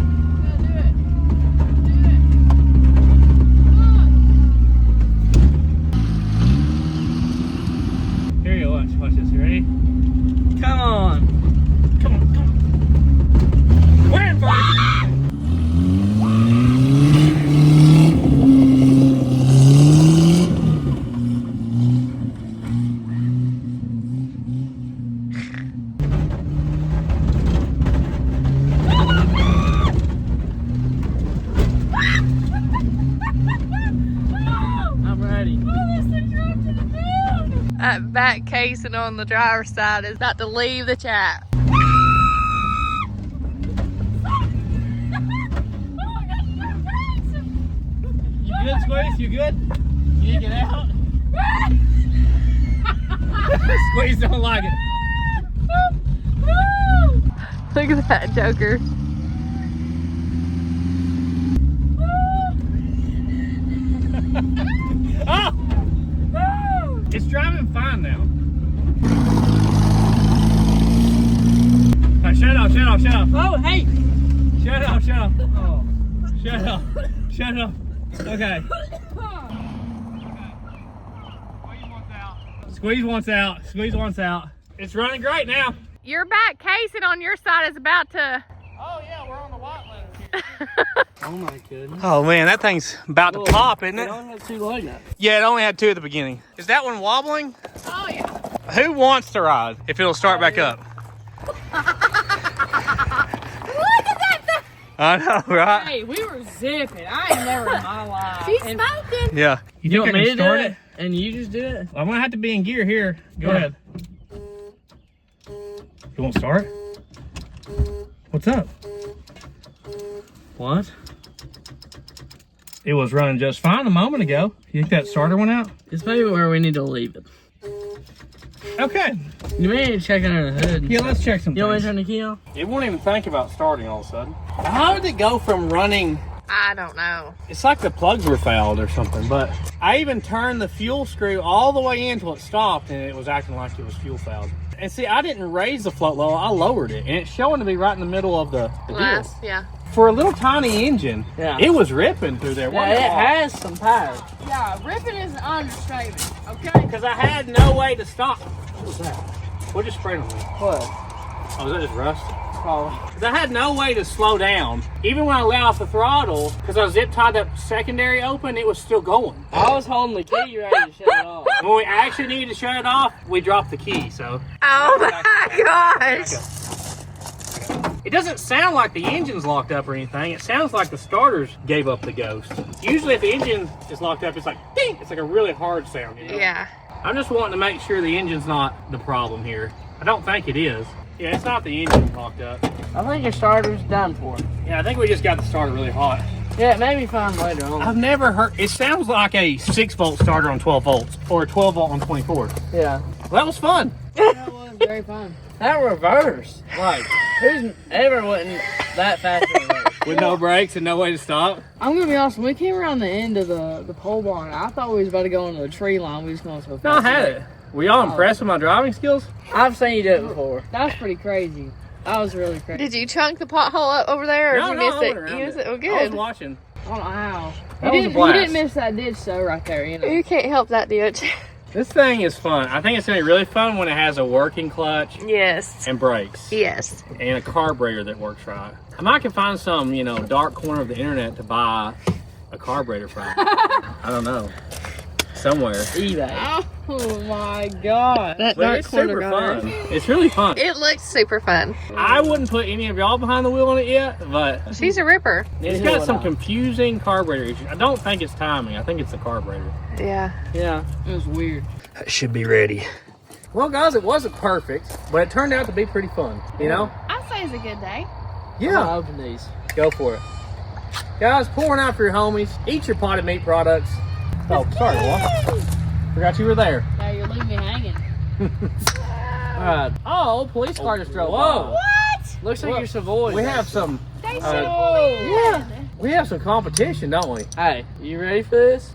Here you go. Watch this. You ready? Come on. Come on, come on. We're in first. I'm ready. That back casing on the driver's side is about to leave the chat. You good, Squeeze? You good? You need to get out? Squeeze don't like it. Look at that joker. Oh! It's driving fine now. All right, shut off, shut off, shut off. Oh, hey. Shut off, shut off. Oh. Shut off. Shut off. Okay. Squeeze wants out. Squeeze wants out. It's running great now. Your back casing on your side is about to... Oh yeah, we're on the white line. Oh my goodness. Oh man, that thing's about to pop, isn't It it? only has 2 low nuts. Yeah, it only had 2 at the beginning. Is that one wobbling? Oh, yeah. Who wants to ride if it'll start back up? Look at that thing. I know, right? Hey, we were zipping. I ain't never in my life. She's And smoking. Yeah. You want think I me can to do start it? And you just do it? I'm gonna have to be in gear here. Go Yeah. ahead. You won't start? What's up? What? It was running just fine a moment ago. You think that starter went out? It's maybe where we need to leave it. Okay. You may need to check under the hood. Yeah, let's check some You want me to things. turn the key on? It won't even think about starting all of a sudden. How did it go from running? I don't know. It's like the plugs were fouled or something, but I even turned the fuel screw all the way in until it stopped and it was acting like it was fuel fouled. And see, I didn't raise the float level, I lowered it, and it's showing to be right in the middle of the deal. Glass, yeah. For a little tiny engine, Yeah. it was ripping through there. Yeah, it has some power. yeah, ripping is an understatement. Okay. Because I had no way to stop. What was that? What just sprayed on me? What? Oh, was that just rust? Probably. Because I had no way to slow down. Even when I let off the throttle, because I zip tied that secondary open, it was still going. I was holding the key ready to shut it off. When we actually needed to shut it off, we dropped the key, so. Oh my gosh. It doesn't sound like the engine's locked up or anything. It sounds like the starters gave up the ghost. Usually if the engine is locked up, it's like, ding! It's like a really hard sound, you know? Yeah. I'm just wanting to make sure the engine's not the problem here. I don't think it is. Yeah, it's not the engine locked up. I think your starter's done for. Yeah, I think we just got the starter really hot. Yeah, it may be fine later on. I've never heard, it sounds like a 6-volt starter on 12 volts or a 12 volt on 24. Yeah. Well, that was fun. That was very fun. That reverse. Like, who's ever wouldn't that fast in reverse? With no brakes and no way to stop? I'm gonna be honest, when we came around the end of the pole barn, I thought we was about to go into the tree line. We just going so fast. No, I had it. Were y'all impressed with my driving skills? I've seen you do it before. That's pretty crazy. That was really crazy. Did you chunk the pothole up over there, or No, did no, you I miss went it? around You missed it? Well, I was good. watching. I don't know how. That was a You blast. didn't miss that ditch though, right there. You know. You can't help that ditch. This thing is fun. I think it's going to be really fun when it has a working clutch Yes. and brakes. Yes. And a carburetor that works right. I might can find some, dark corner of the internet to buy a carburetor from. I don't know. Somewhere. eBay. Oh my god. That But dark it's corner super got fun. her. It's really fun. It looks super fun. I wouldn't put any of y'all behind the wheel on it yet, but She's a ripper. it's got some confusing carburetor issues. I don't think it's timing. I think it's the carburetor. Yeah. Yeah. It was weird. That should be ready. Well, guys, it wasn't perfect, but it turned out to be pretty fun. I'd say it's a good day. I'll open these. Go for it. Guys, pouring out for your homies. Eat your potted meat products. Oh, sorry, Walt. Forgot you were there. Now you're leaving me hanging. Alright. Oh, police car just drove Whoa. by. What? Looks like Look, you're Savoy. We have some. They Yeah. We have some competition, don't we? Hey, you ready for this?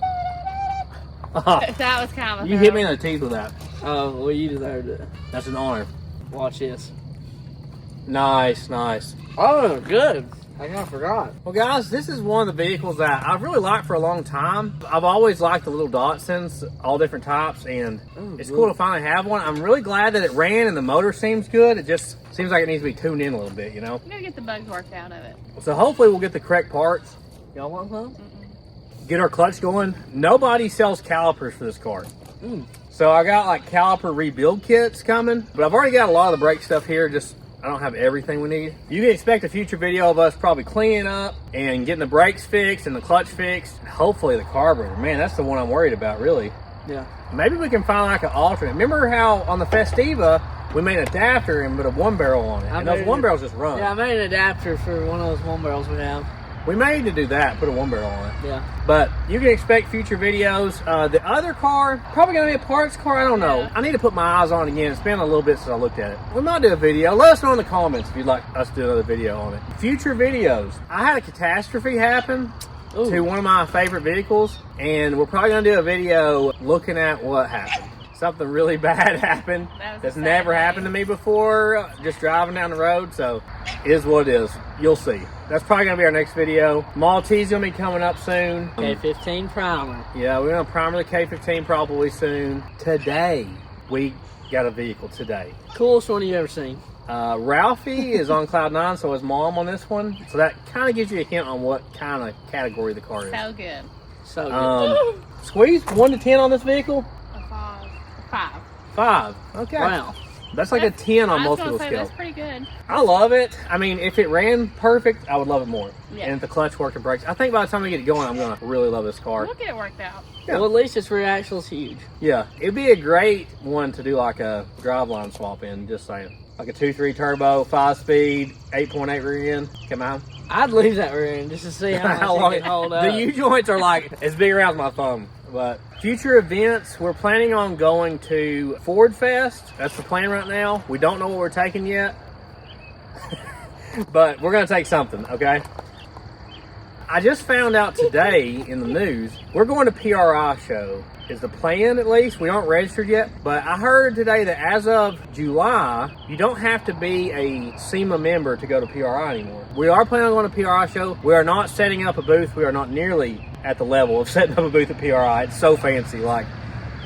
That was kind of a You hit me in the teeth with that. Oh, well, you deserved it. That's an honor. Watch this. Nice, nice. Oh, good. I kind of forgot. Well, guys, this is one of the vehicles that I've really liked for a long time. I've always liked the little Datsuns, all different types, and it's cool to finally have one. I'm really glad that it ran and the motor seems good. It just seems like it needs to be tuned in a little bit, You gotta get the bugs worked out of it. So hopefully we'll get the correct parts, Y'all want some? get our clutch going. Nobody sells calipers for this car. So I got like caliper rebuild kits coming, but I've already got a lot of the brake stuff here. Just I don't have everything we need. You can expect a future video of us probably cleaning up and getting the brakes fixed and the clutch fixed. Hopefully the carburetor. Man, that's the one I'm worried about, really. Yeah. Maybe we can find like an alternate. Remember how on the Festiva we made an adapter and put a one barrel on it, and those one barrels just run. Yeah, I made an adapter for one of those one barrels we have. We may need to do that, put a one barrel on it. Yeah. But you can expect future videos. The other car, probably going to be a parts car. I don't know. Yeah. I need to put my eyes on it again. It's been a little bit since I looked at it. We might do a video. Let us know in the comments if you'd like us to do another video on it. Future videos. I had a catastrophe happen to one of my favorite vehicles, and we're probably going to do a video looking at what happened. Something really bad happened that's never happened to me before, just driving down the road. So it is what it is. You'll see. That's probably going to be our next video. Maltese going to be coming up soon. K15 primer. Yeah, we're going to primer the K15 probably soon. Today, we got a vehicle today. Coolest one you've ever seen. Ralphie is on cloud 9, so is Mom on this one. So that kind of gives you a hint on what kind of category the car is. So good. So good. Squeeze 1 to 10 on this vehicle? A 5. 5. Okay. Wow. That's like a 10 on I was most gonna people's say scale. that's pretty good. I love it. I mean, if it ran perfect, I would love it more. Yeah. And if the clutch worked and brakes, I think by the time we get it going, I'm going to really love this car. We'll get it worked out. Yeah. Well, at least its rear axle's huge. Yeah, it'd be a great one to do like a driveline swap in, just saying. Like a 2.3 turbo, 5-speed, 8.8 rear end. Come on. I'd leave that rear end just to see how much it can hold up. The U-joints are like as big around as my thumb. But future events, we're planning on going to Ford Fest. That's the plan right now. We don't know what we're taking yet. But we're going to take something, okay? I just found out today in the news, we're going to PRI show. Is the plan, at least. We aren't registered yet. But I heard today that as of July, you don't have to be a SEMA member to go to PRI anymore. We are planning on going to PRI show. We are not setting up a booth. We are not nearly at the level of setting up a booth at PRI. It's so fancy. Like,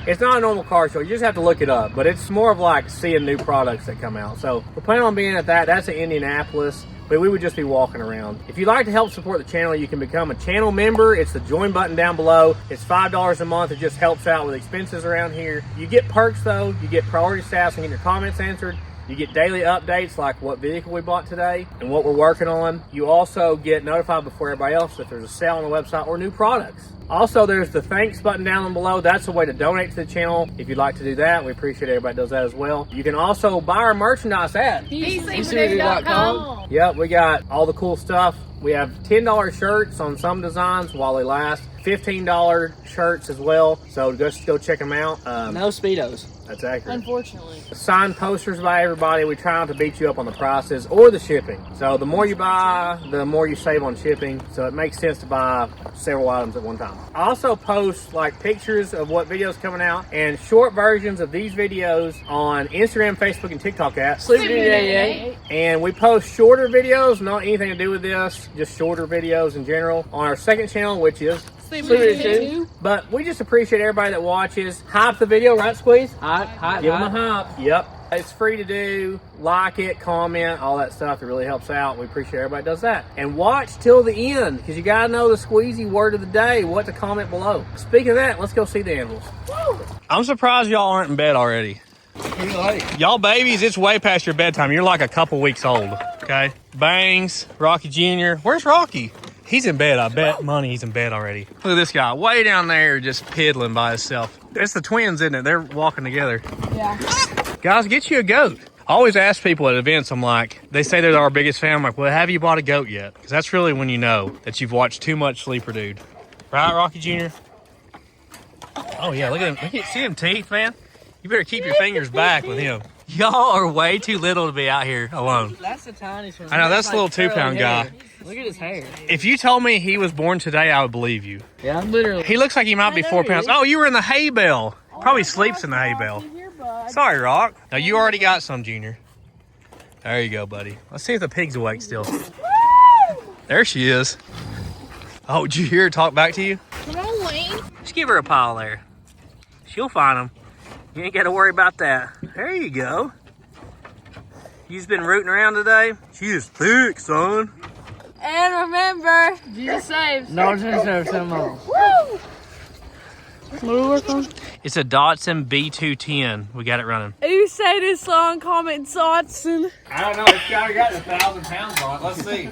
it's not a normal car show. You just have to look it up. But it's more of like seeing new products that come out. So we're planning on being at that. That's in Indianapolis. But we would just be walking around. If you'd like to help support the channel, you can become a channel member. It's the join button down below. It's $5 a month. It just helps out with expenses around here. You get perks though. You get priority status and get your comments answered. You get daily updates like what vehicle we bought today and what we're working on. You also get notified before everybody else if there's a sale on the website or new products. Also, there's the thanks button down below. That's a way to donate to the channel. If you'd like to do that, we appreciate everybody does that as well. You can also buy our merchandise at DCBD.com. Yep, we got all the cool stuff. We have $10 shirts on some designs while they last. $15 shirts as well. So just go check them out. No Speedos. That's accurate. Unfortunately. Signed posters by everybody. We try not to beat you up on the prices or the shipping. So the more you buy, the more you save on shipping. So it makes sense to buy several items at one time. I also post like pictures of what videos coming out and short versions of these videos on Instagram, Facebook, and TikTok at Sleepy Dude 88. And we post shorter videos, not anything to do with this, just shorter videos in general on our second channel, which is Sleepy Dude Dude 2. But we just appreciate everybody that watches. Hype the video, right, Squeeze? Hot. Give them a hype. Yep. It's free to do. Like it, comment, all that stuff. It really helps out. We appreciate everybody does that. And watch till the end, because you got to know the Squeezy word of the day, what to comment below. Speaking of that, let's go see the animals. Woo! I'm surprised y'all aren't in bed already. Y'all babies, it's way past your bedtime. You're like a couple weeks old, okay? Bangs, Rocky Jr. Where's Rocky? He's in bed. I bet money he's in bed already. Look at this guy way down there just piddling by himself. It's the twins, isn't it? They're walking together. Yeah. Guys, get you a goat. I always ask people at events, I'm like, they say they're our biggest fan. I'm like, well, have you bought a goat yet? Because that's really when you know that you've watched too much Sleeper Dude. Right, Rocky Jr.? Oh, yeah, look at him. See him teeth, man? You better keep your fingers back with him. Y'all are way too little to be out here alone. That's the tiniest one. I know, that's a little 2-pound guy. Look at his hair. If you told me he was born today, I would believe you. Yeah, literally. He looks like he might be 4 pounds. Oh, you were in the hay bale. Probably sleeps in the hay bale. Sorry, Rock. No, you already got some, Junior. There you go, buddy. Let's see if the pig's awake still. There she is. Oh, did you hear her talk back to you? Come on, Wayne. Just give her a pile there. She'll find them. You ain't got to worry about that. There you go. You've been rooting around today? She is thick, son. And remember, Jesus saves. No, just some more. woo! It's a Datsun B210. We got it running. You say this song, comment Datsun. I don't know. It's got 1,000 pounds on it. Let's see.